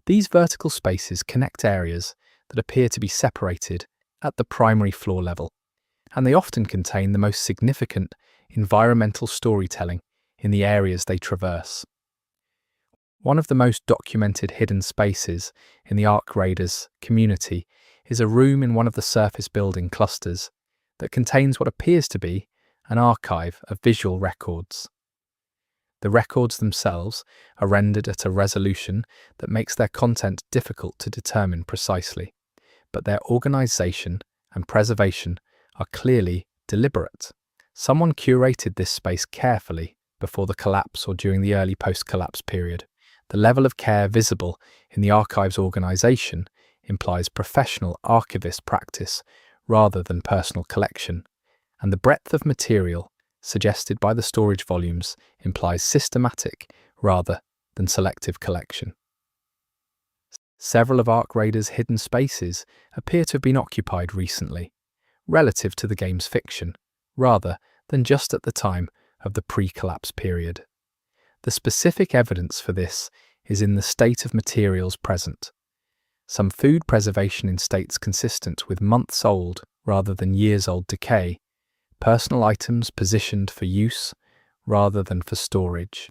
These vertical spaces connect areas that appear to be separated at the primary floor level, and they often contain the most significant environmental storytelling in the areas they traverse. One of the most documented hidden spaces in the Ark Raiders community is a room in one of the surface building clusters that contains what appears to be an archive of visual records. The records themselves are rendered at a resolution that makes their content difficult to determine precisely, but their organization and preservation are clearly deliberate. Someone curated this space carefully before the collapse or during the early post-collapse period. The level of care visible in the archive's organization implies professional archivist practice rather than personal collection, and the breadth of material suggested by the storage volumes implies systematic rather than selective collection. Several of Ark Raiders' hidden spaces appear to have been occupied recently, relative to the game's fiction, rather than just at the time of the pre-collapse period. The specific evidence for this is in the state of materials present. some food preservation in states consistent with months old rather than years old decay, personal items positioned for use rather than for storage,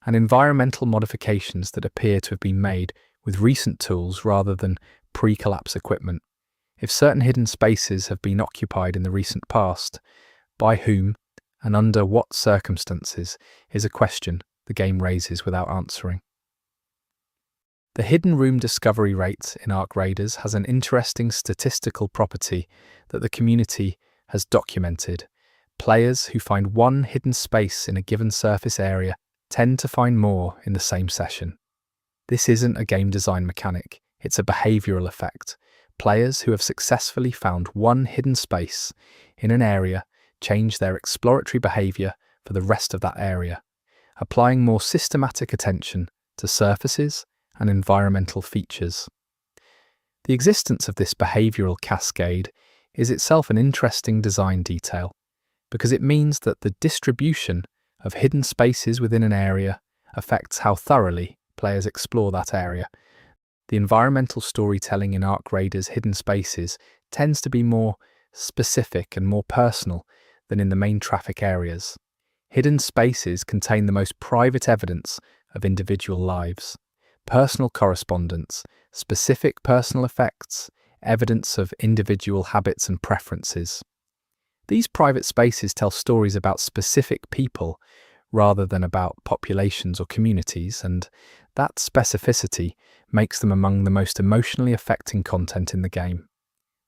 and environmental modifications that appear to have been made with recent tools rather than pre-collapse equipment. If certain hidden spaces have been occupied in the recent past, by whom and under what circumstances is a question the game raises without answering. The hidden room discovery rate in Ark Raiders has an interesting statistical property that the community has documented. Players who find one hidden space in a given surface area tend to find more in the same session. This isn't a game design mechanic, it's a behavioral effect. Players who have successfully found one hidden space in an area change their exploratory behavior for the rest of that area, applying more systematic attention to surfaces and environmental features. The existence of this behavioral cascade is itself an interesting design detail, because it means that the distribution of hidden spaces within an area affects how thoroughly players explore that area. The environmental storytelling in Ark Raiders' hidden spaces tends to be more specific and more personal than in the main traffic areas. Hidden spaces contain the most private evidence of individual lives, personal correspondence, specific personal effects, evidence of individual habits and preferences. These private spaces tell stories about specific people rather than about populations or communities, and that specificity makes them among the most emotionally affecting content in the game.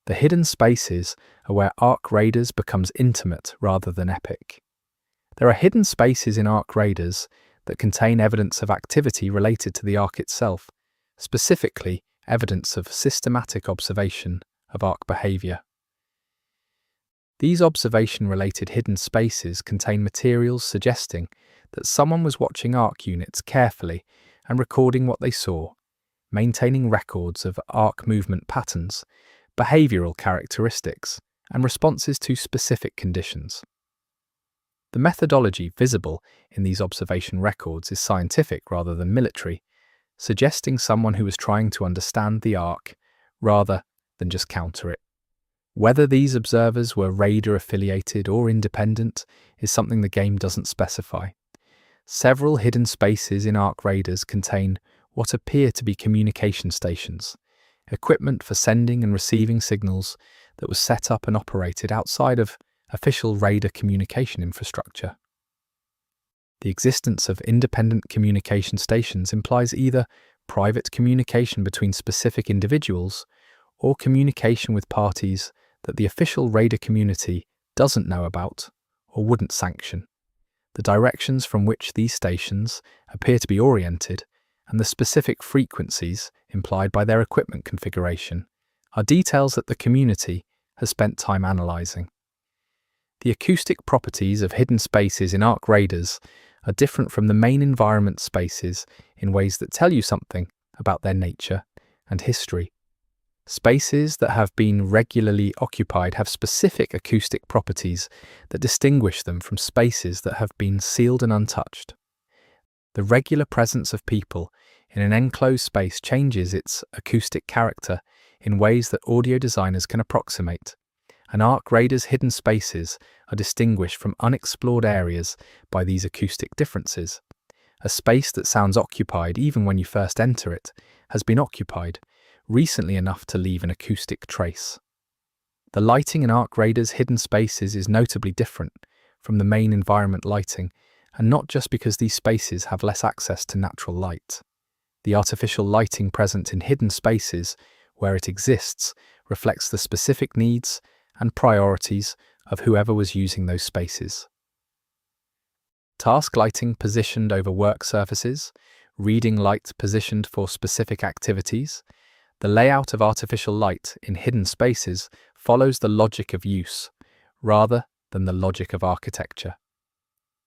The hidden spaces are where Ark Raiders becomes intimate rather than epic. There are hidden spaces in Ark Raiders that contain evidence of activity related to the Ark itself, specifically evidence of systematic observation of Ark behavior. These observation-related hidden spaces contain materials suggesting that someone was watching Ark units carefully and recording what they saw, maintaining records of Ark movement patterns, behavioral characteristics, and responses to specific conditions. The methodology visible in these observation records is scientific rather than military, suggesting someone who was trying to understand the Ark rather than just counter it. Whether these observers were Raider-affiliated or independent is something the game doesn't specify. Several hidden spaces in Ark Raiders contain what appear to be communication stations, equipment for sending and receiving signals that was set up and operated outside of official Raider communication infrastructure. The existence of independent communication stations implies either private communication between specific individuals or communication with parties that the official Raider community doesn't know about or wouldn't sanction. The directions from which these stations appear to be oriented and the specific frequencies implied by their equipment configuration are details that the community has spent time analysing. The acoustic properties of hidden spaces in Ark Raiders are different from the main environment spaces in ways that tell you something about their nature and history. Spaces that have been regularly occupied have specific acoustic properties that distinguish them from spaces that have been sealed and untouched. The regular presence of people in an enclosed space changes its acoustic character in ways that audio designers can approximate, and Ark Raiders' hidden spaces are distinguished from unexplored areas by these acoustic differences. A space that sounds occupied even when you first enter it has been occupied recently enough to leave an acoustic trace. The lighting in Ark Raiders' hidden spaces is notably different from the main environment lighting, and not just because these spaces have less access to natural light. The artificial lighting present in hidden spaces, where it exists, reflects the specific needs and priorities of whoever was using those spaces. Task lighting positioned over work surfaces, reading light positioned for specific activities. The layout of artificial light in hidden spaces follows the logic of use, rather than the logic of architecture.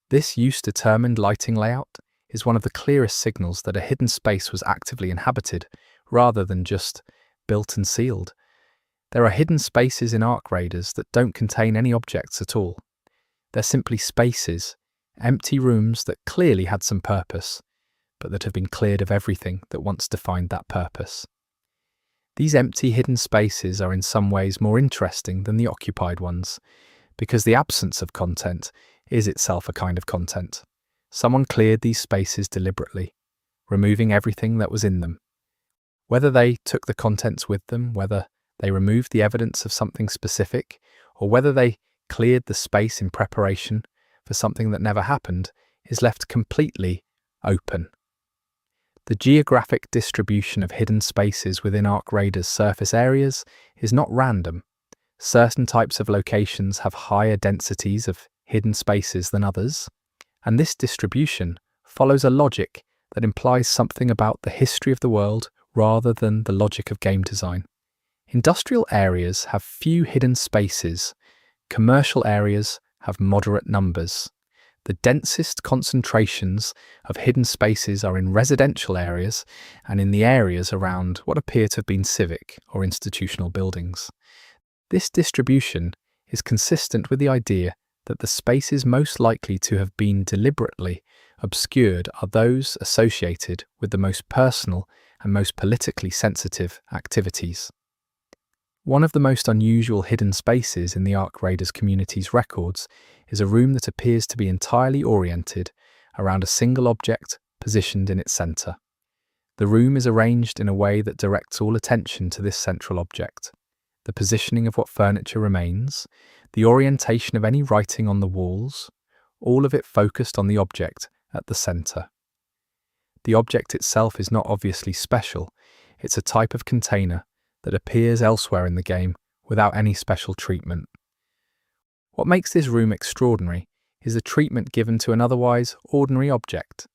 This use-determined lighting layout is one of the clearest signals that a hidden space was actively inhabited, rather than just built and sealed. There are hidden spaces in Ark Raiders that don't contain any objects at all. They're simply spaces, empty rooms that clearly had some purpose, but that have been cleared of everything that once defined that purpose. These empty hidden spaces are in some ways more interesting than the occupied ones, because the absence of content is itself a kind of content. Someone cleared these spaces deliberately, removing everything that was in them. Whether they took the contents with them, whether they removed the evidence of something specific, or whether they cleared the space in preparation for something that never happened, is left completely open. The geographic distribution of hidden spaces within Ark Raiders' surface areas is not random. Certain types of locations have higher densities of hidden spaces than others, and this distribution follows a logic that implies something about the history of the world rather than the logic of game design. Industrial areas have few hidden spaces. Commercial areas have moderate numbers. The densest concentrations of hidden spaces are in residential areas and in the areas around what appear to have been civic or institutional buildings. This distribution is consistent with the idea that the spaces most likely to have been deliberately obscured are those associated with the most personal and most politically sensitive activities. One of the most unusual hidden spaces in the Ark Raiders community's records is a room that appears to be entirely oriented around a single object positioned in its center. The room is arranged in a way that directs all attention to this central object. The positioning of what furniture remains, the orientation of any writing on the walls, all of it focused on the object at the center. The object itself is not obviously special. It's a type of container that appears elsewhere in the game without any special treatment. What makes this room extraordinary is the treatment given to an otherwise ordinary object,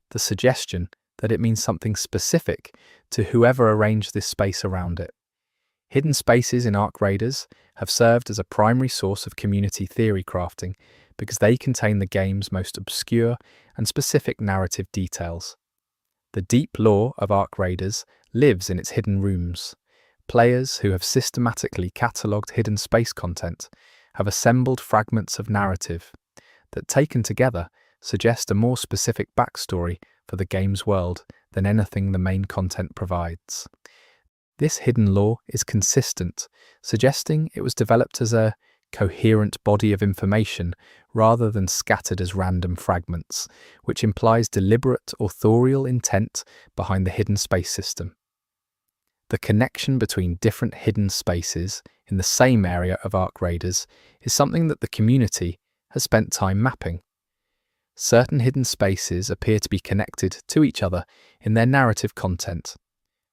the suggestion that it means something specific to whoever arranged this space around it. Hidden spaces in Ark Raiders have served as a primary source of community theory crafting because they contain the game's most obscure and specific narrative details. The deep lore of Ark Raiders lives in its hidden rooms. Players who have systematically catalogued hidden space content have assembled fragments of narrative that, taken together, suggest a more specific backstory for the game's world than anything the main content provides. This hidden lore is consistent, suggesting it was developed as a coherent body of information rather than scattered as random fragments, which implies deliberate authorial intent behind the hidden space system. The connection between different hidden spaces in the same area of Ark Raiders is something that the community has spent time mapping. Certain hidden spaces appear to be connected to each other in their narrative content,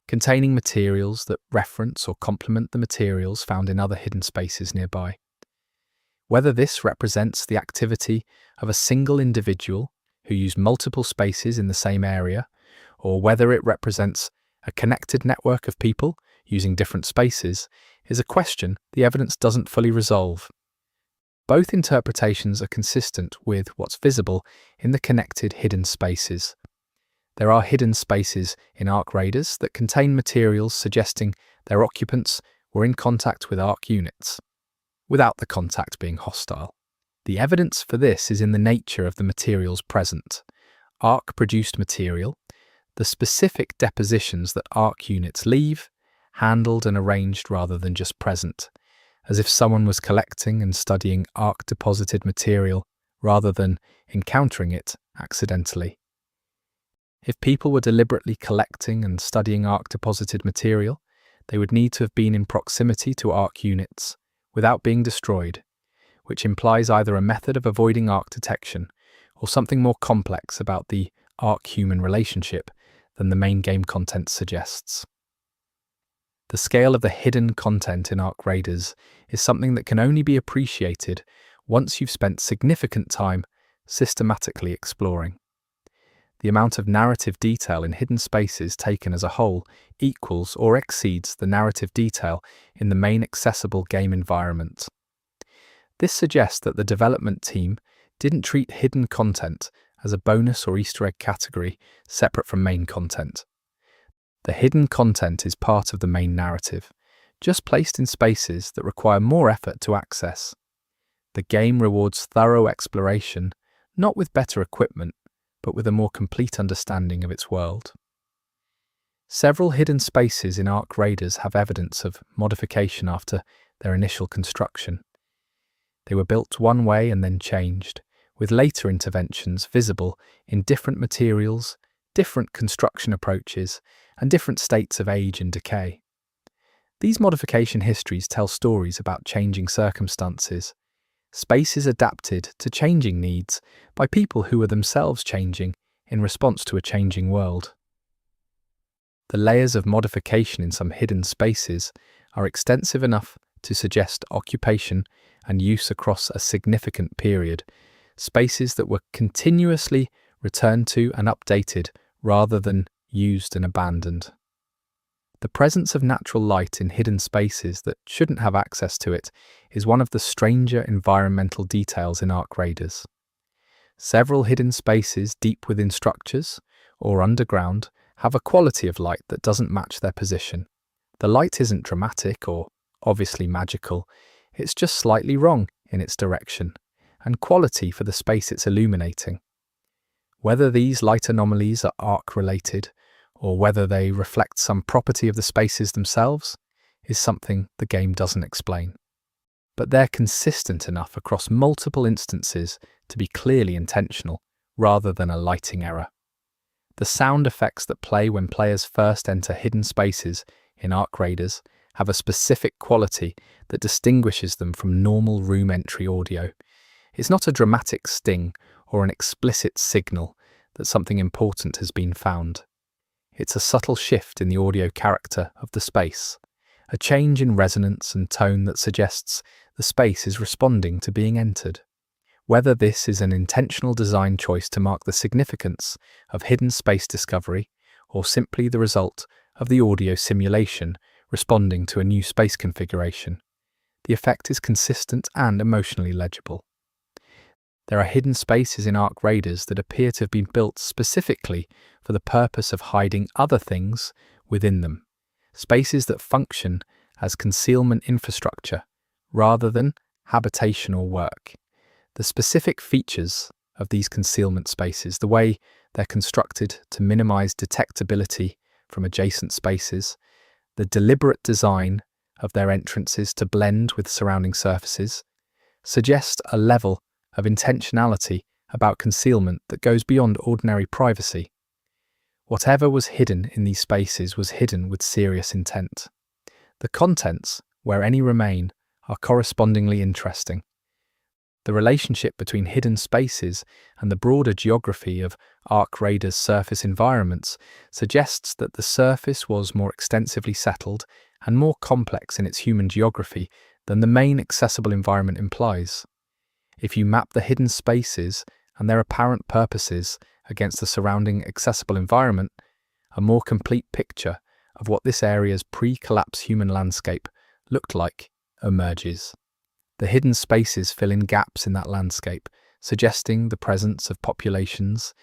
containing materials that reference or complement the materials found in other hidden spaces nearby. Whether this represents the activity of a single individual who used multiple spaces in the same area, or whether it represents a connected network of people using different spaces, is a question the evidence doesn't fully resolve. Both interpretations are consistent with what's visible in the connected hidden spaces. There are hidden spaces in Ark Raiders that contain materials suggesting their occupants were in contact with Ark units, without the contact being hostile. The evidence for this is in the nature of the materials present. Ark-produced material, the specific depositions that Ark units leave, handled and arranged rather than just present, as if someone was collecting and studying Ark-deposited material rather than encountering it accidentally. If people were deliberately collecting and studying Ark-deposited material, they would need to have been in proximity to Ark units without being destroyed, which implies either a method of avoiding Ark detection or something more complex about the Ark-human relationship than the main game content suggests. The scale of the hidden content in Ark Raiders is something that can only be appreciated once you've spent significant time systematically exploring. The amount of narrative detail in hidden spaces taken as a whole equals or exceeds the narrative detail in the main accessible game environment. This suggests that the development team didn't treat hidden content as a bonus or Easter egg category separate from main content. The hidden content is part of the main narrative, just placed in spaces that require more effort to access. The game rewards thorough exploration, not with better equipment, but with a more complete understanding of its world. Several hidden spaces in Ark Raiders have evidence of modification after their initial construction. They were built one way and then changed, with later interventions visible in different materials, different construction approaches, and different states of age and decay. These modification histories tell stories about changing circumstances, spaces adapted to changing needs by people who are themselves changing in response to a changing world. The layers of modification in some hidden spaces are extensive enough to suggest occupation and use across a significant period, spaces that were continuously returned to and updated rather than used and abandoned. The presence of natural light in hidden spaces that shouldn't have access to it is one of the stranger environmental details in Ark Raiders. Several hidden spaces deep within structures or underground have a quality of light that doesn't match their position. The light isn't dramatic or obviously magical, it's just slightly wrong in its direction and quality for the space it's illuminating. Whether these light anomalies are Ark-related or whether they reflect some property of the spaces themselves is something the game doesn't explain. But they're consistent enough across multiple instances to be clearly intentional rather than a lighting error. The sound effects that play when players first enter hidden spaces in Ark Raiders have a specific quality that distinguishes them from normal room entry audio. It's not a dramatic sting or an explicit signal that something important has been found. It's a subtle shift in the audio character of the space, a change in resonance and tone that suggests the space is responding to being entered. Whether this is an intentional design choice to mark the significance of hidden space discovery or simply the result of the audio simulation responding to a new space configuration, the effect is consistent and emotionally legible. There are hidden spaces in Ark Raiders that appear to have been built specifically for the purpose of hiding other things within them, spaces that function as concealment infrastructure rather than habitation or work. The specific features of these concealment spaces, the way they're constructed to minimize detectability from adjacent spaces, the deliberate design of their entrances to blend with surrounding surfaces, suggest a level of intentionality about concealment that goes beyond ordinary privacy. Whatever was hidden in these spaces was hidden with serious intent. The contents, where any remain, are correspondingly interesting. The relationship between hidden spaces and the broader geography of Ark Raiders' surface environments suggests that the surface was more extensively settled and more complex in its human geography than the main accessible environment implies. If you map the hidden spaces and their apparent purposes against the surrounding accessible environment, a more complete picture of what this area's pre-collapse human landscape looked like emerges. The hidden spaces fill in gaps in that landscape, suggesting the presence of populations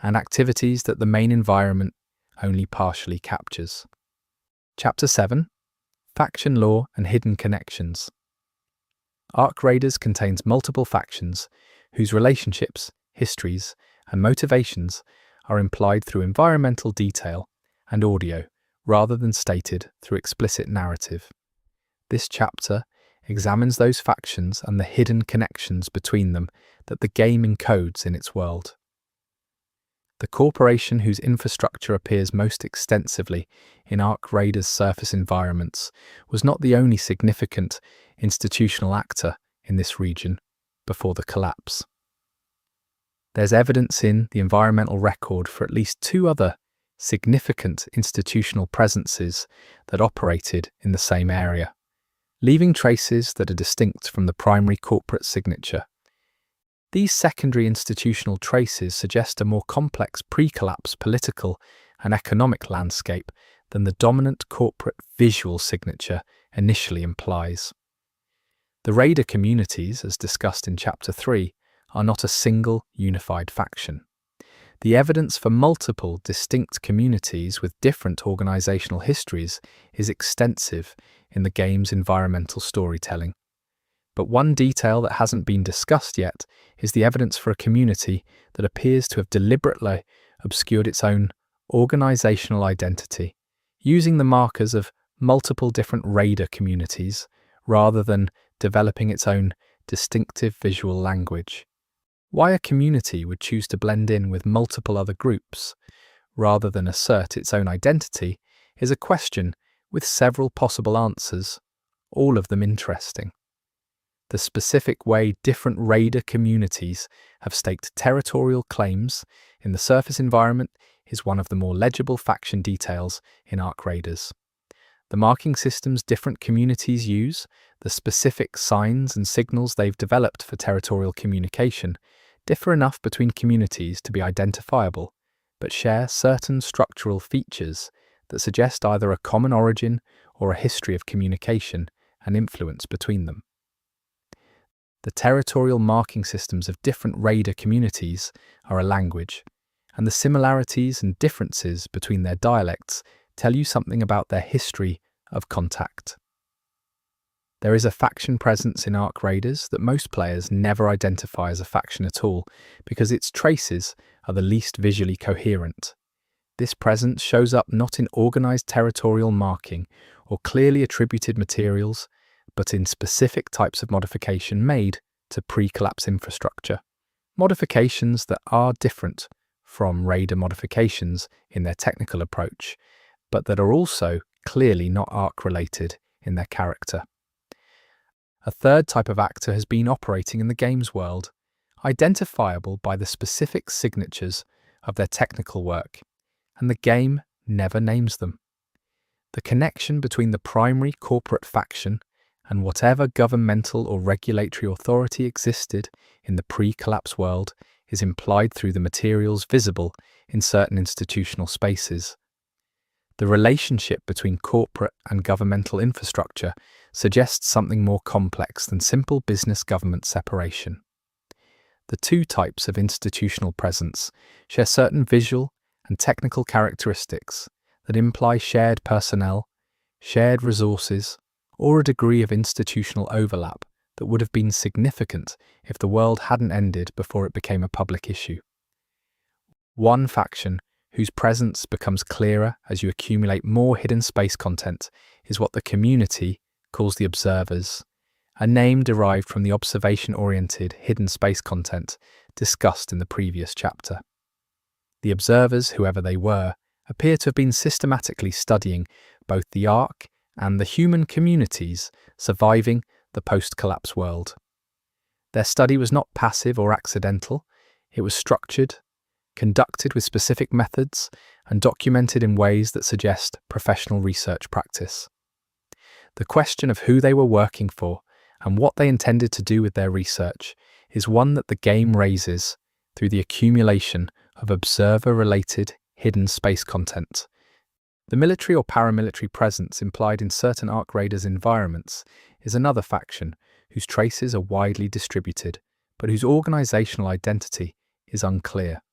and activities that the main environment only partially captures. Chapter 7: Faction Lore and Hidden Connections. Ark Raiders contains multiple factions whose relationships, histories, and motivations are implied through environmental detail and audio rather than stated through explicit narrative. This chapter examines those factions and the hidden connections between them that the game encodes in its world. The corporation whose infrastructure appears most extensively in Ark Raiders' surface environments was not the only significant institutional actor in this region before the collapse. There's evidence in the environmental record for at least two other significant institutional presences that operated in the same area, leaving traces that are distinct from the primary corporate signature. These secondary institutional traces suggest a more complex pre-collapse political and economic landscape than the dominant corporate visual signature initially implies. The Raider communities, as discussed in Chapter 3, are not a single unified faction. The evidence for multiple distinct communities with different organizational histories is extensive in the game's environmental storytelling. But one detail that hasn't been discussed yet is the evidence for a community that appears to have deliberately obscured its own organizational identity, using the markers of multiple different raider communities rather than developing its own distinctive visual language. Why a community would choose to blend in with multiple other groups rather than assert its own identity is a question with several possible answers, all of them interesting. The specific way different raider communities have staked territorial claims in the surface environment is one of the more legible faction details in Ark Raiders. The marking systems different communities use, the specific signs and signals they've developed for territorial communication, differ enough between communities to be identifiable, but share certain structural features that suggest either a common origin or a history of communication and influence between them. The territorial marking systems of different raider communities are a language, and the similarities and differences between their dialects tell you something about their history of contact. There is a faction presence in Ark Raiders that most players never identify as a faction at all because its traces are the least visually coherent. This presence shows up not in organized territorial marking or clearly attributed materials, but in specific types of modification made to pre-collapse infrastructure. Modifications that are different from Raider modifications in their technical approach, but that are also clearly not Ark-related in their character. A third type of actor has been operating in the game's world, identifiable by the specific signatures of their technical work, and the game never names them. The connection between the primary corporate faction and whatever governmental or regulatory authority existed in the pre-collapse world is implied through the materials visible in certain institutional spaces. The relationship between corporate and governmental infrastructure suggests something more complex than simple business-government separation. The two types of institutional presence share certain visual and technical characteristics that imply shared personnel, shared resources, or a degree of institutional overlap that would have been significant if the world hadn't ended before it became a public issue. One faction whose presence becomes clearer as you accumulate more hidden space content is what the community calls the Observers, a name derived from the observation-oriented hidden space content discussed in the previous chapter. The Observers, whoever they were, appear to have been systematically studying both the Ark and the human communities surviving the post-collapse world. Their study was not passive or accidental, it was structured, conducted with specific methods, and documented in ways that suggest professional research practice. The question of who they were working for and what they intended to do with their research is one that the game raises through the accumulation of observer-related hidden space content. The military or paramilitary presence implied in certain Ark Raiders environments is another faction whose traces are widely distributed, but whose organizational identity is unclear.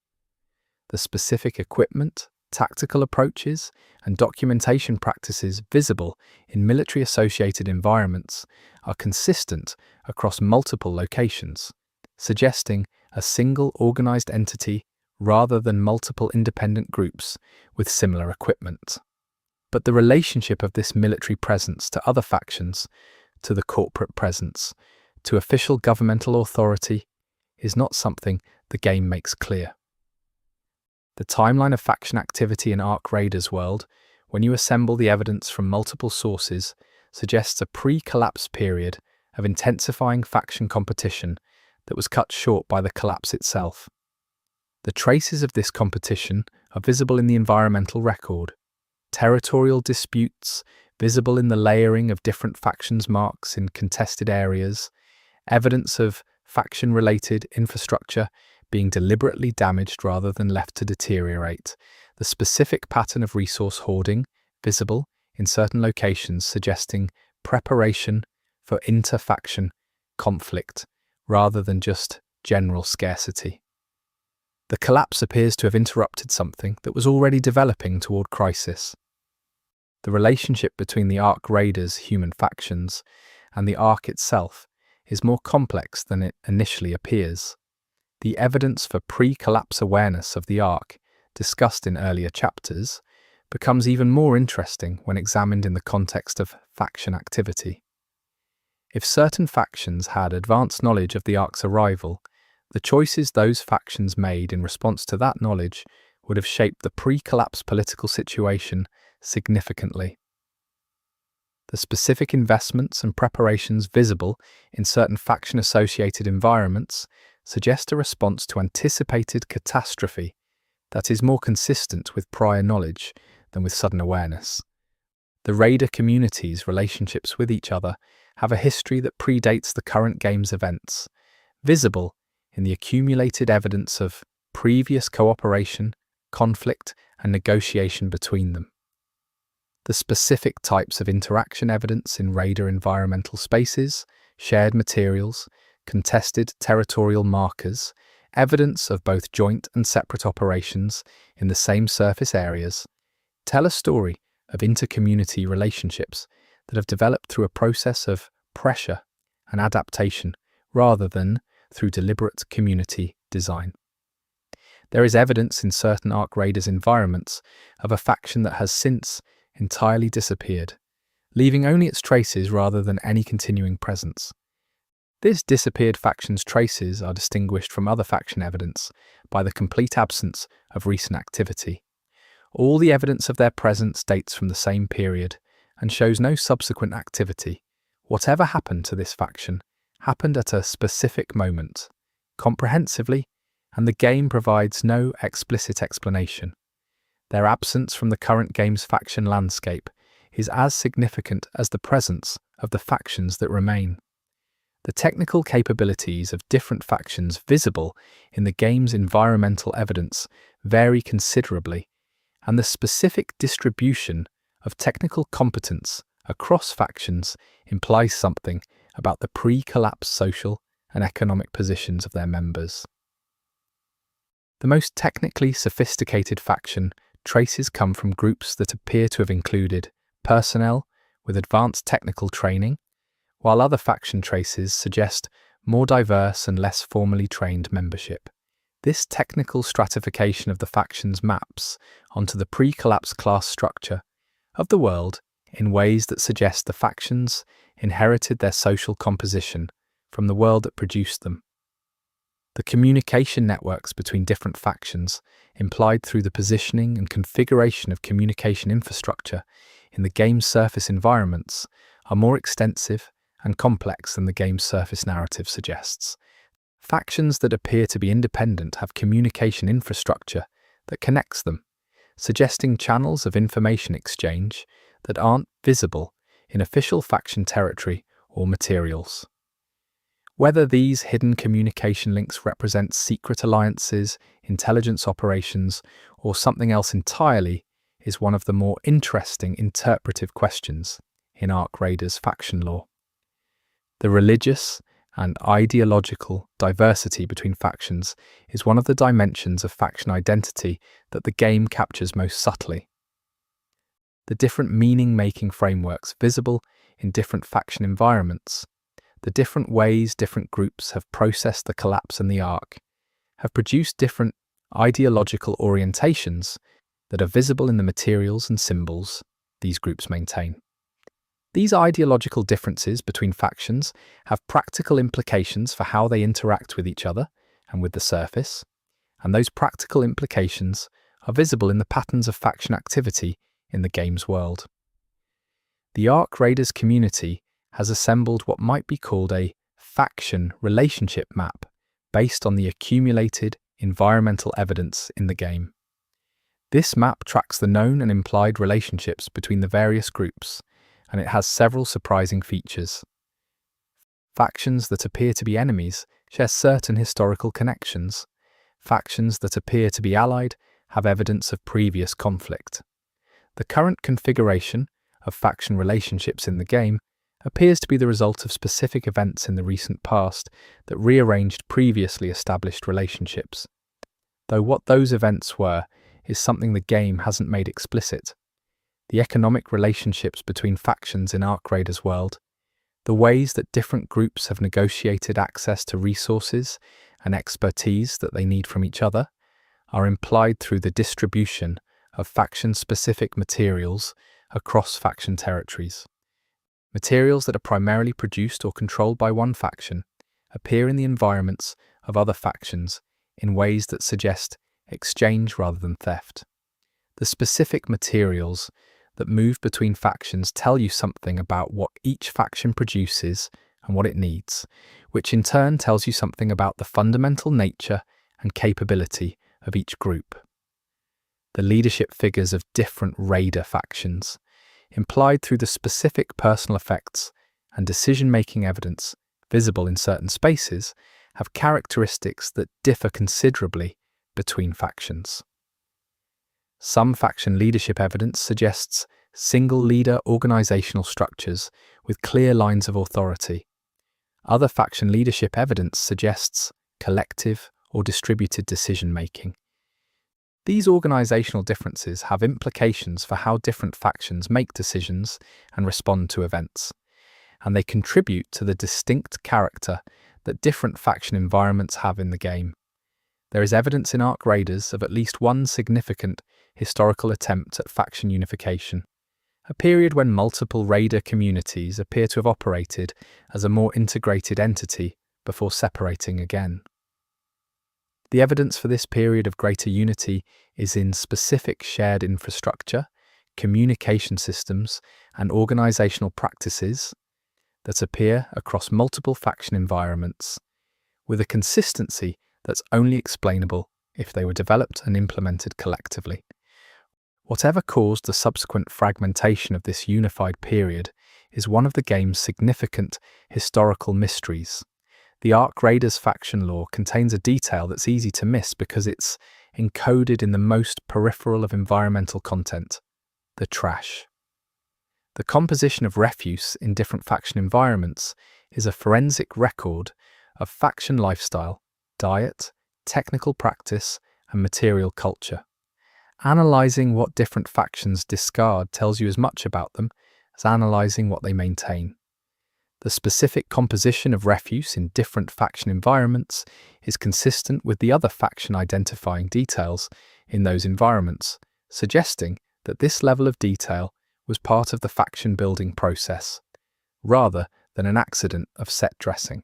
The specific equipment, tactical approaches, and documentation practices visible in military-associated environments are consistent across multiple locations, suggesting a single organized entity rather than multiple independent groups with similar equipment. But the relationship of this military presence to other factions, to the corporate presence, to official governmental authority, is not something the game makes clear. The timeline of faction activity in Ark Raiders world, when you assemble the evidence from multiple sources, suggests a pre-collapse period of intensifying faction competition that was cut short by the collapse itself. The traces of this competition are visible in the environmental record. Territorial disputes, visible in the layering of different factions' marks in contested areas, evidence of faction-related infrastructure being deliberately damaged rather than left to deteriorate, the specific pattern of resource hoarding, visible in certain locations suggesting preparation for inter-faction conflict rather than just general scarcity. The collapse appears to have interrupted something that was already developing toward crisis. The relationship between the Ark Raiders' human factions and the Ark itself is more complex than it initially appears. The evidence for pre-collapse awareness of the Ark, discussed in earlier chapters, becomes even more interesting when examined in the context of faction activity. If certain factions had advanced knowledge of the Ark's arrival, the choices those factions made in response to that knowledge would have shaped the pre-collapse political situation significantly. The specific investments and preparations visible in certain faction-associated environments suggest a response to anticipated catastrophe that is more consistent with prior knowledge than with sudden awareness. The raider community's relationships with each other have a history that predates the current game's events, visible in the accumulated evidence of previous cooperation, conflict, and negotiation between them. The specific types of interaction evidence in raider environmental spaces, shared materials, contested territorial markers, evidence of both joint and separate operations in the same surface areas, tell a story of intercommunity relationships that have developed through a process of pressure and adaptation rather than through deliberate community design. There is evidence in certain Ark Raiders environments of a faction that has since entirely disappeared, leaving only its traces rather than any continuing presence. This disappeared faction's traces are distinguished from other faction evidence by the complete absence of recent activity. All the evidence of their presence dates from the same period and shows no subsequent activity. Whatever happened to this faction happened at a specific moment, comprehensively, and the game provides no explicit explanation. Their absence from the current game's faction landscape is as significant as the presence of the factions that remain. The technical capabilities of different factions visible in the game's environmental evidence vary considerably, and the specific distribution of technical competence across factions implies something about the pre-collapse social and economic positions of their members. The most technically sophisticated faction traces come from groups that appear to have included personnel with advanced technical training, while other faction traces suggest more diverse and less formally trained membership. This technical stratification of the factions maps onto the pre-collapse class structure of the world in ways that suggest the factions inherited their social composition from the world that produced them. The communication networks between different factions, implied through the positioning and configuration of communication infrastructure in the game's surface environments, are more extensive and complex than the game's surface narrative suggests. Factions that appear to be independent have communication infrastructure that connects them, suggesting channels of information exchange that aren't visible in official faction territory or materials. Whether these hidden communication links represent secret alliances, intelligence operations, or something else entirely is one of the more interesting interpretive questions in Ark Raiders faction lore. The religious and ideological diversity between factions is one of the dimensions of faction identity that the game captures most subtly. The different meaning-making frameworks visible in different faction environments, the different ways different groups have processed the collapse and the Ark, have produced different ideological orientations that are visible in the materials and symbols these groups maintain. These ideological differences between factions have practical implications for how they interact with each other and with the surface, and those practical implications are visible in the patterns of faction activity in the game's world. The Ark Raiders community has assembled what might be called a faction relationship map based on the accumulated environmental evidence in the game. This map tracks the known and implied relationships between the various groups, and it has several surprising features. Factions that appear to be enemies share certain historical connections. Factions that appear to be allied have evidence of previous conflict. The current configuration of faction relationships in the game appears to be the result of specific events in the recent past that rearranged previously established relationships, though what those events were is something the game hasn't made explicit. The economic relationships between factions in Ark Raiders' world, the ways that different groups have negotiated access to resources and expertise that they need from each other, are implied through the distribution of faction-specific materials across faction territories. Materials that are primarily produced or controlled by one faction appear in the environments of other factions in ways that suggest exchange rather than theft. The specific materials that move between factions tell you something about what each faction produces and what it needs, which in turn tells you something about the fundamental nature and capability of each group. The leadership figures of different raider factions, implied through the specific personal effects and decision-making evidence visible in certain spaces, have characteristics that differ considerably between factions. Some faction leadership evidence suggests single-leader organizational structures with clear lines of authority. Other faction leadership evidence suggests collective or distributed decision-making. These organizational differences have implications for how different factions make decisions and respond to events, and they contribute to the distinct character that different faction environments have in the game. There is evidence in Ark Raiders of at least one significant historical attempt at faction unification, a period when multiple raider communities appear to have operated as a more integrated entity before separating again. The evidence for this period of greater unity is in specific shared infrastructure, communication systems, and organizational practices that appear across multiple faction environments, with a consistency that's only explainable if they were developed and implemented collectively. Whatever caused the subsequent fragmentation of this unified period is one of the game's significant historical mysteries. The Ark Raiders faction lore contains a detail that's easy to miss because it's encoded in the most peripheral of environmental content, the trash. The composition of refuse in different faction environments is a forensic record of faction lifestyle, diet, technical practice, and material culture. Analyzing what different factions discard tells you as much about them as analyzing what they maintain. The specific composition of refuse in different faction environments is consistent with the other faction identifying details in those environments, suggesting that this level of detail was part of the faction building process, rather than an accident of set dressing.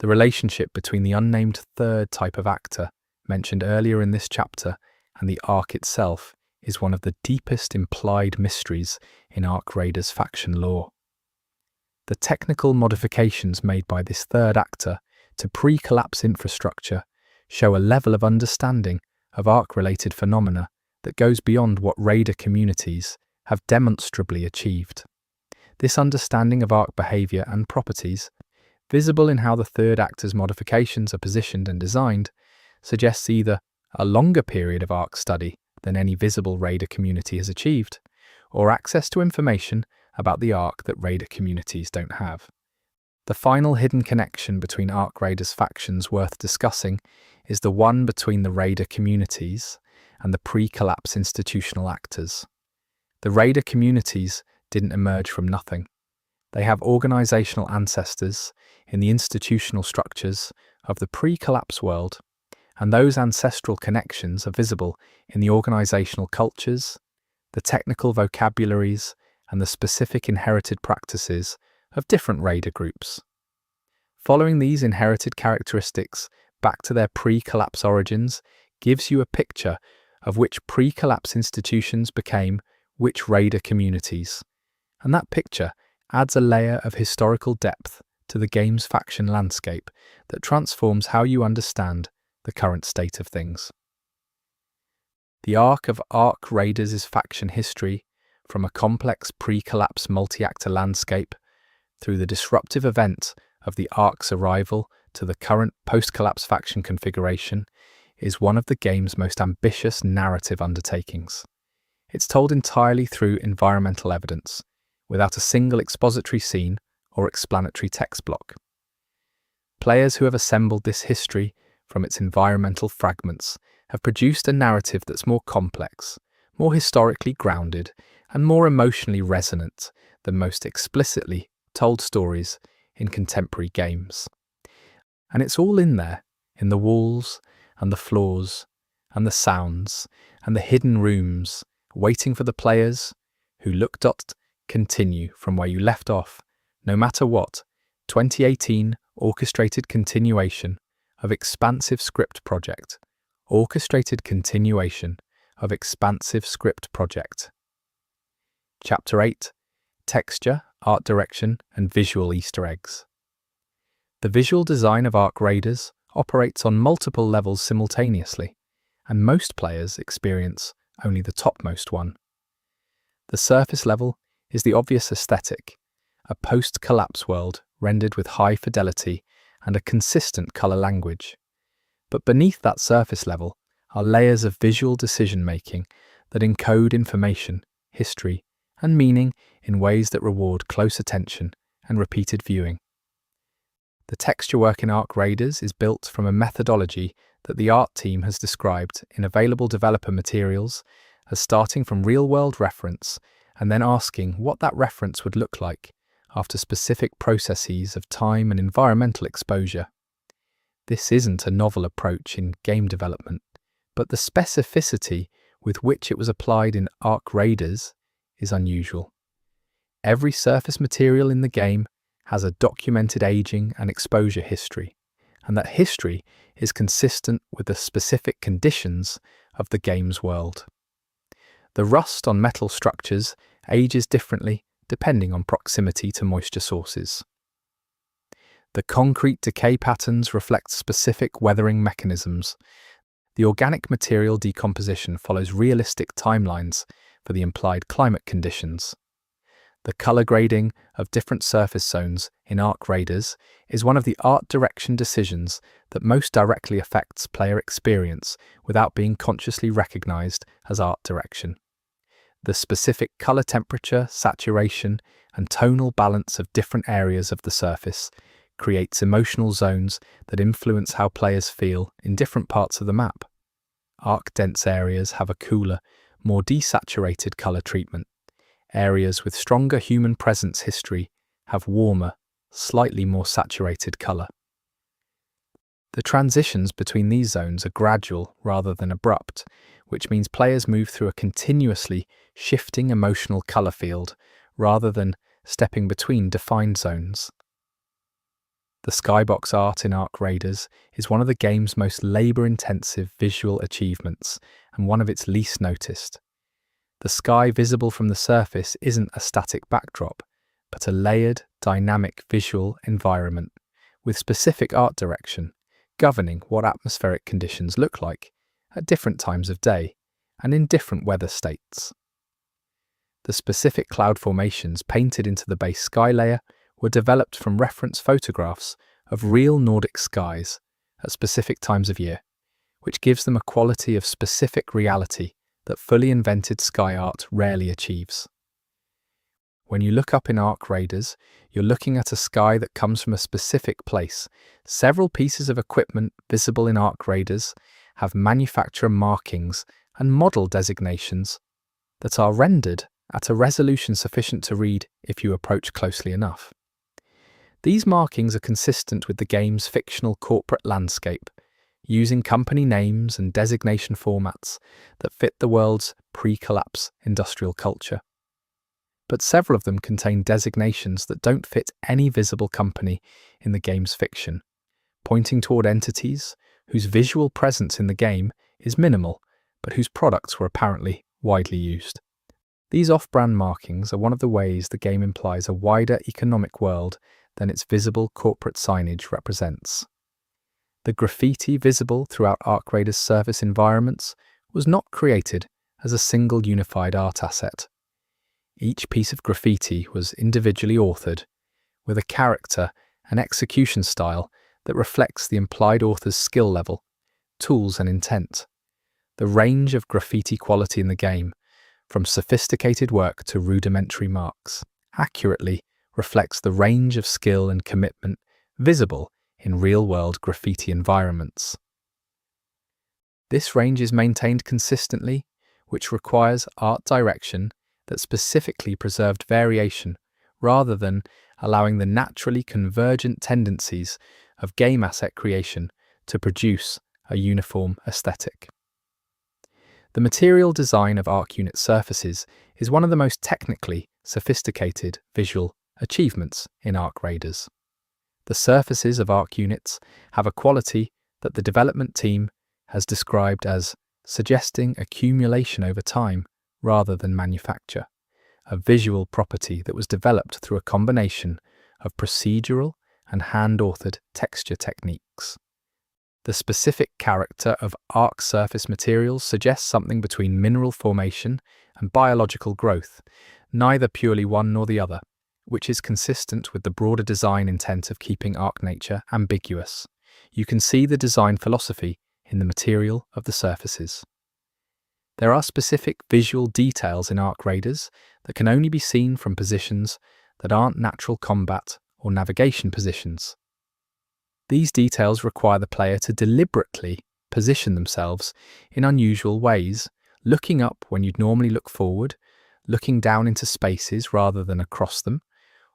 The relationship between the unnamed third type of actor mentioned earlier in this chapter and the Ark itself is one of the deepest implied mysteries in Ark Raiders faction lore. The technical modifications made by this third actor to pre-collapse infrastructure show a level of understanding of Ark-related phenomena that goes beyond what Raider communities have demonstrably achieved. This understanding of Ark behavior and properties, visible in how the third actor's modifications are positioned and designed, suggests either a longer period of Ark study than any visible Raider community has achieved, or access to information about the Ark that Raider communities don't have. The final hidden connection between Ark Raiders factions worth discussing is the one between the Raider communities and the pre-collapse institutional actors. The Raider communities didn't emerge from nothing. They have organizational ancestors in the institutional structures of the pre-collapse world, and those ancestral connections are visible in the organizational cultures, the technical vocabularies, and the specific inherited practices of different Raider groups. Following these inherited characteristics back to their pre-collapse origins gives you a picture of which pre-collapse institutions became which Raider communities, and that picture adds a layer of historical depth to the game's faction landscape that transforms how you understand the current state of things. The arc of Ark Raiders' faction history, from a complex pre-collapse multi-actor landscape through the disruptive event of the Ark's arrival to the current post-collapse faction configuration, is one of the game's most ambitious narrative undertakings. It's told entirely through environmental evidence, without a single expository scene or explanatory text block. Players who have assembled this history from its environmental fragments have produced a narrative that's more complex, more historically grounded, and more emotionally resonant than most explicitly told stories in contemporary games. And it's all in there, in the walls and the floors and the sounds and the hidden rooms, waiting for the players who look to continue from where you left off, no matter what. 2018 orchestrated continuation of expansive script project. Orchestrated continuation of expansive script project. Chapter 8. Texture, art direction, and visual Easter eggs. The visual design of Arc Raiders operates on multiple levels simultaneously, and most players experience only the topmost one. The surface level is the obvious aesthetic, a post-collapse world rendered with high fidelity and a consistent color language. But beneath that surface level are layers of visual decision-making that encode information, history, and meaning in ways that reward close attention and repeated viewing. The texture work in Arc Raiders is built from a methodology that the art team has described in available developer materials as starting from real-world reference and then asking what that reference would look like after specific processes of time and environmental exposure. This isn't a novel approach in game development, but the specificity with which it was applied in Arc Raiders is unusual. Every surface material in the game has a documented aging and exposure history, and that history is consistent with the specific conditions of the game's world. The rust on metal structures ages differently depending on proximity to moisture sources. The concrete decay patterns reflect specific weathering mechanisms. The organic material decomposition follows realistic timelines for the implied climate conditions. The color grading of different surface zones in Arc Raiders is one of the art direction decisions that most directly affects player experience without being consciously recognized as art direction. The specific color temperature, saturation, and tonal balance of different areas of the surface creates emotional zones that influence how players feel in different parts of the map. Arc-dense areas have a cooler, more desaturated color treatment. Areas with stronger human presence history have warmer, slightly more saturated color. The transitions between these zones are gradual rather than abrupt, which means players move through a continuously shifting emotional color field rather than stepping between defined zones. The skybox art in Arc Raiders is one of the game's most labor-intensive visual achievements and one of its least noticed. The sky visible from the surface isn't a static backdrop, but a layered, dynamic visual environment with specific art direction governing what atmospheric conditions look like at different times of day and in different weather states. The specific cloud formations painted into the base sky layer were developed from reference photographs of real Nordic skies at specific times of year, which gives them a quality of specific reality that fully invented sky art rarely achieves. When you look up in Arc Raiders, you're looking at a sky that comes from a specific place. Several pieces of equipment visible in Arc Raiders have manufacturer markings and model designations that are rendered at a resolution sufficient to read if you approach closely enough. These markings are consistent with the game's fictional corporate landscape, using company names and designation formats that fit the world's pre-collapse industrial culture. But several of them contain designations that don't fit any visible company in the game's fiction, pointing toward entities whose visual presence in the game is minimal, but whose products were apparently widely used. These off-brand markings are one of the ways the game implies a wider economic world than its visible corporate signage represents. The graffiti visible throughout Arc Raiders' surface environments was not created as a single unified art asset. Each piece of graffiti was individually authored, with a character and execution style that reflects the implied author's skill level, tools, and intent. The range of graffiti quality in the game, from sophisticated work to rudimentary marks, accurately reflects the range of skill and commitment visible in real-world graffiti environments. This range is maintained consistently, which requires art direction that specifically preserved variation rather than allowing the naturally convergent tendencies of game asset creation to produce a uniform aesthetic. The material design of Arc Unit surfaces is one of the most technically sophisticated visual achievements in Arc Raiders. The surfaces of Arc Units have a quality that the development team has described as suggesting accumulation over time rather than manufacture, a visual property that was developed through a combination of procedural and hand-authored texture techniques. The specific character of Arc surface materials suggests something between mineral formation and biological growth, neither purely one nor the other, which is consistent with the broader design intent of keeping Arc nature ambiguous. You can see the design philosophy in the material of the surfaces. There are specific visual details in Arc Raiders that can only be seen from positions that aren't natural combat or navigation positions. These details require the player to deliberately position themselves in unusual ways, looking up when you'd normally look forward, looking down into spaces rather than across them,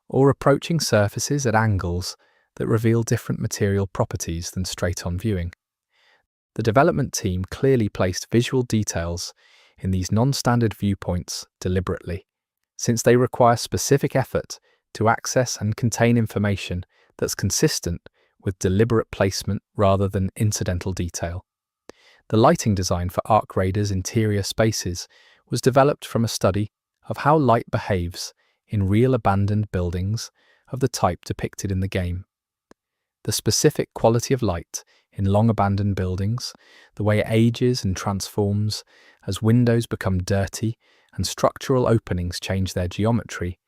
or approaching surfaces at angles that reveal different material properties than straight-on viewing. The development team clearly placed visual details in these non-standard viewpoints deliberately, since they require specific effort to access and contain information that's consistent with deliberate placement rather than incidental detail. The lighting design for Arc Raiders' interior spaces was developed from a study of how light behaves in real abandoned buildings of the type depicted in the game. The specific quality of light in long abandoned buildings, the way it ages and transforms as windows become dirty and structural openings change their geometry,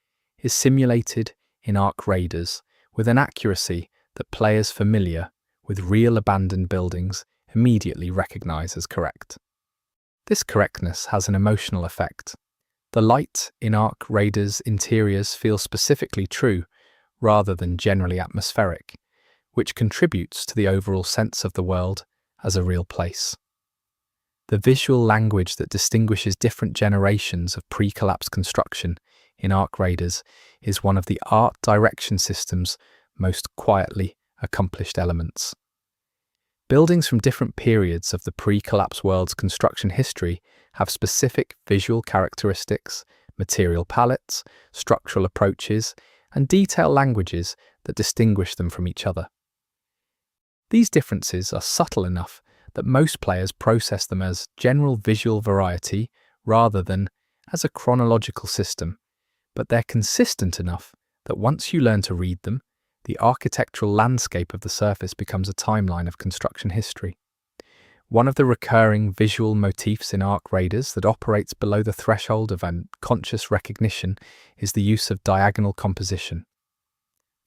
is simulated in Arc Raiders with an accuracy that players familiar with real abandoned buildings immediately recognize as correct. This correctness has an emotional effect. The light in Arc Raiders' interiors feels specifically true rather than generally atmospheric, which contributes to the overall sense of the world as a real place. The visual language that distinguishes different generations of pre-collapse construction in Arc Raiders is one of the art direction system's most quietly accomplished elements. Buildings from different periods of the pre-collapse world's construction history have specific visual characteristics, material palettes, structural approaches, and detail languages that distinguish them from each other. These differences are subtle enough that most players process them as general visual variety rather than as a chronological system, but they're consistent enough that once you learn to read them, the architectural landscape of the surface becomes a timeline of construction history. One of the recurring visual motifs in Arc Raiders that operates below the threshold of unconscious recognition is the use of diagonal composition.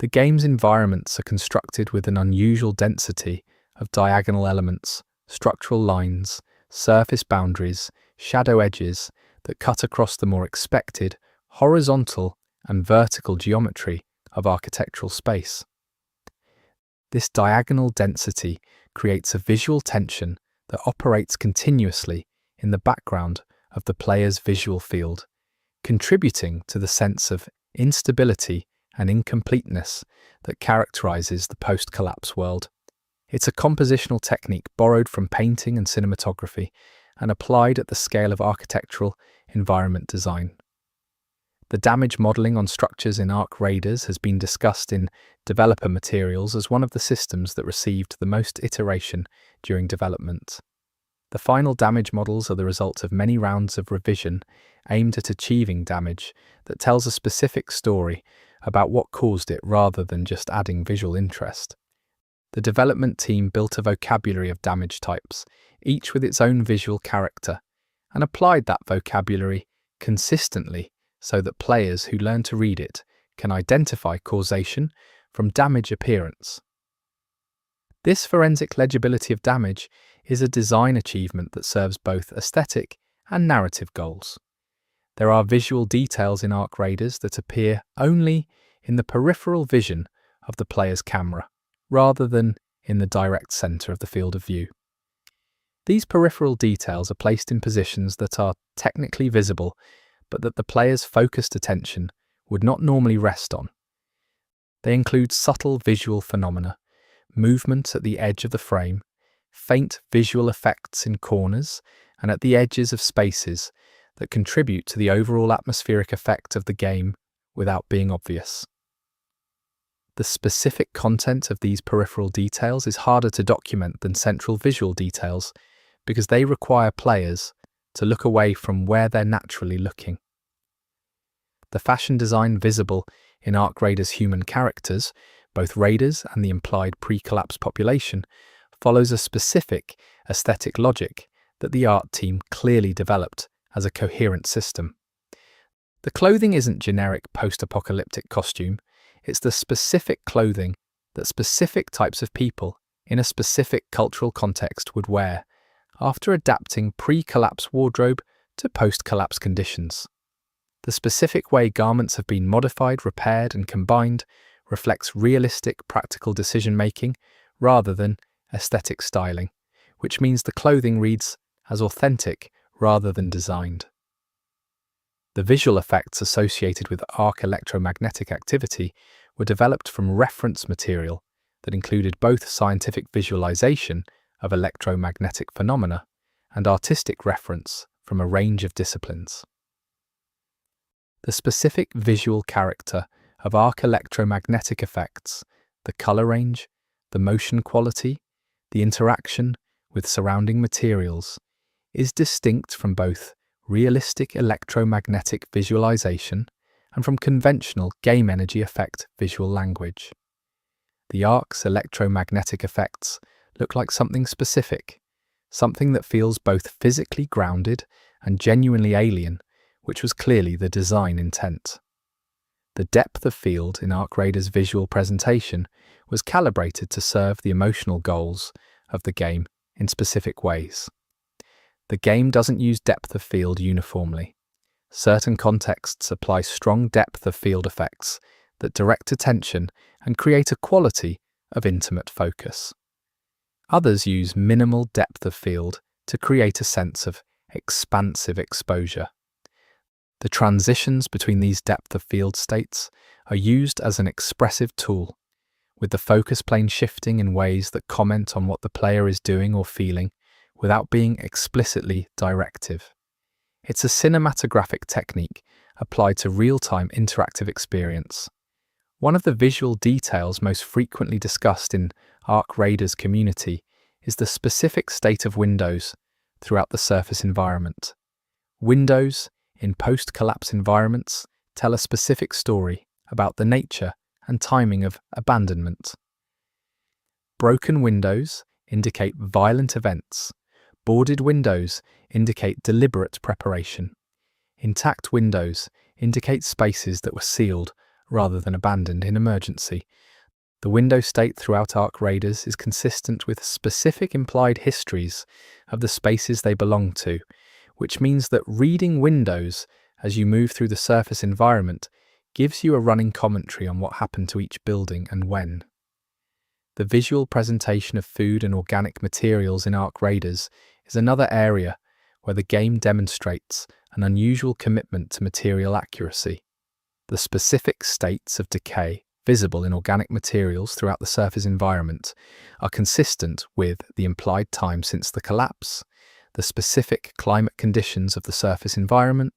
The game's environments are constructed with an unusual density of diagonal elements, structural lines, surface boundaries, shadow edges that cut across the more expected horizontal and vertical geometry of architectural space. This diagonal density creates a visual tension that operates continuously in the background of the player's visual field, contributing to the sense of instability and incompleteness that characterizes the post-collapse world. It's a compositional technique borrowed from painting and cinematography and applied at the scale of architectural environment design. The damage modeling on structures in Arc Raiders has been discussed in developer materials as one of the systems that received the most iteration during development. The final damage models are the result of many rounds of revision aimed at achieving damage that tells a specific story about what caused it rather than just adding visual interest. The development team built a vocabulary of damage types, each with its own visual character, and applied that vocabulary consistently so that players who learn to read it can identify causation from damage appearance. This forensic legibility of damage is a design achievement that serves both aesthetic and narrative goals. There are visual details in Arc Raiders that appear only in the peripheral vision of the player's camera, rather than in the direct center of the field of view. These peripheral details are placed in positions that are technically visible, but that the player's focused attention would not normally rest on. They include subtle visual phenomena, movement at the edge of the frame, faint visual effects in corners, and at the edges of spaces that contribute to the overall atmospheric effect of the game without being obvious. The specific content of these peripheral details is harder to document than central visual details because they require players to look away from where they're naturally looking. The fashion design visible in Ark Raiders' human characters, both raiders and the implied pre-collapse population, follows a specific aesthetic logic that the art team clearly developed as a coherent system. The clothing isn't generic post-apocalyptic costume, it's the specific clothing that specific types of people in a specific cultural context would wear, after adapting pre-collapse wardrobe to post-collapse conditions. The specific way garments have been modified, repaired, and combined reflects realistic, practical decision-making rather than aesthetic styling, which means the clothing reads as authentic rather than designed. The visual effects associated with Ark electromagnetic activity were developed from reference material that included both scientific visualization of electromagnetic phenomena and artistic reference from a range of disciplines. The specific visual character of Ark electromagnetic effects, the color range, the motion quality, the interaction with surrounding materials, is distinct from both realistic electromagnetic visualization and from conventional game energy effect visual language. The Ark's electromagnetic effects look like something specific, something that feels both physically grounded and genuinely alien, which was clearly the design intent. The depth of field in Ark Raiders' visual presentation was calibrated to serve the emotional goals of the game in specific ways. The game doesn't use depth of field uniformly. Certain contexts apply strong depth of field effects that direct attention and create a quality of intimate focus. Others use minimal depth of field to create a sense of expansive exposure. The transitions between these depth of field states are used as an expressive tool, with the focus plane shifting in ways that comment on what the player is doing or feeling without being explicitly directive. It's a cinematographic technique applied to real-time interactive experience. One of the visual details most frequently discussed in Ark Raiders community is the specific state of windows throughout the surface environment. Windows in post-collapse environments tell a specific story about the nature and timing of abandonment. Broken windows indicate violent events. Boarded windows indicate deliberate preparation. Intact windows indicate spaces that were sealed rather than abandoned in emergency. The window state throughout Ark Raiders is consistent with specific implied histories of the spaces they belong to, which means that reading windows as you move through the surface environment gives you a running commentary on what happened to each building and when. The visual presentation of food and organic materials in Ark Raiders is another area where the game demonstrates an unusual commitment to material accuracy. The specific states of decay visible in organic materials throughout the surface environment are consistent with the implied time since the collapse, the specific climate conditions of the surface environment,